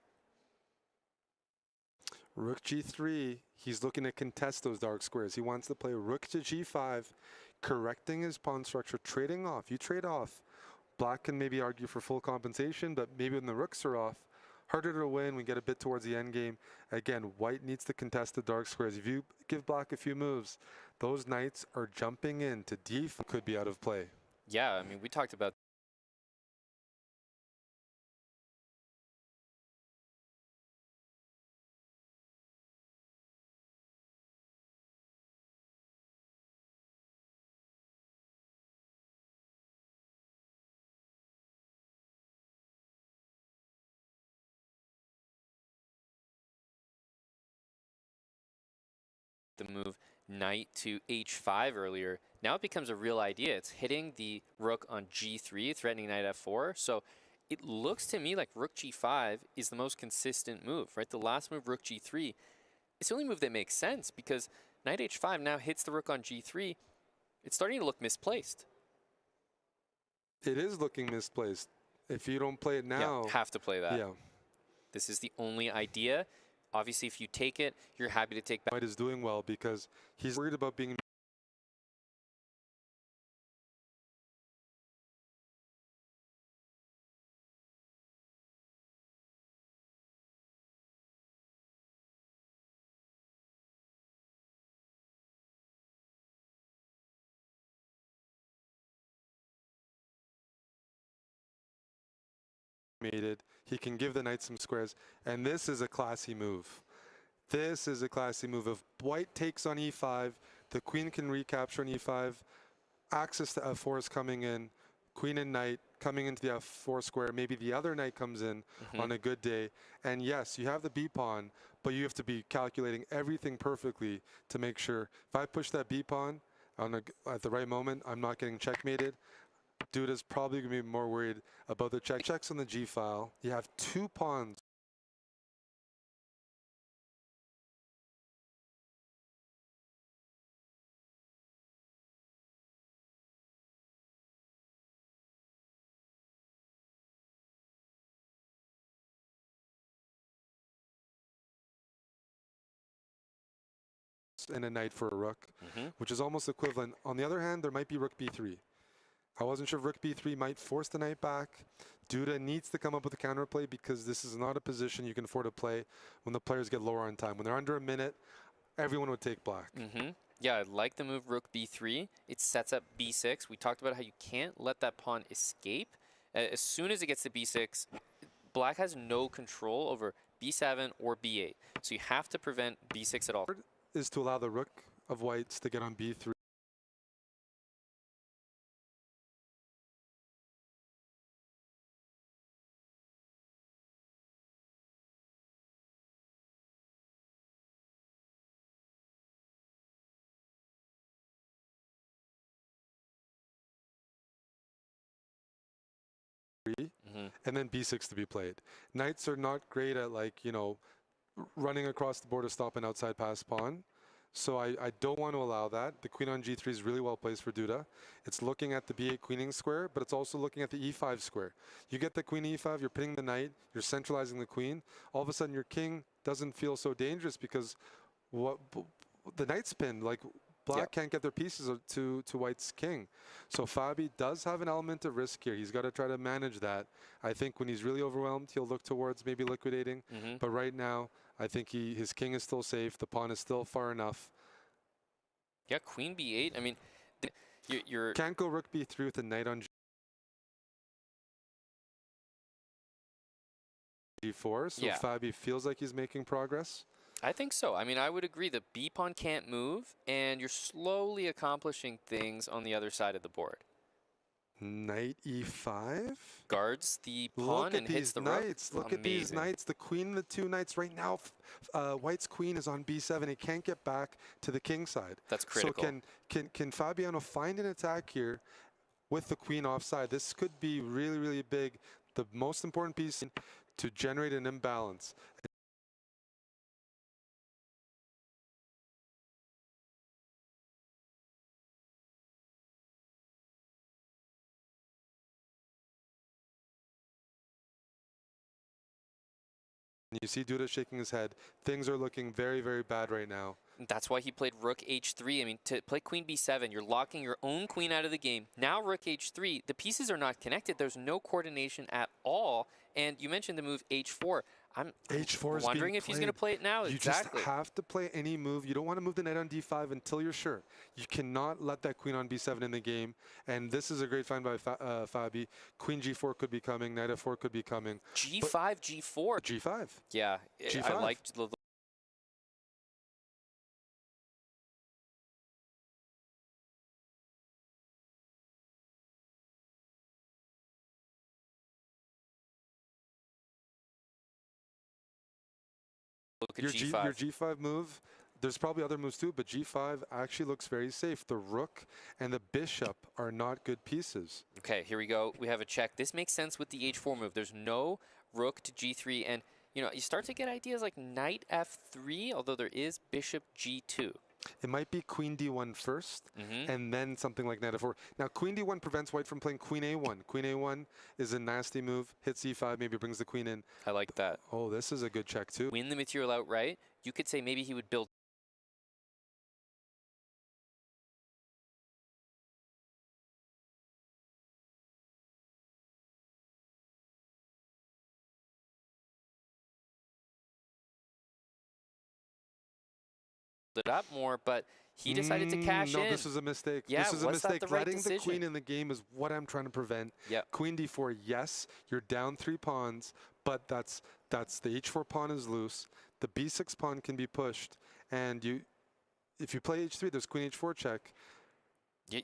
Rook g3, he's looking to contest those dark squares. He wants to play rook to g5, correcting his pawn structure, trading off. You trade off. Black can maybe argue for full compensation, but maybe when the rooks are off, harder to win. We get a bit towards the end game. Again, white needs to contest the dark squares. If you give black a few moves, those knights are jumping in to d5, could be out of play. Yeah, I mean, we talked about the move knight to h5 earlier. Now it becomes a real idea. It's hitting the rook on g3, threatening knight f4. So it looks to me like rook g5 is the most consistent move, right? The last move, rook g3, it's the only move that makes sense because knight h5 now hits the rook on g3. It's starting to look misplaced. It is looking misplaced. If you don't play it now... Yeah, have to play that. Yeah. This is the only idea. Obviously, if you take it, you're happy to take back. White is doing well because he's worried about being... He can give the knight some squares, and this is a classy move. This is a classy move. If white takes on e5, the queen can recapture on e5. Access to f4 is coming in. Queen and knight coming into the f4 square. Maybe the other knight comes in on a good day. And yes, you have the b pawn, but you have to be calculating everything perfectly to make sure. If I push that b pawn at the right moment, I'm not getting checkmated. Dude is probably going to be more worried about the checks on the G file. You have two pawns. And a knight for a rook, which is almost equivalent. On the other hand, there might be rook b3. I wasn't sure if rook b3 might force the knight back. Duda needs to come up with a counterplay because this is not a position you can afford to play when the players get lower on time. When they're under a minute, everyone would take black. Yeah, I like the move rook b3. It sets up b6. We talked about how you can't let that pawn escape. As soon as it gets to b6, black has no control over b7 or b8. So you have to prevent b6 at all. Is to allow the rook of whites to get on b3. and then b6 to be played. Knights are not great at, like, you know, running across the board to stop an outside pass pawn. So I don't want to allow that. The queen on g3 is really well placed for Duda. It's looking at the b8 queening square, but it's also looking at the e5 square. You get the queen e5, you're pinning the knight, you're centralizing the queen. All of a sudden, your king doesn't feel so dangerous because the knight's pinned. Like, Black can't get their pieces to White's king. So Fabi does have an element of risk here. He's got to try to manage that. I think when he's really overwhelmed, he'll look towards maybe liquidating. But right now, I think his king is still safe. The pawn is still far enough. Yeah, queen b8. I mean, you're can't go rook b3 with the knight on g4. So Fabi feels like he's making progress. I think so. I mean, I would agree that b pawn can't move, and you're slowly accomplishing things on the other side of the board. Knight e5 guards the pawn and hits the knights. rook. Look at these knights. The queen, the two knights. Right now, White's queen is on b7. He can't get back to the king side. That's critical. So can Fabiano find an attack here with the queen offside? This could be really, really big. The most important piece to generate an imbalance. You see Duda shaking his head. Things are looking very, very bad right now. That's why he played rook h3. I mean, to play queen b7, you're locking your own queen out of the game. Now rook h3, the pieces are not connected. There's no coordination at all. And you mentioned the move h4. I'm wondering if he's going to play it now. You just have to play any move. You don't want to move the knight on d5 until you're sure. You cannot let that queen on b7 in the game. And this is a great find by Fabi. Queen g4 could be coming. Knight f4 could be coming. g5, g4. g5. Yeah, g5. I liked the look at g5. Your g5 move, there's probably other moves too, but g5 actually looks very safe. The rook and the bishop are not good pieces. Okay, here we go. We have a check. This makes sense with the h4 move. There's no rook to g3, and you know, you start to get ideas like knight f3, although there is bishop g2. It might be queen d1 first, and then something like knight f4. Now, queen d1 prevents White from playing queen a1. Queen a1 is a nasty move. Hits e5, maybe brings the queen in. I like that. Oh, this is a good check too. Win the material outright. You could say maybe he would build it up more, but he decided to cash in. No, this is a mistake. Yeah, this is a mistake. That the right Letting decision? the queen in the game is what I'm trying to prevent. Yep. Queen d4, yes, you're down 3 pawns, but that's the h4 pawn is loose. The b6 pawn can be pushed, and if you play h3, there's queen h4 check.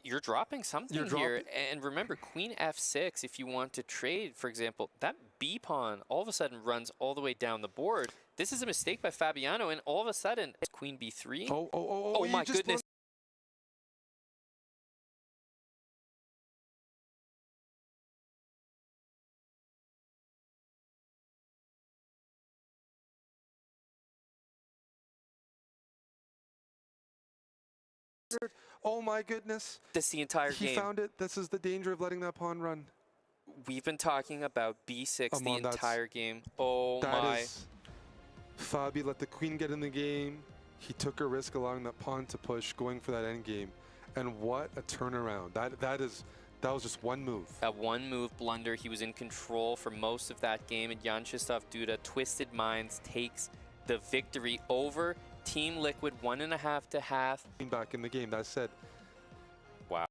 You're dropping something here. And remember, queen f6, if you want to trade, for example, that b pawn all of a sudden runs all the way down the board. This is a mistake by Fabiano, and all of a sudden, it's queen b3. Oh my goodness. Oh my goodness. That's the entire game. He found it. This is the danger of letting that pawn run. We've been talking about b6 the entire game. Oh my. Fabi let the queen get in the game. He took a risk allowing that pawn to push, going for that endgame. And what a turnaround. That was just one move. A one-move blunder. He was in control for most of that game, and Vyacheslav Duda, Twisted Minds, takes the victory over Team Liquid 1.5 to half. Back in the game, that said. Wow.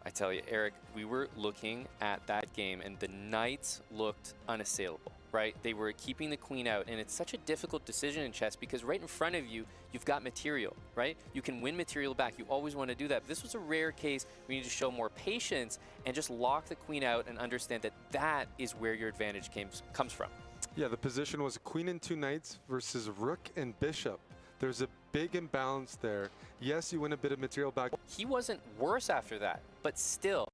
I tell you, Eric, we were looking at that game, and the Knights looked unassailable. right? They were keeping the queen out, and it's such a difficult decision in chess because right in front of you, you've got material, right? You can win material back. You always want to do that. But this was a rare case where you need to show more patience and just lock the queen out and understand that that is where your advantage comes from. Yeah, the position was queen and 2 knights versus rook and bishop. There's a big imbalance there. Yes, you win a bit of material back. He wasn't worse after that, but still.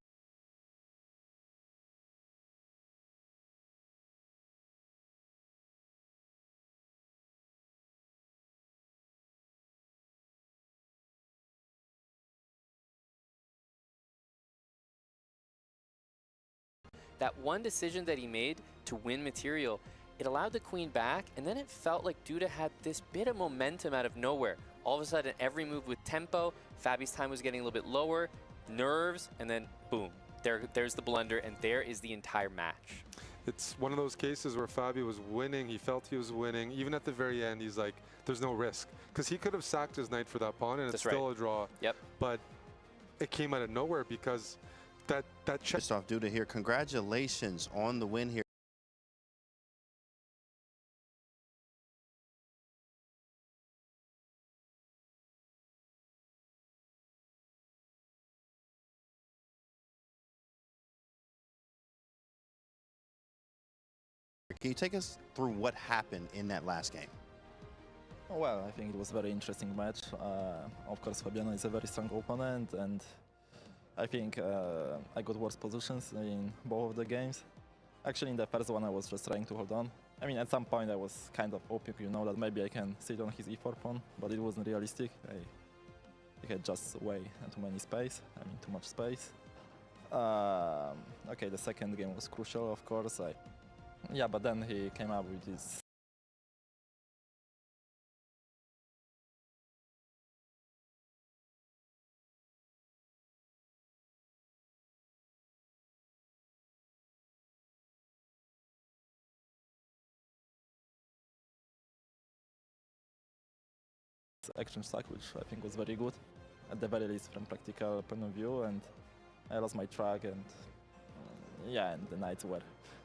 That one decision that he made to win material, it allowed the queen back, and then it felt like Duda had this bit of momentum out of nowhere. All of a sudden, every move with tempo, Fabi's time was getting a little bit lower, nerves, and then boom, there's the blunder, and there is the entire match. It's one of those cases where Fabi was winning. He felt he was winning. Even at the very end, he's like, there's no risk. Because he could have sacked his knight for that pawn, and it's still a draw. Yep. But it came out of nowhere because that check. Christoph Duda here. Congratulations on the win here. Can you take us through what happened in that last game? Well, I think it was a very interesting match. Of course, Fabiano is a very strong opponent, and I think I got worse positions in both of the games. Actually, in the first one, I was just trying to hold on. I mean, at some point, I was kind of hoping, that maybe I can sit on his e4 pawn, but it wasn't realistic. I had just way too many space. I mean, too much space. Okay, the second game was crucial, of course. Yeah, but then he came up with this action stack, which I think was very good, at the very least from practical point of view, and I lost my track, and yeah, and the knights were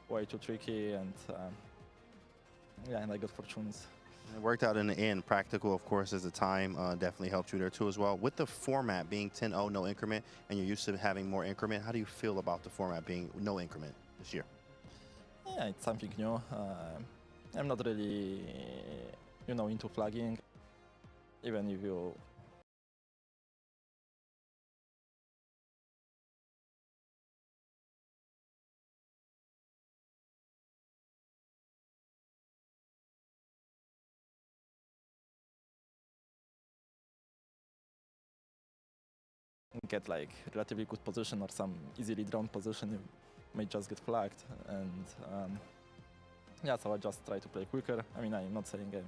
way too tricky, and yeah, and I got fortunes. It worked out in the end. Practical, of course, as the time definitely helped you there too as well. With the format being 10-0, no increment, and you're used to having more increment, how do you feel about the format being no increment this year? Yeah, it's something new. I'm not really, into flagging. Even if you get like relatively good position or some easily drawn position, you may just get flagged. And yeah, so I just try to play quicker. I mean, I'm not saying I'm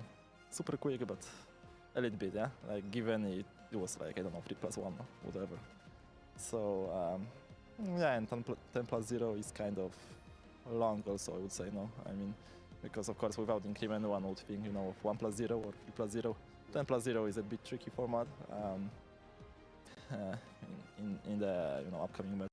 super quick, but a little bit, yeah. Like given it was like, I don't know, 3+1 or whatever. So yeah, and 10+0 is kind of long also, I would say, no. I mean, because of course without increment one would think, of 1+0 or 3+0. 10+0 is a bit tricky format in the upcoming match.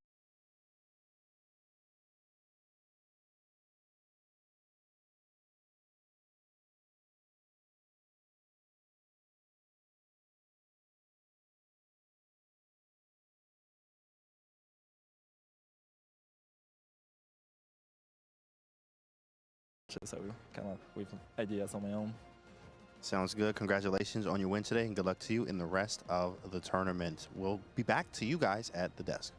So I come up with ideas on my own. Sounds good. Congratulations on your win today, and good luck to you in the rest of the tournament. We'll be back to you guys at the desk.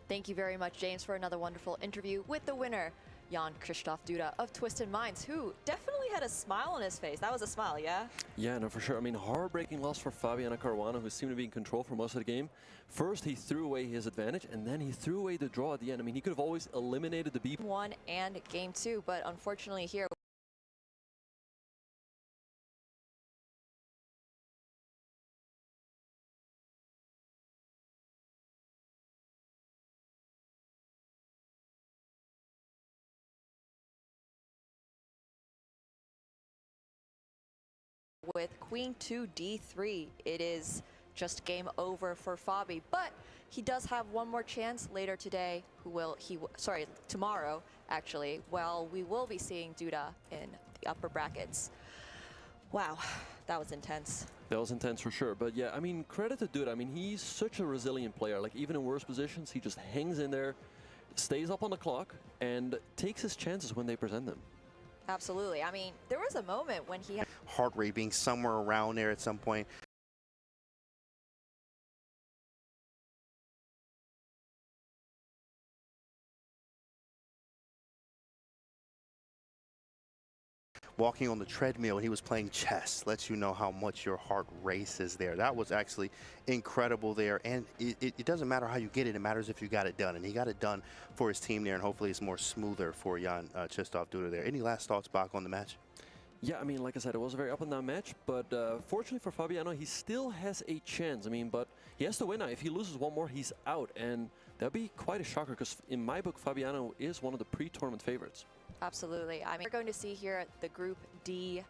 Thank you very much, James, for another wonderful interview with the winner, Jan-Krzysztof Duda of Twisted Minds, who definitely had a smile on his face. That was a smile, yeah? Yeah, no, for sure. I mean, heartbreaking loss for Fabiano Caruana, who seemed to be in control for most of the game. First, he threw away his advantage, and then he threw away the draw at the end. I mean, he could have always eliminated the B. 1 and game 2, but unfortunately here, with queen 2 d3, it is just game over for Fabi. But he does have one more chance later today. Tomorrow, actually. Well, we will be seeing Duda in the upper brackets. Wow, that was intense. That was intense for sure. But yeah, I mean, credit to Duda. I mean, he's such a resilient player. Like, even in worse positions, he just hangs in there, stays up on the clock, and takes his chances when they present them. Absolutely. I mean, there was a moment when he had Heart rate being somewhere around there at some point. Walking on the treadmill, he was playing chess. Lets you know how much your heart races there. That was actually incredible there. And it doesn't matter how you get it. It matters if you got it done. And he got it done for his team there. And hopefully it's more smoother for Jan Krzysztof Duda there. Any last thoughts, Bach, on the match? Yeah, I mean, like I said, it was a very up-and-down match. But fortunately for Fabiano, he still has a chance. I mean, but he has to win now. If he loses one more, he's out. And that'd be quite a shocker because in my book, Fabiano is one of the pre-tournament favorites. Absolutely. I mean, we're going to see here at the Group D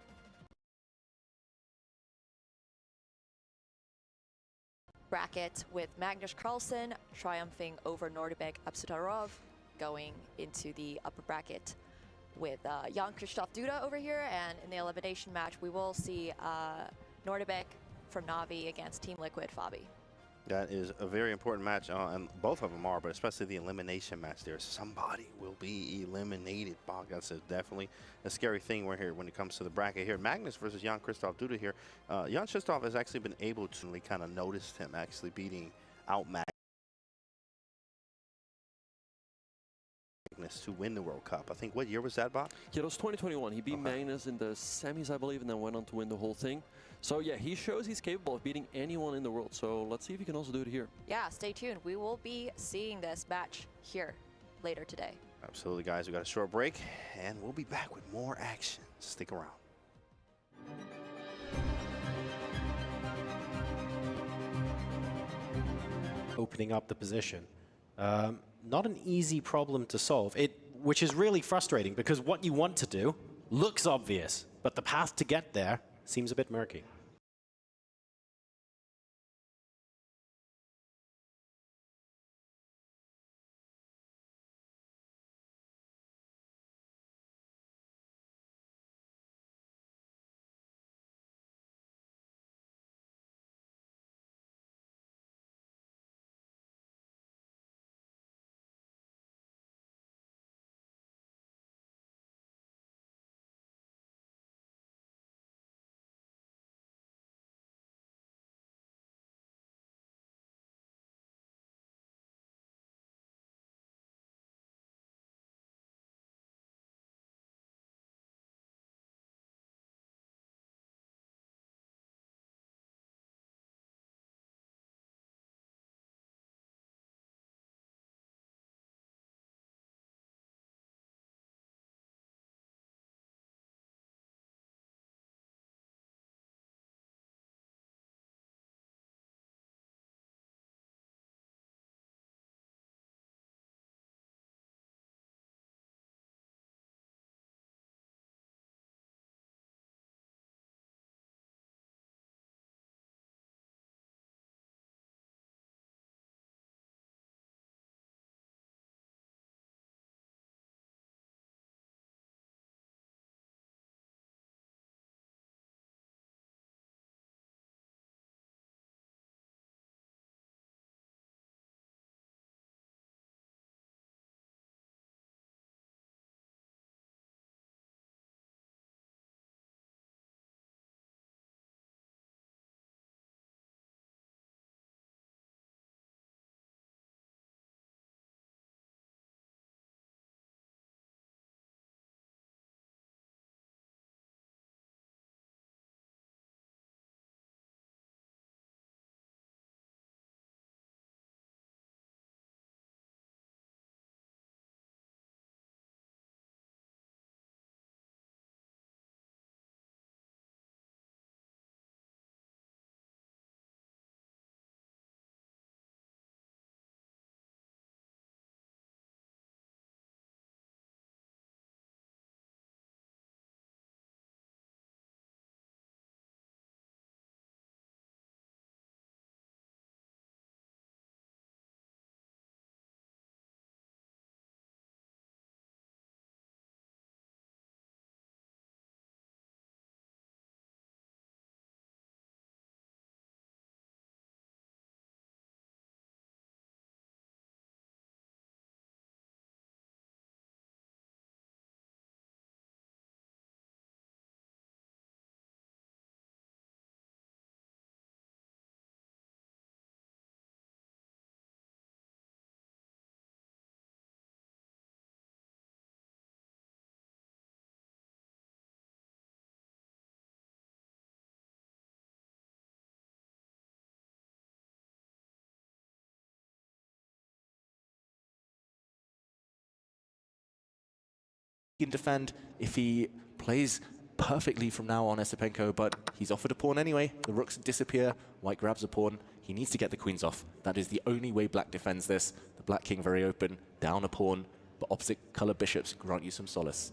bracket with Magnus Carlsen triumphing over Nordebek Absutarov, going into the upper bracket with Jan Krzysztof Duda over here. And in the elimination match, we will see Nordebek from Navi against Team Liquid Fabi. That is a very important match, and both of them are, but especially the elimination match there. Somebody will be eliminated, Bach. That's definitely a scary thing we're here when it comes to the bracket here. Magnus versus Jan Krzysztof Duda here. Jan Krzysztof has actually been able to kind of notice him actually beating out Magnus to win the World Cup. I think, what year was that, Bob? Yeah, it was 2021. He beat Magnus in the semis, I believe, and then went on to win the whole thing. So yeah, he shows he's capable of beating anyone in the world. So let's see if he can also do it here. Yeah, stay tuned. We will be seeing this match here later today. Absolutely, guys. We got a short break, and we'll be back with more action. Stick around. Opening up the position. Not an easy problem to solve, which is really frustrating because what you want to do looks obvious, but the path to get there seems a bit murky. can defend if he plays perfectly from now on, Esipenko, but he's offered a pawn anyway. The rooks disappear. White grabs a pawn. He needs to get the queens off. That is the only way black defends this. The black king very open, down a pawn, but opposite color bishops grant you some solace.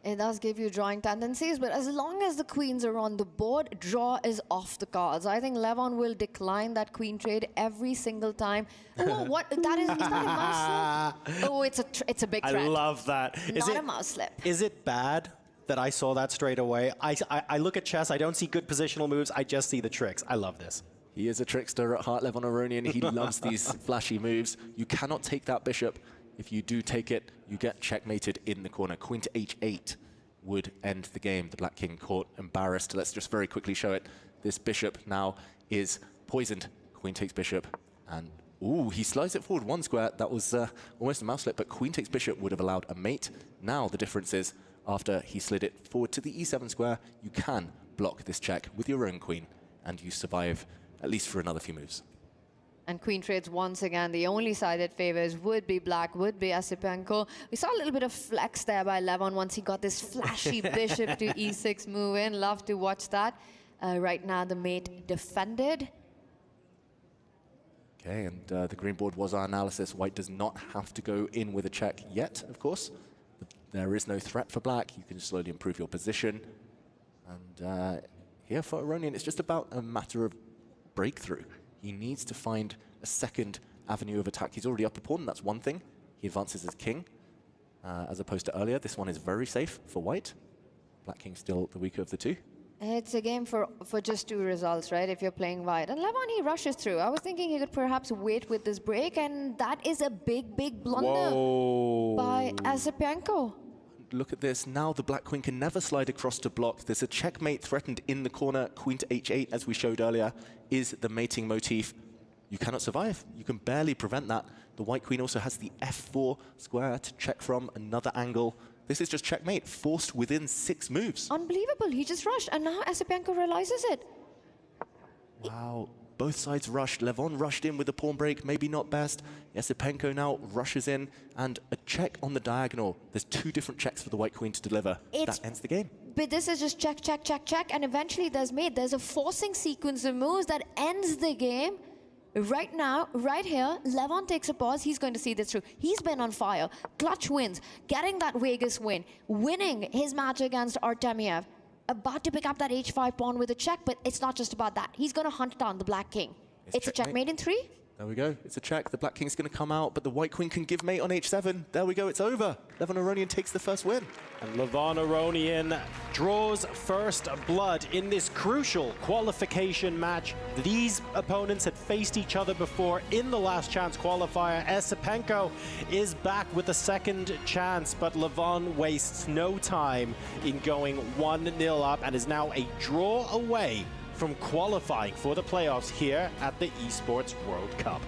It does give you drawing tendencies, but as long as the queens are on the board, draw is off the cards. I think Levon will decline that queen trade every single time. Oh, what? That is that a mouse slip? Oh, it's a big threat. I love that. Not a mouse slip. Is it bad that I saw that straight away? I look at chess, I don't see good positional moves, I just see the tricks. I love this. He is a trickster at heart, Levon Aronian. He loves these flashy moves. You cannot take that bishop. If you do take it, you get checkmated in the corner. Queen to h8 would end the game. The black king caught embarrassed. Let's just very quickly show it. This bishop now is poisoned. Queen takes bishop, and ooh, he slides it forward one square. That was almost a mouse slip, but queen takes bishop would have allowed a mate. Now the difference is, after he slid it forward to the e7 square, you can block this check with your own queen, and you survive at least for another few moves. And queen trades once again. The only side that favors would be black, would be Esipenko. We saw a little bit of flex there by Levon once he got this flashy bishop to e6 move in. Love to watch that. Right now, the mate defended. Okay, and the green board was our analysis. White does not have to go in with a check yet, of course. But there is no threat for black. You can slowly improve your position. And here for Aronian, it's just about a matter of breakthrough. He needs to find a second avenue of attack. He's already up a pawn, that's one thing. He advances as king, as opposed to earlier. This one is very safe for white. Black king's still the weaker of the two. It's a game for just two results, right, if you're playing white. And Levon, he rushes through. I was thinking he could perhaps wait with this break, and that is a big, big blunder by Esipenko. Look at this. Now the black queen can never slide across to block. There's a checkmate threatened in the corner. Queen to h8, as we showed earlier, is the mating motif. You cannot survive. You can barely prevent that. The white queen also has the f4 square to check from another angle. This is just checkmate, forced within 6 moves. Unbelievable. He just rushed, and now Esipenko realizes it. Wow. Both sides rushed. Levon rushed in with a pawn break, maybe not best. Esipenko now rushes in, and a check on the diagonal. There's 2 different checks for the white queen to deliver. That ends the game. But this is just check, check, check, check, and eventually there's mate. There's a forcing sequence of moves that ends the game. Right now, right here, Levon takes a pause. He's going to see this through. He's been on fire. Clutch wins, getting that Vegas win, winning his match against Artemiev. About to pick up that h5 pawn with a check, but it's not just about that. He's going to hunt down the black king. It's a checkmate in 3. There we go. It's a check. The black king's going to come out, but the white queen can give mate on h7. There we go. It's over. Levon Aronian takes the first win. And Levon Aronian draws first blood in this crucial qualification match. These opponents had faced each other before in the last chance qualifier. Esipenko is back with a second chance, but Levon wastes no time in going 1-0 up and is now a draw away from qualifying for the playoffs here at the Esports World Cup.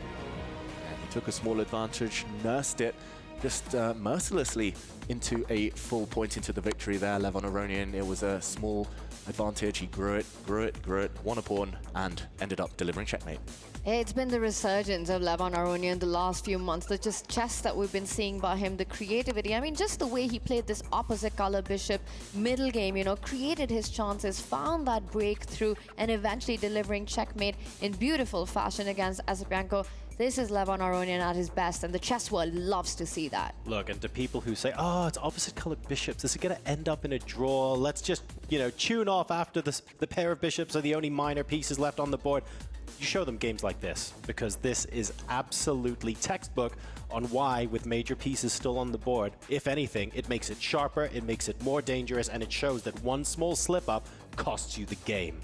He took a small advantage, nursed it just mercilessly into a full point into the victory there. Levon Aronian, it was a small advantage. He grew it, won a pawn, and ended up delivering checkmate. It's been the resurgence of Levon Aronian the last few months. The just chess that we've been seeing by him, the creativity. I mean, just the way he played this opposite color bishop middle game, you know, created his chances, found that breakthrough, and eventually delivering checkmate in beautiful fashion against Esipenko. This is Levon Aronian at his best, and the chess world loves to see that. Look, and to people who say, oh, it's opposite colored bishops, this is going to end up in a draw. Let's just, you know, tune off after this, the pair of bishops are the only minor pieces left on the board. You show them games like this, because this is absolutely textbook on why, with major pieces still on the board, if anything, it makes it sharper, it makes it more dangerous, and it shows that one small slip-up costs you the game.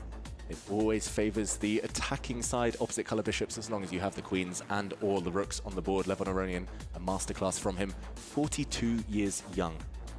It always favors the attacking side, opposite color bishops, as long as you have the queens and all the rooks on the board. Levon Aronian, a masterclass from him, 42 years young.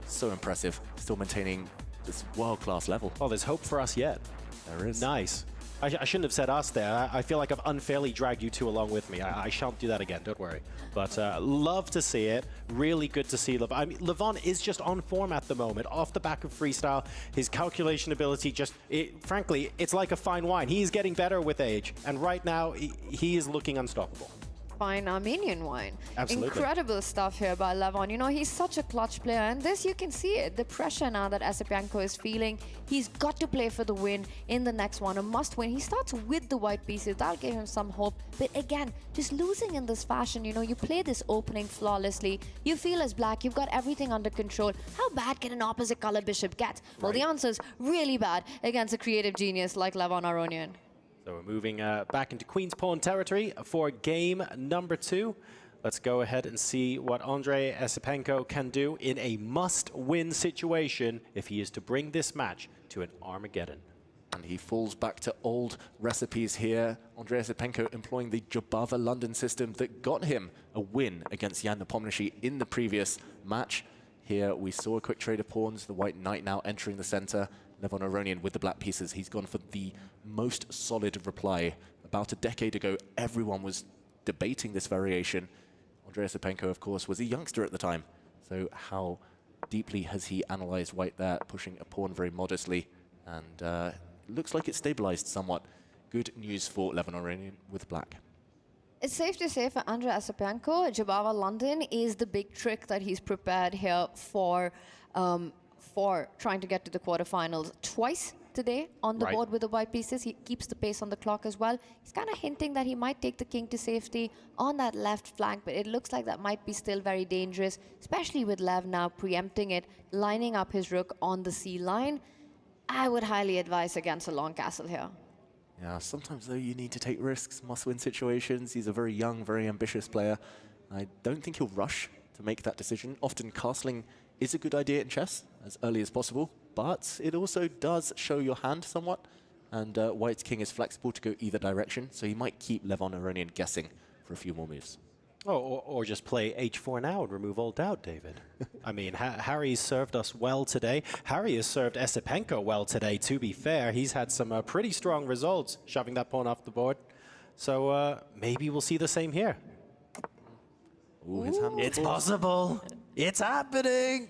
So impressive, still maintaining this world-class level. Oh, there's hope for us yet. There is. Nice. I shouldn't have said us there. I feel like I've unfairly dragged you two along with me. I shan't do that again, don't worry. But love to see it. Really good to see Levon. I mean, Levon is just on form at the moment. Off the back of freestyle, his calculation ability just, frankly, it's like a fine wine. He's getting better with age. And right now, he is looking unstoppable. fine Armenian wine. Absolutely. Incredible stuff here by Levon. You know, he's such a clutch player, and this you can see it. The pressure now that Esipenko is feeling. He's got to play for the win in the next one, a must win. He starts with the white pieces. That'll give him some hope. But again, just losing in this fashion, you know, you play this opening flawlessly. You feel as black, you've got everything under control. How bad can an opposite color bishop get? Well, the answer is really bad against a creative genius like Levon Aronian. So we're moving back into Queen's Pawn territory for game number 2. Let's go ahead and see what Andrei Esipenko can do in a must-win situation if he is to bring this match to an Armageddon. And he falls back to old recipes here. Andrei Esipenko employing the Jabava London system that got him a win against Jan Nepomniachtchi in the previous match. Here we saw a quick trade of pawns, the white knight now entering the center. Levon Aronian with the black pieces. He's gone for the most solid reply. About a decade ago, everyone was debating this variation. Andrei Esipenko, of course, was a youngster at the time. So how deeply has he analyzed white there, pushing a pawn very modestly. And looks like it's stabilized somewhat. Good news for Levon Aronian with black. It's safe to say for Andrei Esipenko, Jabava London is the big trick that he's prepared here for trying to get to the quarterfinals. Twice today on the board with the white pieces. He keeps the pace on the clock as well. He's kind of hinting that he might take the king to safety on that left flank, but it looks like that might be still very dangerous, especially with Lev now preempting it, lining up his rook on the C line. I would highly advise against a long castle here. Yeah, sometimes though you need to take risks, must-win situations. He's a very young, very ambitious player. I don't think he'll rush to make that decision. Often castling is a good idea in chess as early as possible, but it also does show your hand somewhat. And White's king is flexible to go either direction, so he might keep Levon Aronian guessing for a few more moves. Oh, or just play h4 now and remove all doubt, David. I mean, Harry's served us well today. Harry has served Esipenko well today, to be fair. He's had some pretty strong results, shoving that pawn off the board. So maybe we'll see the same here. Ooh, his hand it's possible. It's happening.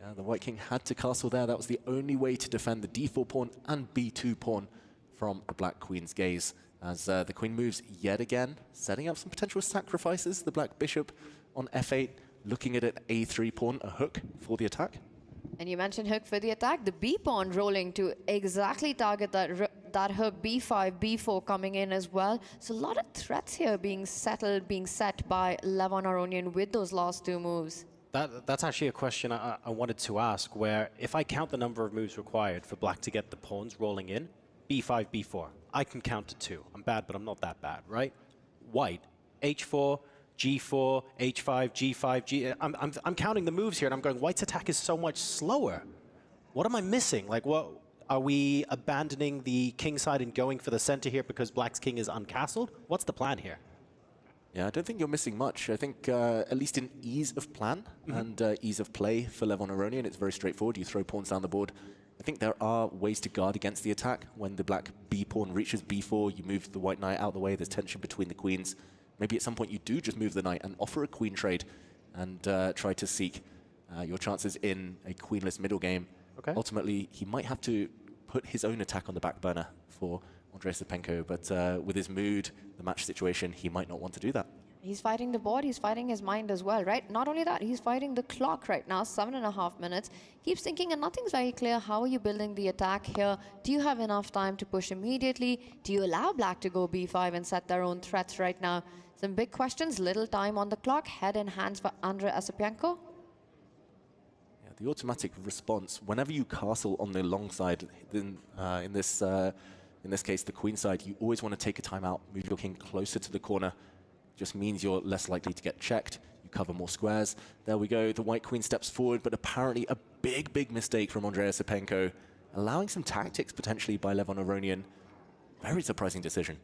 Yeah, the white king had to castle there. That was the only way to defend the d4 pawn and b2 pawn from the black queen's gaze. As the queen moves yet again, setting up some potential sacrifices. The black bishop on f8, looking at an a3 pawn, a hook for the attack. And you mentioned hook for the attack. The b pawn rolling to exactly target that hook, b5, b4 coming in as well. So a lot of threats here being settled, being set by Levon Aronian with those last two moves. That's actually a question I wanted to ask, where if I count the number of moves required for black to get the pawns rolling in, b5, b4, I can count to 2. I'm bad, but I'm not that bad, right? White, h4, g4, h5, g5, g... I'm counting the moves here, and I'm going, white's attack is so much slower. What am I missing? Like, what are we abandoning the king side and going for the center here because black's king is uncastled? What's the plan here? Yeah, I don't think you're missing much. I think at least in ease of plan and ease of play for Levon Aronian, it's very straightforward. You throw pawns down the board. I think there are ways to guard against the attack. When the black b pawn reaches b4, you move the white knight out of the way. There's tension between the queens. Maybe at some point you do just move the knight and offer a queen trade and try to seek your chances in a queenless middle game. Okay. Ultimately, he might have to put his own attack on the back burner for Andrei Esipenko, but with his mood, the match situation, he might not want to do that. He's fighting the board, he's fighting his mind as well, right? Not only that, he's fighting the clock right now, 7.5 minutes. Keeps thinking, and nothing's very clear. How are you building the attack here? Do you have enough time to push immediately? Do you allow black to go b5 and set their own threats right now? Some big questions, little time on the clock, head in hands for Andrei Esipenko. Yeah, the automatic response, whenever you castle on the long side, then in this case, the queen side, you always want to take a time out, move your king closer to the corner. Just means you're less likely to get checked. You cover more squares. There we go. The white queen steps forward, but apparently a big, big mistake from Andrei Esipenko, allowing some tactics potentially by Levon Aronian. Very surprising decision.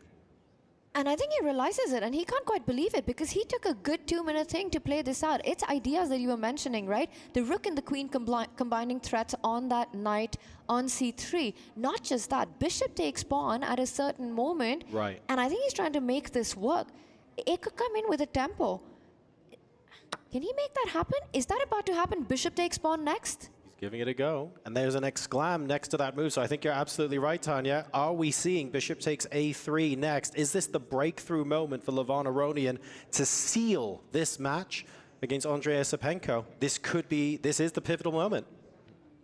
And I think he realizes it, and he can't quite believe it, because he took a good 2-minute thing to play this out. It's ideas that you were mentioning, right? The rook and the queen combining threats on that knight on c3. Not just that, bishop takes pawn at a certain moment. Right. And I think he's trying to make this work. It could come in with a tempo. Can he make that happen? Is that about to happen? Bishop takes pawn next? giving it a go. And there's an exclam next to that move, so I think you're absolutely right, Tanya. Are we seeing Bishop takes A3 next? Is this the breakthrough moment for Levon Aronian to seal this match against Andrei Esipenko? This is the pivotal moment.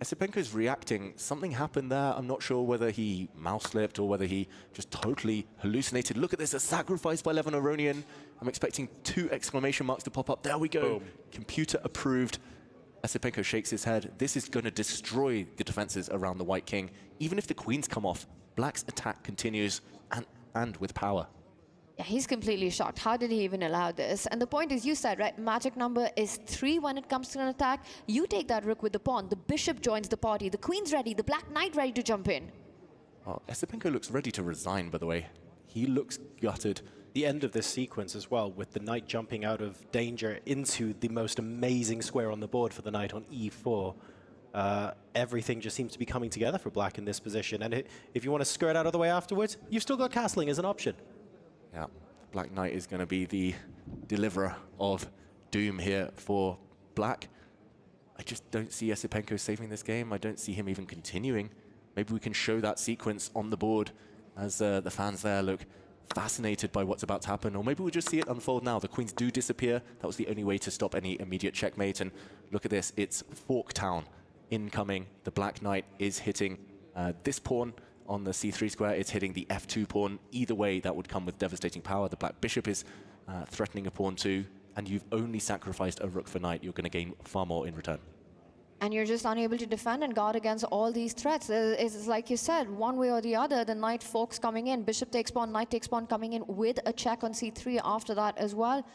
Esipenko's reacting. Something happened there. I'm not sure whether he mouse slipped or whether he just totally hallucinated. Look at this, a sacrifice by Levon Aronian. I'm expecting 2 exclamation marks to pop up. There we go. Boom. Computer approved. Esipenko shakes his head. This is going to destroy the defenses around the White King. Even if the queens come off, Black's attack continues and with power. Yeah, he's completely shocked. How did he even allow this? And the point is, you said, right, magic number is 3 when it comes to an attack. You take that rook with the pawn. The bishop joins the party. The queen's ready. The black knight ready to jump in. Oh, Esipenko looks ready to resign, by the way. He looks gutted. The end of this sequence as well, with the knight jumping out of danger into the most amazing square on the board for the knight on E4. Everything just seems to be coming together for Black in this position. And if you want to skirt out of the way afterwards, you've still got castling as an option. Yeah, Black Knight is going to be the deliverer of doom here for Black. I just don't see Esipenko saving this game. I don't see him even continuing. Maybe we can show that sequence on the board as the fans there look fascinated by what's about to happen. Or maybe we'll just see it unfold now. The queens do disappear. That was the only way to stop any immediate checkmate. And look at this. It's Forktown incoming. The Black Knight is hitting this pawn on the C3 square. It's hitting the F2 pawn. Either way, that would come with devastating power. The Black Bishop is threatening a pawn too, and you've only sacrificed a rook for knight. You're going to gain far more in return. And you're just unable to defend and guard against all these threats. It's like you said, one way or the other, the knight forks coming in. Bishop takes pawn, knight takes pawn coming in with a check on C3 after that as well.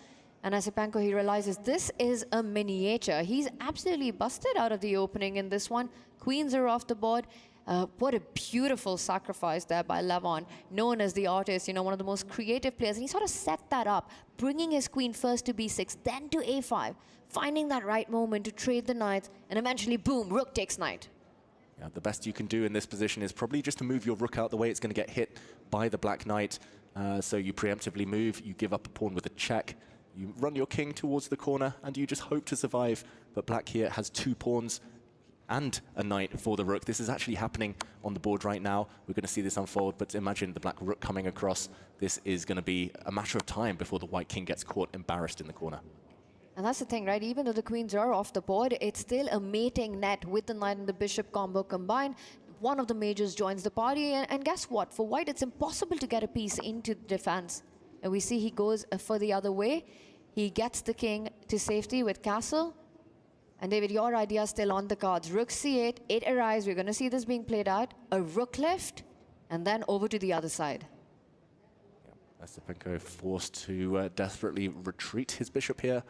And Esipenko, he realizes this is a miniature. He's absolutely busted out of the opening in this one. Queens are off the board. What a beautiful sacrifice there by Levon, known as the artist, you know, one of the most creative players. And he sort of set that up, bringing his queen first to B6, then to A5, finding that right moment to trade the knights, and eventually, boom, rook takes knight. Yeah, the best you can do in this position is probably just to move your rook out the way. It's going to get hit by the Black Knight. So you preemptively move, you give up a pawn with a check, you run your king towards the corner, and you just hope to survive. But Black here has 2 pawns and a knight for the rook. This is actually happening on the board right now. We're going to see this unfold, but imagine the black rook coming across. This is going to be a matter of time before the white king gets caught embarrassed in the corner. And that's the thing, right? Even though the queens are off the board, it's still a mating net with the knight and the bishop combo combined. One of the majors joins the party, and guess what? For white, it's impossible to get a piece into defense. And we see he goes for the other way. He gets the king to safety with castle. And David, your idea is still on the cards. Rook C8, it arrives. We're going to see this being played out. A rook lift, and then over to the other side. Esipenko forced to desperately retreat his bishop here.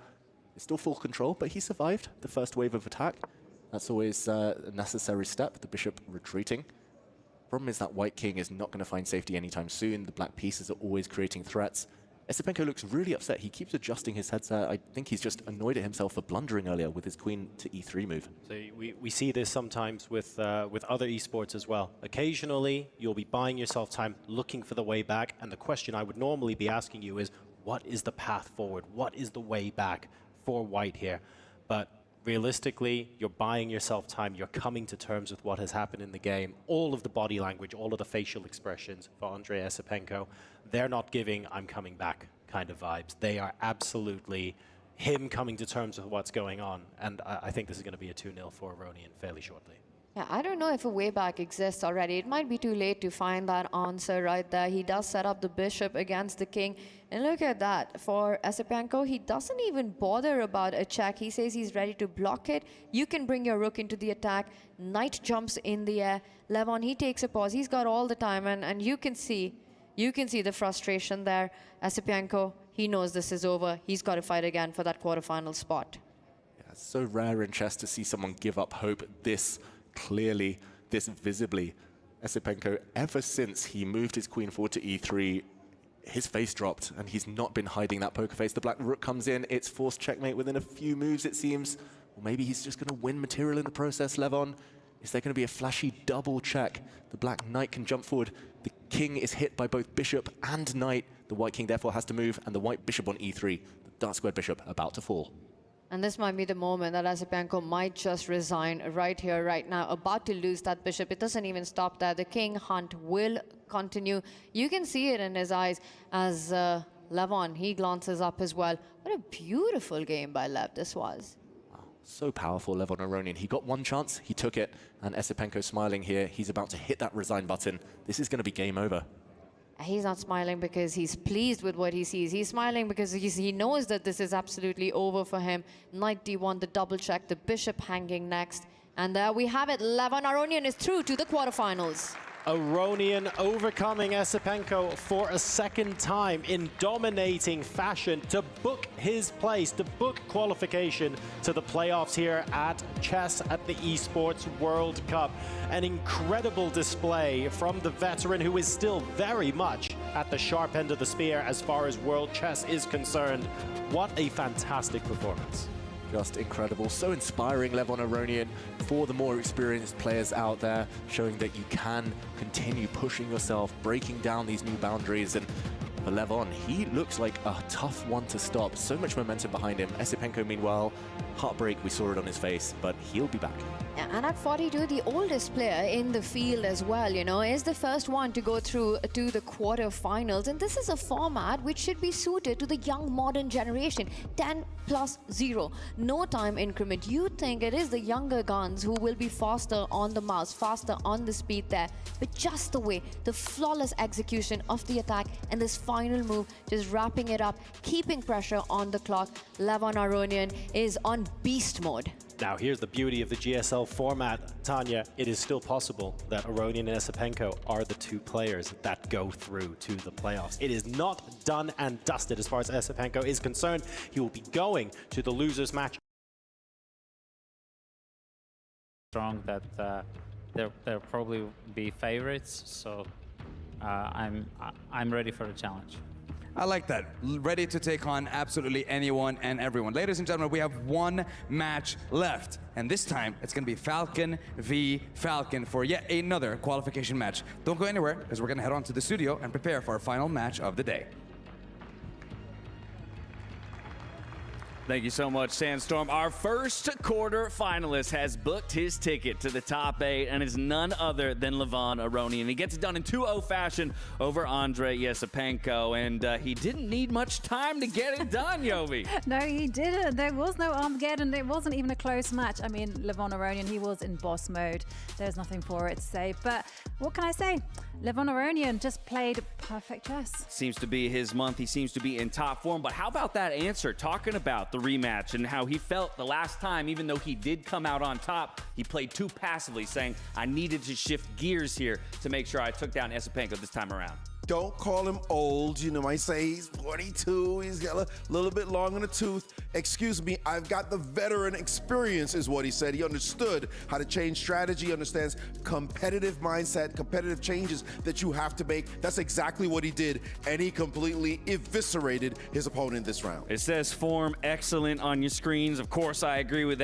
It's still full control, but he survived the first wave of attack. That's always a necessary step, the bishop retreating. Problem is that white king is not going to find safety anytime soon. The black pieces are always creating threats. Esipenko looks really upset. He keeps adjusting his headset. I think he's just annoyed at himself for blundering earlier with his queen to E3 move. So we see this sometimes with other esports as well. Occasionally, you'll be buying yourself time, looking for the way back, and the question I would normally be asking you is, what is the path forward? What is the way back for white here? But realistically, you're buying yourself time. You're coming to terms with what has happened in the game. All of the body language, all of the facial expressions for Andrei Esipenko, they're not giving "I'm coming back" kind of vibes. They are absolutely him coming to terms with what's going on. And I think this is going to be a 2-0 for Aronian fairly shortly. Yeah, I don't know if a way back exists already. It might be too late to find that answer right there. He does set up the bishop against the king. And look at that. For Esipenko, he doesn't even bother about a check. He says he's ready to block it. You can bring your rook into the attack. Knight jumps in the air. Levon, he takes a pause. He's got all the time. And you can see the frustration there. Esipenko, he knows this is over. He's got to fight again for that quarterfinal spot. Yeah, it's so rare in chess to see someone give up hope this clearly, this visibly. Esipenko, ever since he moved his queen forward to E3, his face dropped, and he's not been hiding that poker face. The black rook comes in, it's forced checkmate within a few moves, it seems. Or maybe he's just going to win material in the process, Levon. Is there going to be a flashy double check? The black knight can jump forward. The king is hit by both bishop and knight. The white king therefore has to move, and the white bishop on E3. The dark squared bishop about to fall. And this might be the moment that Esipenko might just resign right here, right now, about to lose that bishop. It doesn't even stop there. The king hunt will continue. You can see it in his eyes as Levon, he glances up as well. What a beautiful game by Lev this was. So powerful, Levon Aronian. He got one chance, he took it, and Esipenko smiling here. He's about to hit that resign button. This is going to be game over. He's not smiling because he's pleased with what he sees. He's smiling because he knows that this is absolutely over for him. Knight D1, the double check, the bishop hanging next. And there we have it. Levon Aronian is through to the quarterfinals. Aronian overcoming Esipenko for a second time in dominating fashion to book his place, to book qualification to the playoffs here at chess at the Esports World Cup. An incredible display from the veteran who is still very much at the sharp end of the spear as far as world chess is concerned. What a fantastic performance. Just incredible, so inspiring, Levon Aronian, for the more experienced players out there, showing that you can continue pushing yourself, breaking down these new boundaries. And for Levon, he looks like a tough one to stop. So much momentum behind him. Esipenko, meanwhile, heartbreak, we saw it on his face, but he'll be back. And at 42, the oldest player in the field as well, you know, is the first one to go through to the quarterfinals. And this is a format which should be suited to the young modern generation. 10+0, no time increment. You think it is the younger guns who will be faster on the mouse, faster on the speed there. But just the way, the flawless execution of the attack and this final move, just wrapping it up, keeping pressure on the clock. Levon Aronian is on beast mode. Now, here's the beauty of the GSL format, Tanya. It is still possible that Aronian and Esipenko are the two players that go through to the playoffs. It is not done and dusted as far as Esipenko is concerned. He will be going to the losers match. Strong that they'll probably be favorites, so I'm ready for the challenge. I like that. Ready to take on absolutely anyone and everyone. Ladies and gentlemen, we have one match left. And this time, it's going to be Falcon v Falcon for yet another qualification match. Don't go anywhere, because we're going to head on to the studio and prepare for our final match of the day. Thank you so much, Sandstorm. Our first quarter finalist has booked his ticket to the top 8 and is none other than Levon Aronian. He gets it done in 2-0 fashion over Andrei Esipenko, and he didn't need much time to get it done, Yovi. No, he didn't. There was no Armageddon. It wasn't even a close match. I mean, Levon Aronian, he was in boss mode. There's nothing for it to say. But what can I say? Levon Aronian just played perfect chess. Seems to be his month. He seems to be in top form. But how about that answer, talking about the rematch and how he felt the last time, even though he did come out on top, he played too passively, saying, I needed to shift gears here to make sure I took down Esipenko this time around. Don't call him old. You know, might say he's 42. He's got a little bit long in the tooth. Excuse me, I've got the veteran experience, is what he said. He understood how to change strategy, understands competitive mindset, competitive changes that you have to make. That's exactly what he did, and he completely eviscerated his opponent this round. It says form excellent on your screens. Of course, I agree with that.